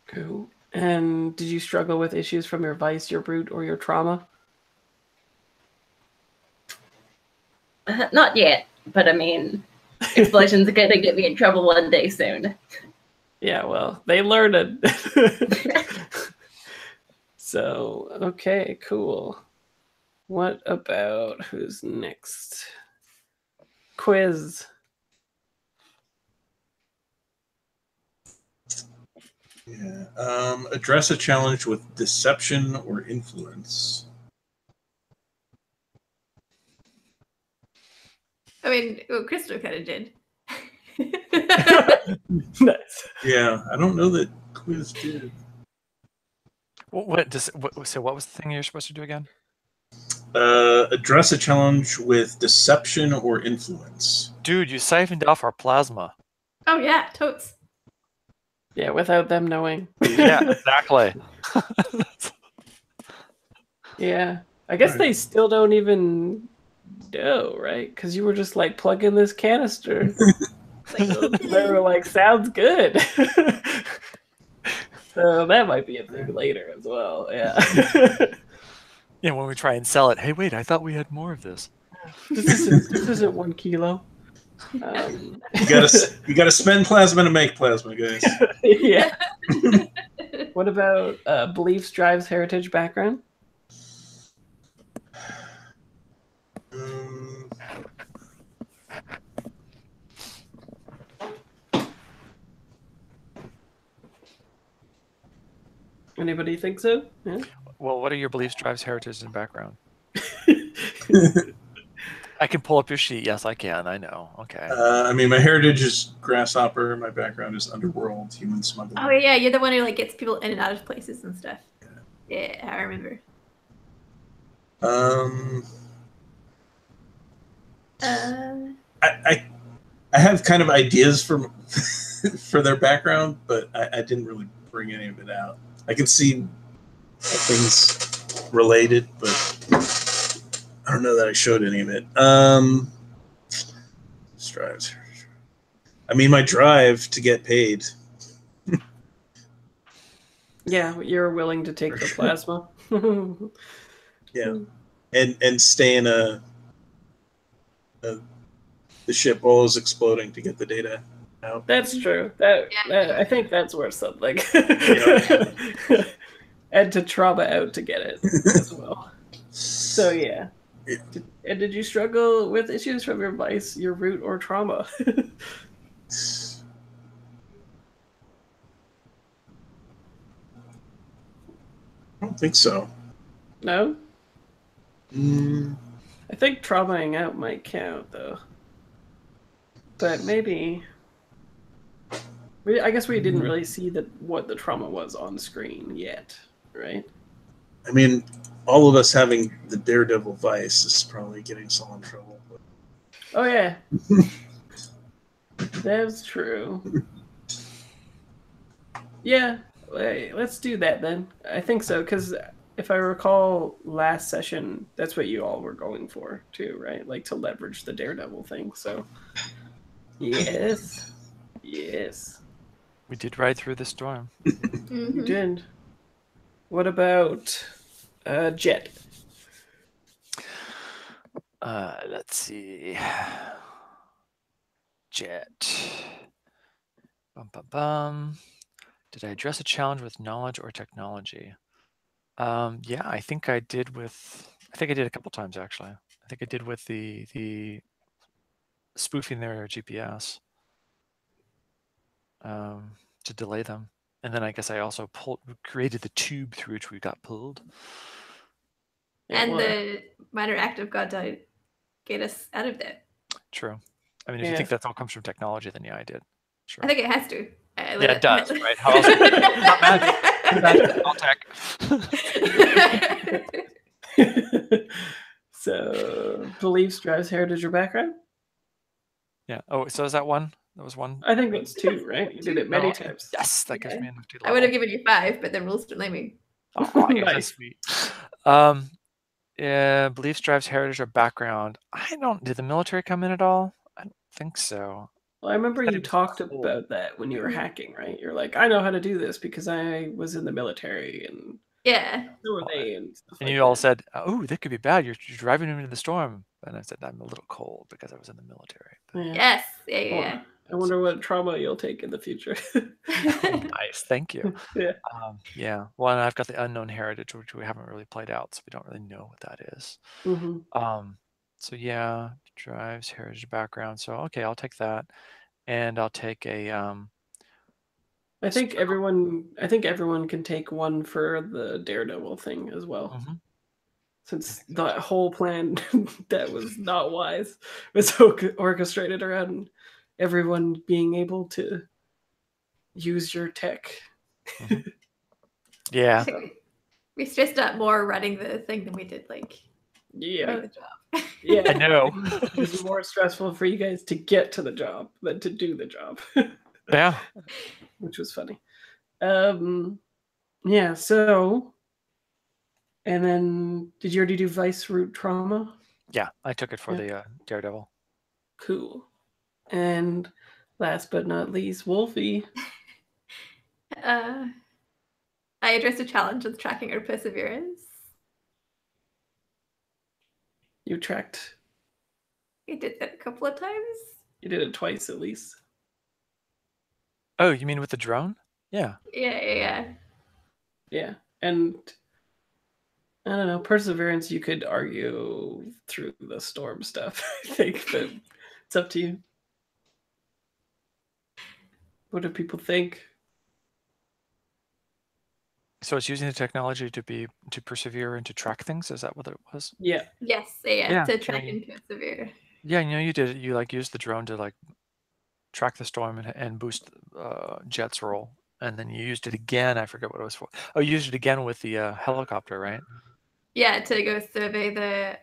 Speaker 1: Cool. And did you struggle with issues from your vice, your brute, or your trauma?
Speaker 4: Not yet, but I mean, explosions are going to get me in trouble one day soon.
Speaker 1: Yeah, well, they learned it. So, okay, cool. What about who's next? Quiz.
Speaker 3: Yeah. Address a challenge with deception or influence.
Speaker 5: I mean, well, Crystal kind of did.
Speaker 1: Nice.
Speaker 3: Yeah, I don't know that Quiz did.
Speaker 2: So what was the thing you're supposed to do again?
Speaker 3: Address a challenge with deception or influence.
Speaker 2: Dude, you siphoned off our plasma.
Speaker 5: Oh yeah, totes.
Speaker 1: Yeah, without them knowing.
Speaker 2: Yeah, exactly.
Speaker 1: Yeah. I guess they still don't even know, right? Because you were just like, plug in this canister. They were like, sounds good. So that might be a thing later as well. Yeah.
Speaker 2: Yeah, when we try and sell it, hey, wait, I thought we had more of this.
Speaker 1: This isn't 1 kilo.
Speaker 3: You gotta spend plasma to make plasma, guys.
Speaker 1: Yeah. What about beliefs, drives, heritage, background? Anybody think so? Yeah.
Speaker 2: Well, what are your beliefs, drives, heritage, and background? I can pull up your sheet. Yes, I can. I know. Okay.
Speaker 3: I mean, my heritage is grasshopper. My background is underworld, human smuggling.
Speaker 5: Oh yeah, you're the one who like gets people in and out of places and stuff. Yeah, I remember.
Speaker 3: I have kind of ideas for for their background, but I didn't really bring any of it out. I can see things related, but I don't know that I showed any of it. Strives. I mean, my drive to get paid.
Speaker 1: Yeah, you're willing to take the plasma.
Speaker 3: Yeah, and stay in the ship while it was exploding to get the data out.
Speaker 1: That's true. That I think that's worth something. And to trauma out to get it as well. So yeah. And did you struggle with issues from your vice, your root, or trauma?
Speaker 3: I don't think so.
Speaker 1: No? I think traumaing out might count, though. But maybe... I guess we didn't really see what the trauma was on screen yet, right?
Speaker 3: I mean, all of us having the Daredevil vice is probably getting us all in trouble. But...
Speaker 1: Oh, yeah. That's true. Yeah, let's do that then. I think so, because if I recall last session, that's what you all were going for, too, right? Like, to leverage the Daredevil thing, so... Yes. Yes.
Speaker 2: We did ride through the storm.
Speaker 1: You did. What about Jet?
Speaker 2: Let's see. Jet. Bum, bum, bum. Did I address a challenge with knowledge or technology? Yeah, I think I did a couple times, actually. I think I did with the spoofing their GPS to delay them. And then I guess I also created the tube through which we got pulled.
Speaker 5: And the minor act of God to get us out of there.
Speaker 2: True. I mean, if you think that all comes from technology, then yeah, I did. Sure.
Speaker 5: I think it has to.
Speaker 2: Yeah, it does, right? How else? Not magic. All
Speaker 1: tech. So, beliefs, drives, heritage, or background?
Speaker 2: Yeah. Oh, so is that one? That was one?
Speaker 1: I think that's two, right? You did it many times.
Speaker 2: Yes, that gives me enough to
Speaker 5: I would have given you 5, but the rules don't let me.
Speaker 2: Oh, nice. Sweet. Yeah, beliefs, drives, heritage, or background. Did the military come in at all? I don't think so.
Speaker 1: Well, I remember you talked about that when you were hacking, right? You're like, I know how to do this because I was in the military, and
Speaker 5: yeah,
Speaker 1: so were they, and stuff
Speaker 2: and
Speaker 1: like
Speaker 2: you all said, "Oh, that could be bad. You're driving him into the storm." And I said, "I'm a little cold because I was in the military."
Speaker 1: Yeah.
Speaker 5: Yes, yeah.
Speaker 1: I wonder what trauma you'll take in the future.
Speaker 2: Nice, thank you.
Speaker 1: Yeah.
Speaker 2: Yeah. Well, and I've got the unknown heritage, which we haven't really played out, so we don't really know what that is. So yeah, drives, heritage, background. So okay, I'll take that, and I'll take a.
Speaker 1: I think everyone can take one for the Daredevil thing as well. Since the whole plan that was not wise was orchestrated around everyone being able to use your tech.
Speaker 2: Yeah.
Speaker 5: We stressed out more running the thing than we did the job.
Speaker 1: Yeah.
Speaker 2: I know.
Speaker 1: It was more stressful for you guys to get to the job than to do the job.
Speaker 2: Yeah.
Speaker 1: Which was funny. Yeah, so and then did you already do vice root trauma?
Speaker 2: Yeah, I took it for the Daredevil.
Speaker 1: Cool. And last but not least, Wolfie.
Speaker 5: I addressed a challenge with tracking our perseverance.
Speaker 1: You tracked.
Speaker 5: You did that a couple of times.
Speaker 1: You did it twice at least.
Speaker 2: Oh, you mean with the drone? Yeah.
Speaker 5: Yeah.
Speaker 1: Yeah, and I don't know, perseverance. You could argue through the storm stuff. I think, but it's up to you. What do people think?
Speaker 2: So it's using the technology to persevere and to track things. Is that what it was?
Speaker 1: Yeah,
Speaker 5: Yes,
Speaker 2: Yeah,
Speaker 5: to track
Speaker 2: yeah.
Speaker 5: and persevere.
Speaker 2: Yeah, you did it. You like used the drone to like track the storm and boost Jet's roll, and then you used it again. I forget what it was for. Oh, you used it again with the helicopter, right?
Speaker 5: Yeah, to go survey the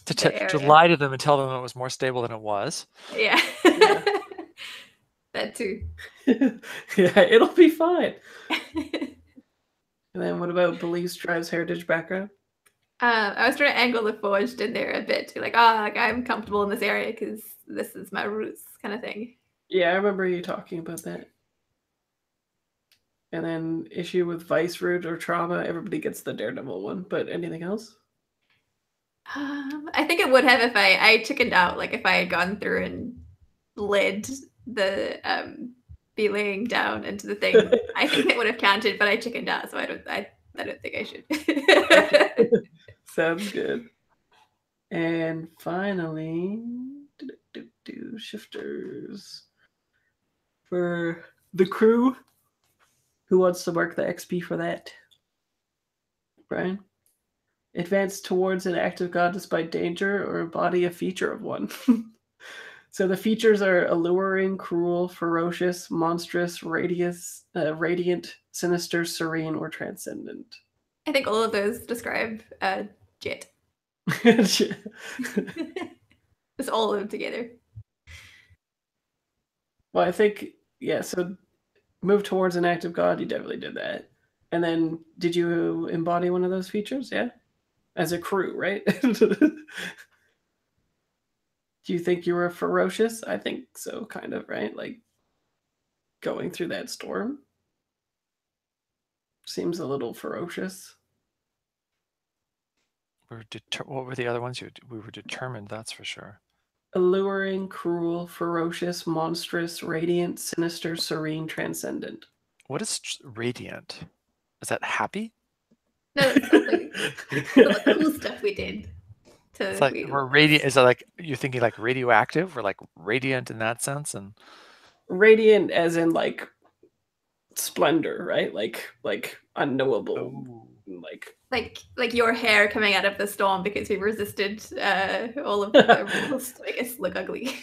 Speaker 2: To
Speaker 5: area.
Speaker 2: lie to them and tell them it was more stable than it was.
Speaker 5: Yeah.
Speaker 1: Yeah.
Speaker 5: That too.
Speaker 1: Yeah, it'll be fine. And then what about beliefs, drives, heritage, background?
Speaker 5: I was trying to angle the forged in there a bit to be like, like I'm comfortable in this area because this is my roots kind of thing.
Speaker 1: Yeah, I remember you talking about that. And then issue with vice, root, or trauma. Everybody gets the Daredevil one, but anything else?
Speaker 5: I think it would have if I chickened out, like if I had gone through and led the be laying down into the thing. I think it would have counted, but I chickened out, so I don't think I should.
Speaker 1: Sounds good. And finally, shifters for the crew. Who wants to mark the XP for that? Brian? Advance towards an act of God despite danger or embody a feature of one. So the features are alluring, cruel, ferocious, monstrous, radiant, sinister, serene, or transcendent.
Speaker 5: I think all of those describe Jet.
Speaker 1: Just
Speaker 5: all of them together.
Speaker 1: Well, I think, yeah, so move towards an act of God, you definitely did that. And then did you embody one of those features? Yeah? As a crew, right? Do you think you were ferocious? I think so, kind of, right? Like going through that storm seems a little ferocious.
Speaker 2: What were the other ones? We were determined, that's for sure.
Speaker 1: Alluring, cruel, ferocious, monstrous, radiant, sinister, serene, transcendent.
Speaker 2: What is radiant? Is that happy?
Speaker 5: No, it's the cool stuff we did.
Speaker 2: It's like we're radiant. Is that like you're thinking like radioactive or like radiant in that sense? And
Speaker 1: radiant as in like splendor, right? Like unknowable.
Speaker 5: Like your hair coming out of the storm because we resisted all of the rules to make us look ugly.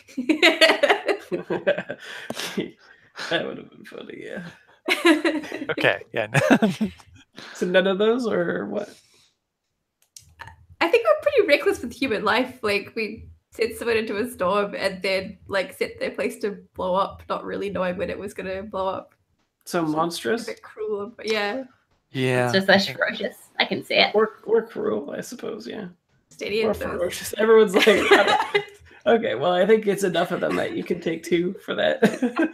Speaker 1: That would have been funny, yeah.
Speaker 2: Okay, yeah.
Speaker 1: So none of those, or what?
Speaker 5: I think we're pretty reckless with human life. Like we sent someone into a storm and then like set their place to blow up, not really knowing when it was going to blow up.
Speaker 1: So monstrous?
Speaker 5: A bit cruel, but yeah.
Speaker 2: Yeah.
Speaker 4: It's just less ferocious. I can see it.
Speaker 1: Or cruel, I suppose, yeah.
Speaker 5: Steady
Speaker 1: or ferocious. Everyone's like, okay, well, I think it's enough of them that you can take 2 for that.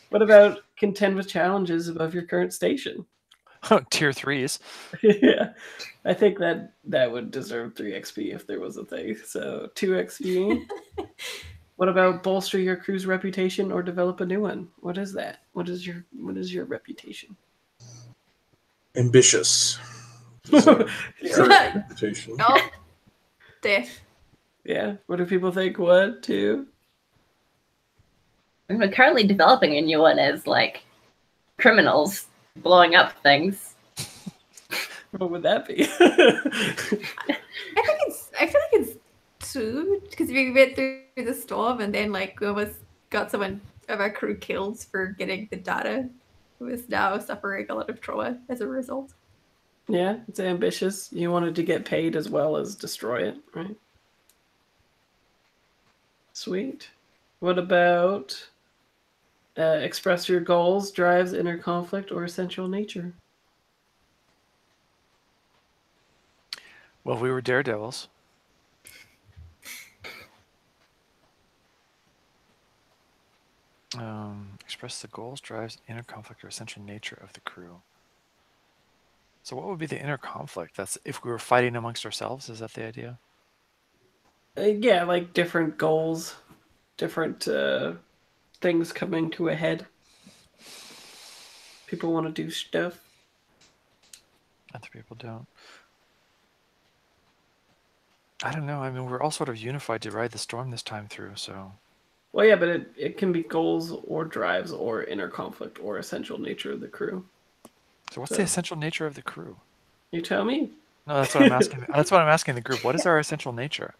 Speaker 1: What about contend with challenges above your current station?
Speaker 2: Tier 3s.
Speaker 1: Yeah, I think that would deserve 3 XP if there was a thing. So 2 XP. What about bolster your crew's reputation or develop a new one? What is that? What is your reputation?
Speaker 3: Ambitious. Reputation.
Speaker 5: Oh, death.
Speaker 1: Yeah. What do people think? 1, 2.
Speaker 4: We're currently developing a new one as like criminals blowing up things.
Speaker 1: What would that be?
Speaker 5: I feel like it's 2 because we went through the storm and then like we almost got someone of our crew killed for getting the data, who is now suffering a lot of trauma as a result.
Speaker 1: Yeah, it's ambitious. You wanted to get paid as well as destroy it, right? Sweet. What about express your goals, drives, inner conflict, or essential nature?
Speaker 2: Well, we were daredevils. Express the goals, drives, inner conflict, or essential nature of the crew. So what would be the inner conflict? That's if we were fighting amongst ourselves, is that the idea?
Speaker 1: Yeah, like different goals, different things coming to a head. People want to do stuff.
Speaker 2: Other people don't. I don't know. I mean, we're all sort of unified to ride the storm this time through, so.
Speaker 1: Well, yeah, but it can be goals or drives or inner conflict or essential nature of the crew.
Speaker 2: So what's the essential nature of the crew?
Speaker 1: You tell me.
Speaker 2: No, that's what I'm asking. That's what I'm asking the group. What is our essential nature?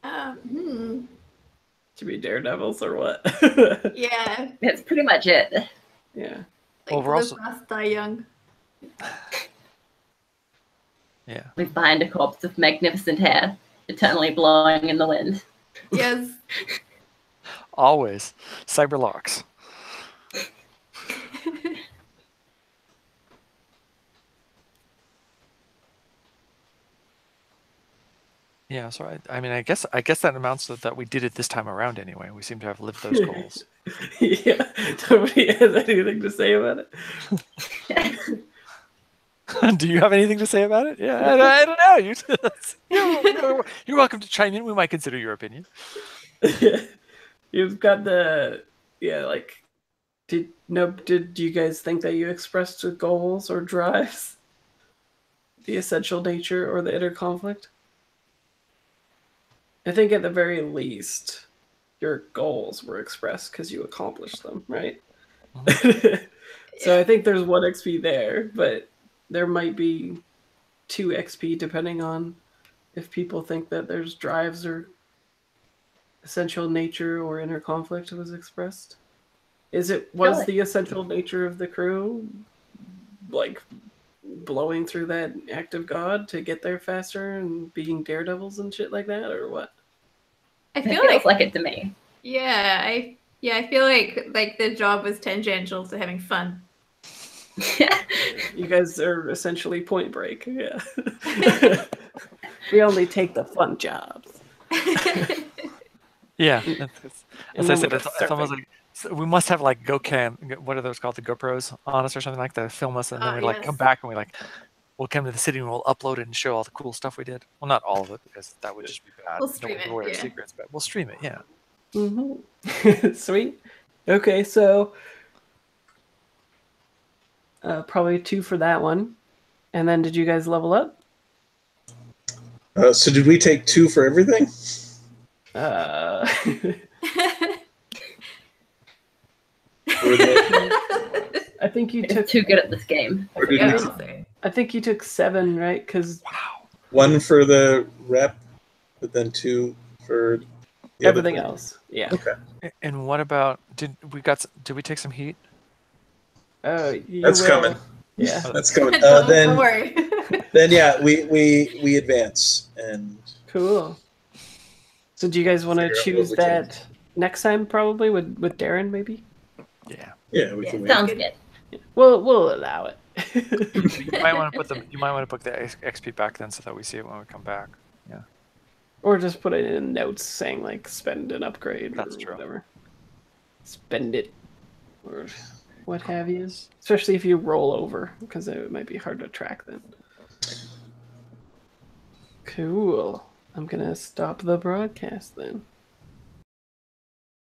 Speaker 5: Hmm.
Speaker 1: To be daredevils or what?
Speaker 5: Yeah.
Speaker 4: That's pretty much it.
Speaker 1: Yeah.
Speaker 5: Like,
Speaker 2: Well, we're
Speaker 5: live
Speaker 2: also-
Speaker 5: fast, die young.
Speaker 2: Yeah.
Speaker 4: We find a corpse of magnificent hair, eternally blowing in the wind.
Speaker 5: Yes.
Speaker 2: Always. Cyberlocks. Yeah, so I mean, I guess that amounts to that we did it this time around anyway. We seem to have lived those goals.
Speaker 1: Yeah. Nobody has anything to say about it.
Speaker 2: Do you have anything to say about it? Yeah, I don't know. You're welcome to chime in. We might consider your opinion.
Speaker 1: You've got the like. Did you guys think that you expressed the goals or drives? The essential nature or the inner conflict? I think at the very least, your goals were expressed because you accomplished them, right? So I think there's 1 XP there, but there might be 2 XP depending on if people think that there's drives or essential nature or inner conflict was expressed. Was
Speaker 4: Really?
Speaker 1: the essential nature of the crew like blowing through that act of God to get there faster and being daredevils and shit like that, or what?
Speaker 5: I
Speaker 4: It
Speaker 5: feel
Speaker 4: feels like it to me.
Speaker 5: yeah, I feel like the job was tangential to having fun.
Speaker 1: You guys are essentially Point Break. Yeah. We only take the fun jobs.
Speaker 2: Yeah,
Speaker 1: And
Speaker 2: as I
Speaker 1: then
Speaker 2: said,
Speaker 1: we're
Speaker 2: it's almost like we must have like GoCam. What are those called? The GoPros on us or something like that. Film us, and then we like
Speaker 5: Yes.
Speaker 2: come back and we'll come to the city and we'll upload it and show all the cool stuff we did. Well, not all of it because that would just be bad.
Speaker 5: We'll
Speaker 2: Don't
Speaker 5: stream
Speaker 2: give
Speaker 5: it,
Speaker 2: away our
Speaker 5: yeah.
Speaker 2: secrets, but we'll stream it. Yeah.
Speaker 1: Mm-hmm. Sweet. Okay, so probably 2 for that one. And then did you guys level up?
Speaker 3: So did we take 2 for everything? Or
Speaker 1: I think you
Speaker 4: It's
Speaker 1: took.
Speaker 4: too good at this game.
Speaker 3: Or did
Speaker 1: I
Speaker 3: we
Speaker 1: think- I think you took 7, right? Because
Speaker 2: Wow.
Speaker 3: 1 for the rep, but then 2 for the other
Speaker 1: everything
Speaker 3: thing?
Speaker 1: else, yeah.
Speaker 3: Okay.
Speaker 2: And what about did we take some heat?
Speaker 1: You
Speaker 3: That's
Speaker 1: will.
Speaker 3: coming.
Speaker 1: Yeah.
Speaker 3: That's coming.
Speaker 5: don't
Speaker 3: Then
Speaker 5: worry.
Speaker 3: yeah, we advance and
Speaker 1: Cool. So do you guys want to
Speaker 3: Figure out
Speaker 1: choose
Speaker 3: what we can-
Speaker 1: that next time? Probably with Darren, maybe.
Speaker 2: Yeah.
Speaker 3: yeah, we
Speaker 5: Yeah,
Speaker 3: can wait.
Speaker 4: Sounds good.
Speaker 1: We'll allow it.
Speaker 2: You might want to put the XP back then so that we see it when we come back. Yeah.
Speaker 1: Or just put it in notes saying like spend an upgrade
Speaker 2: That's
Speaker 1: or
Speaker 2: true.
Speaker 1: whatever. Spend it or what have you. Especially if you roll over, because it might be hard to track then. Cool. I'm gonna stop the broadcast then.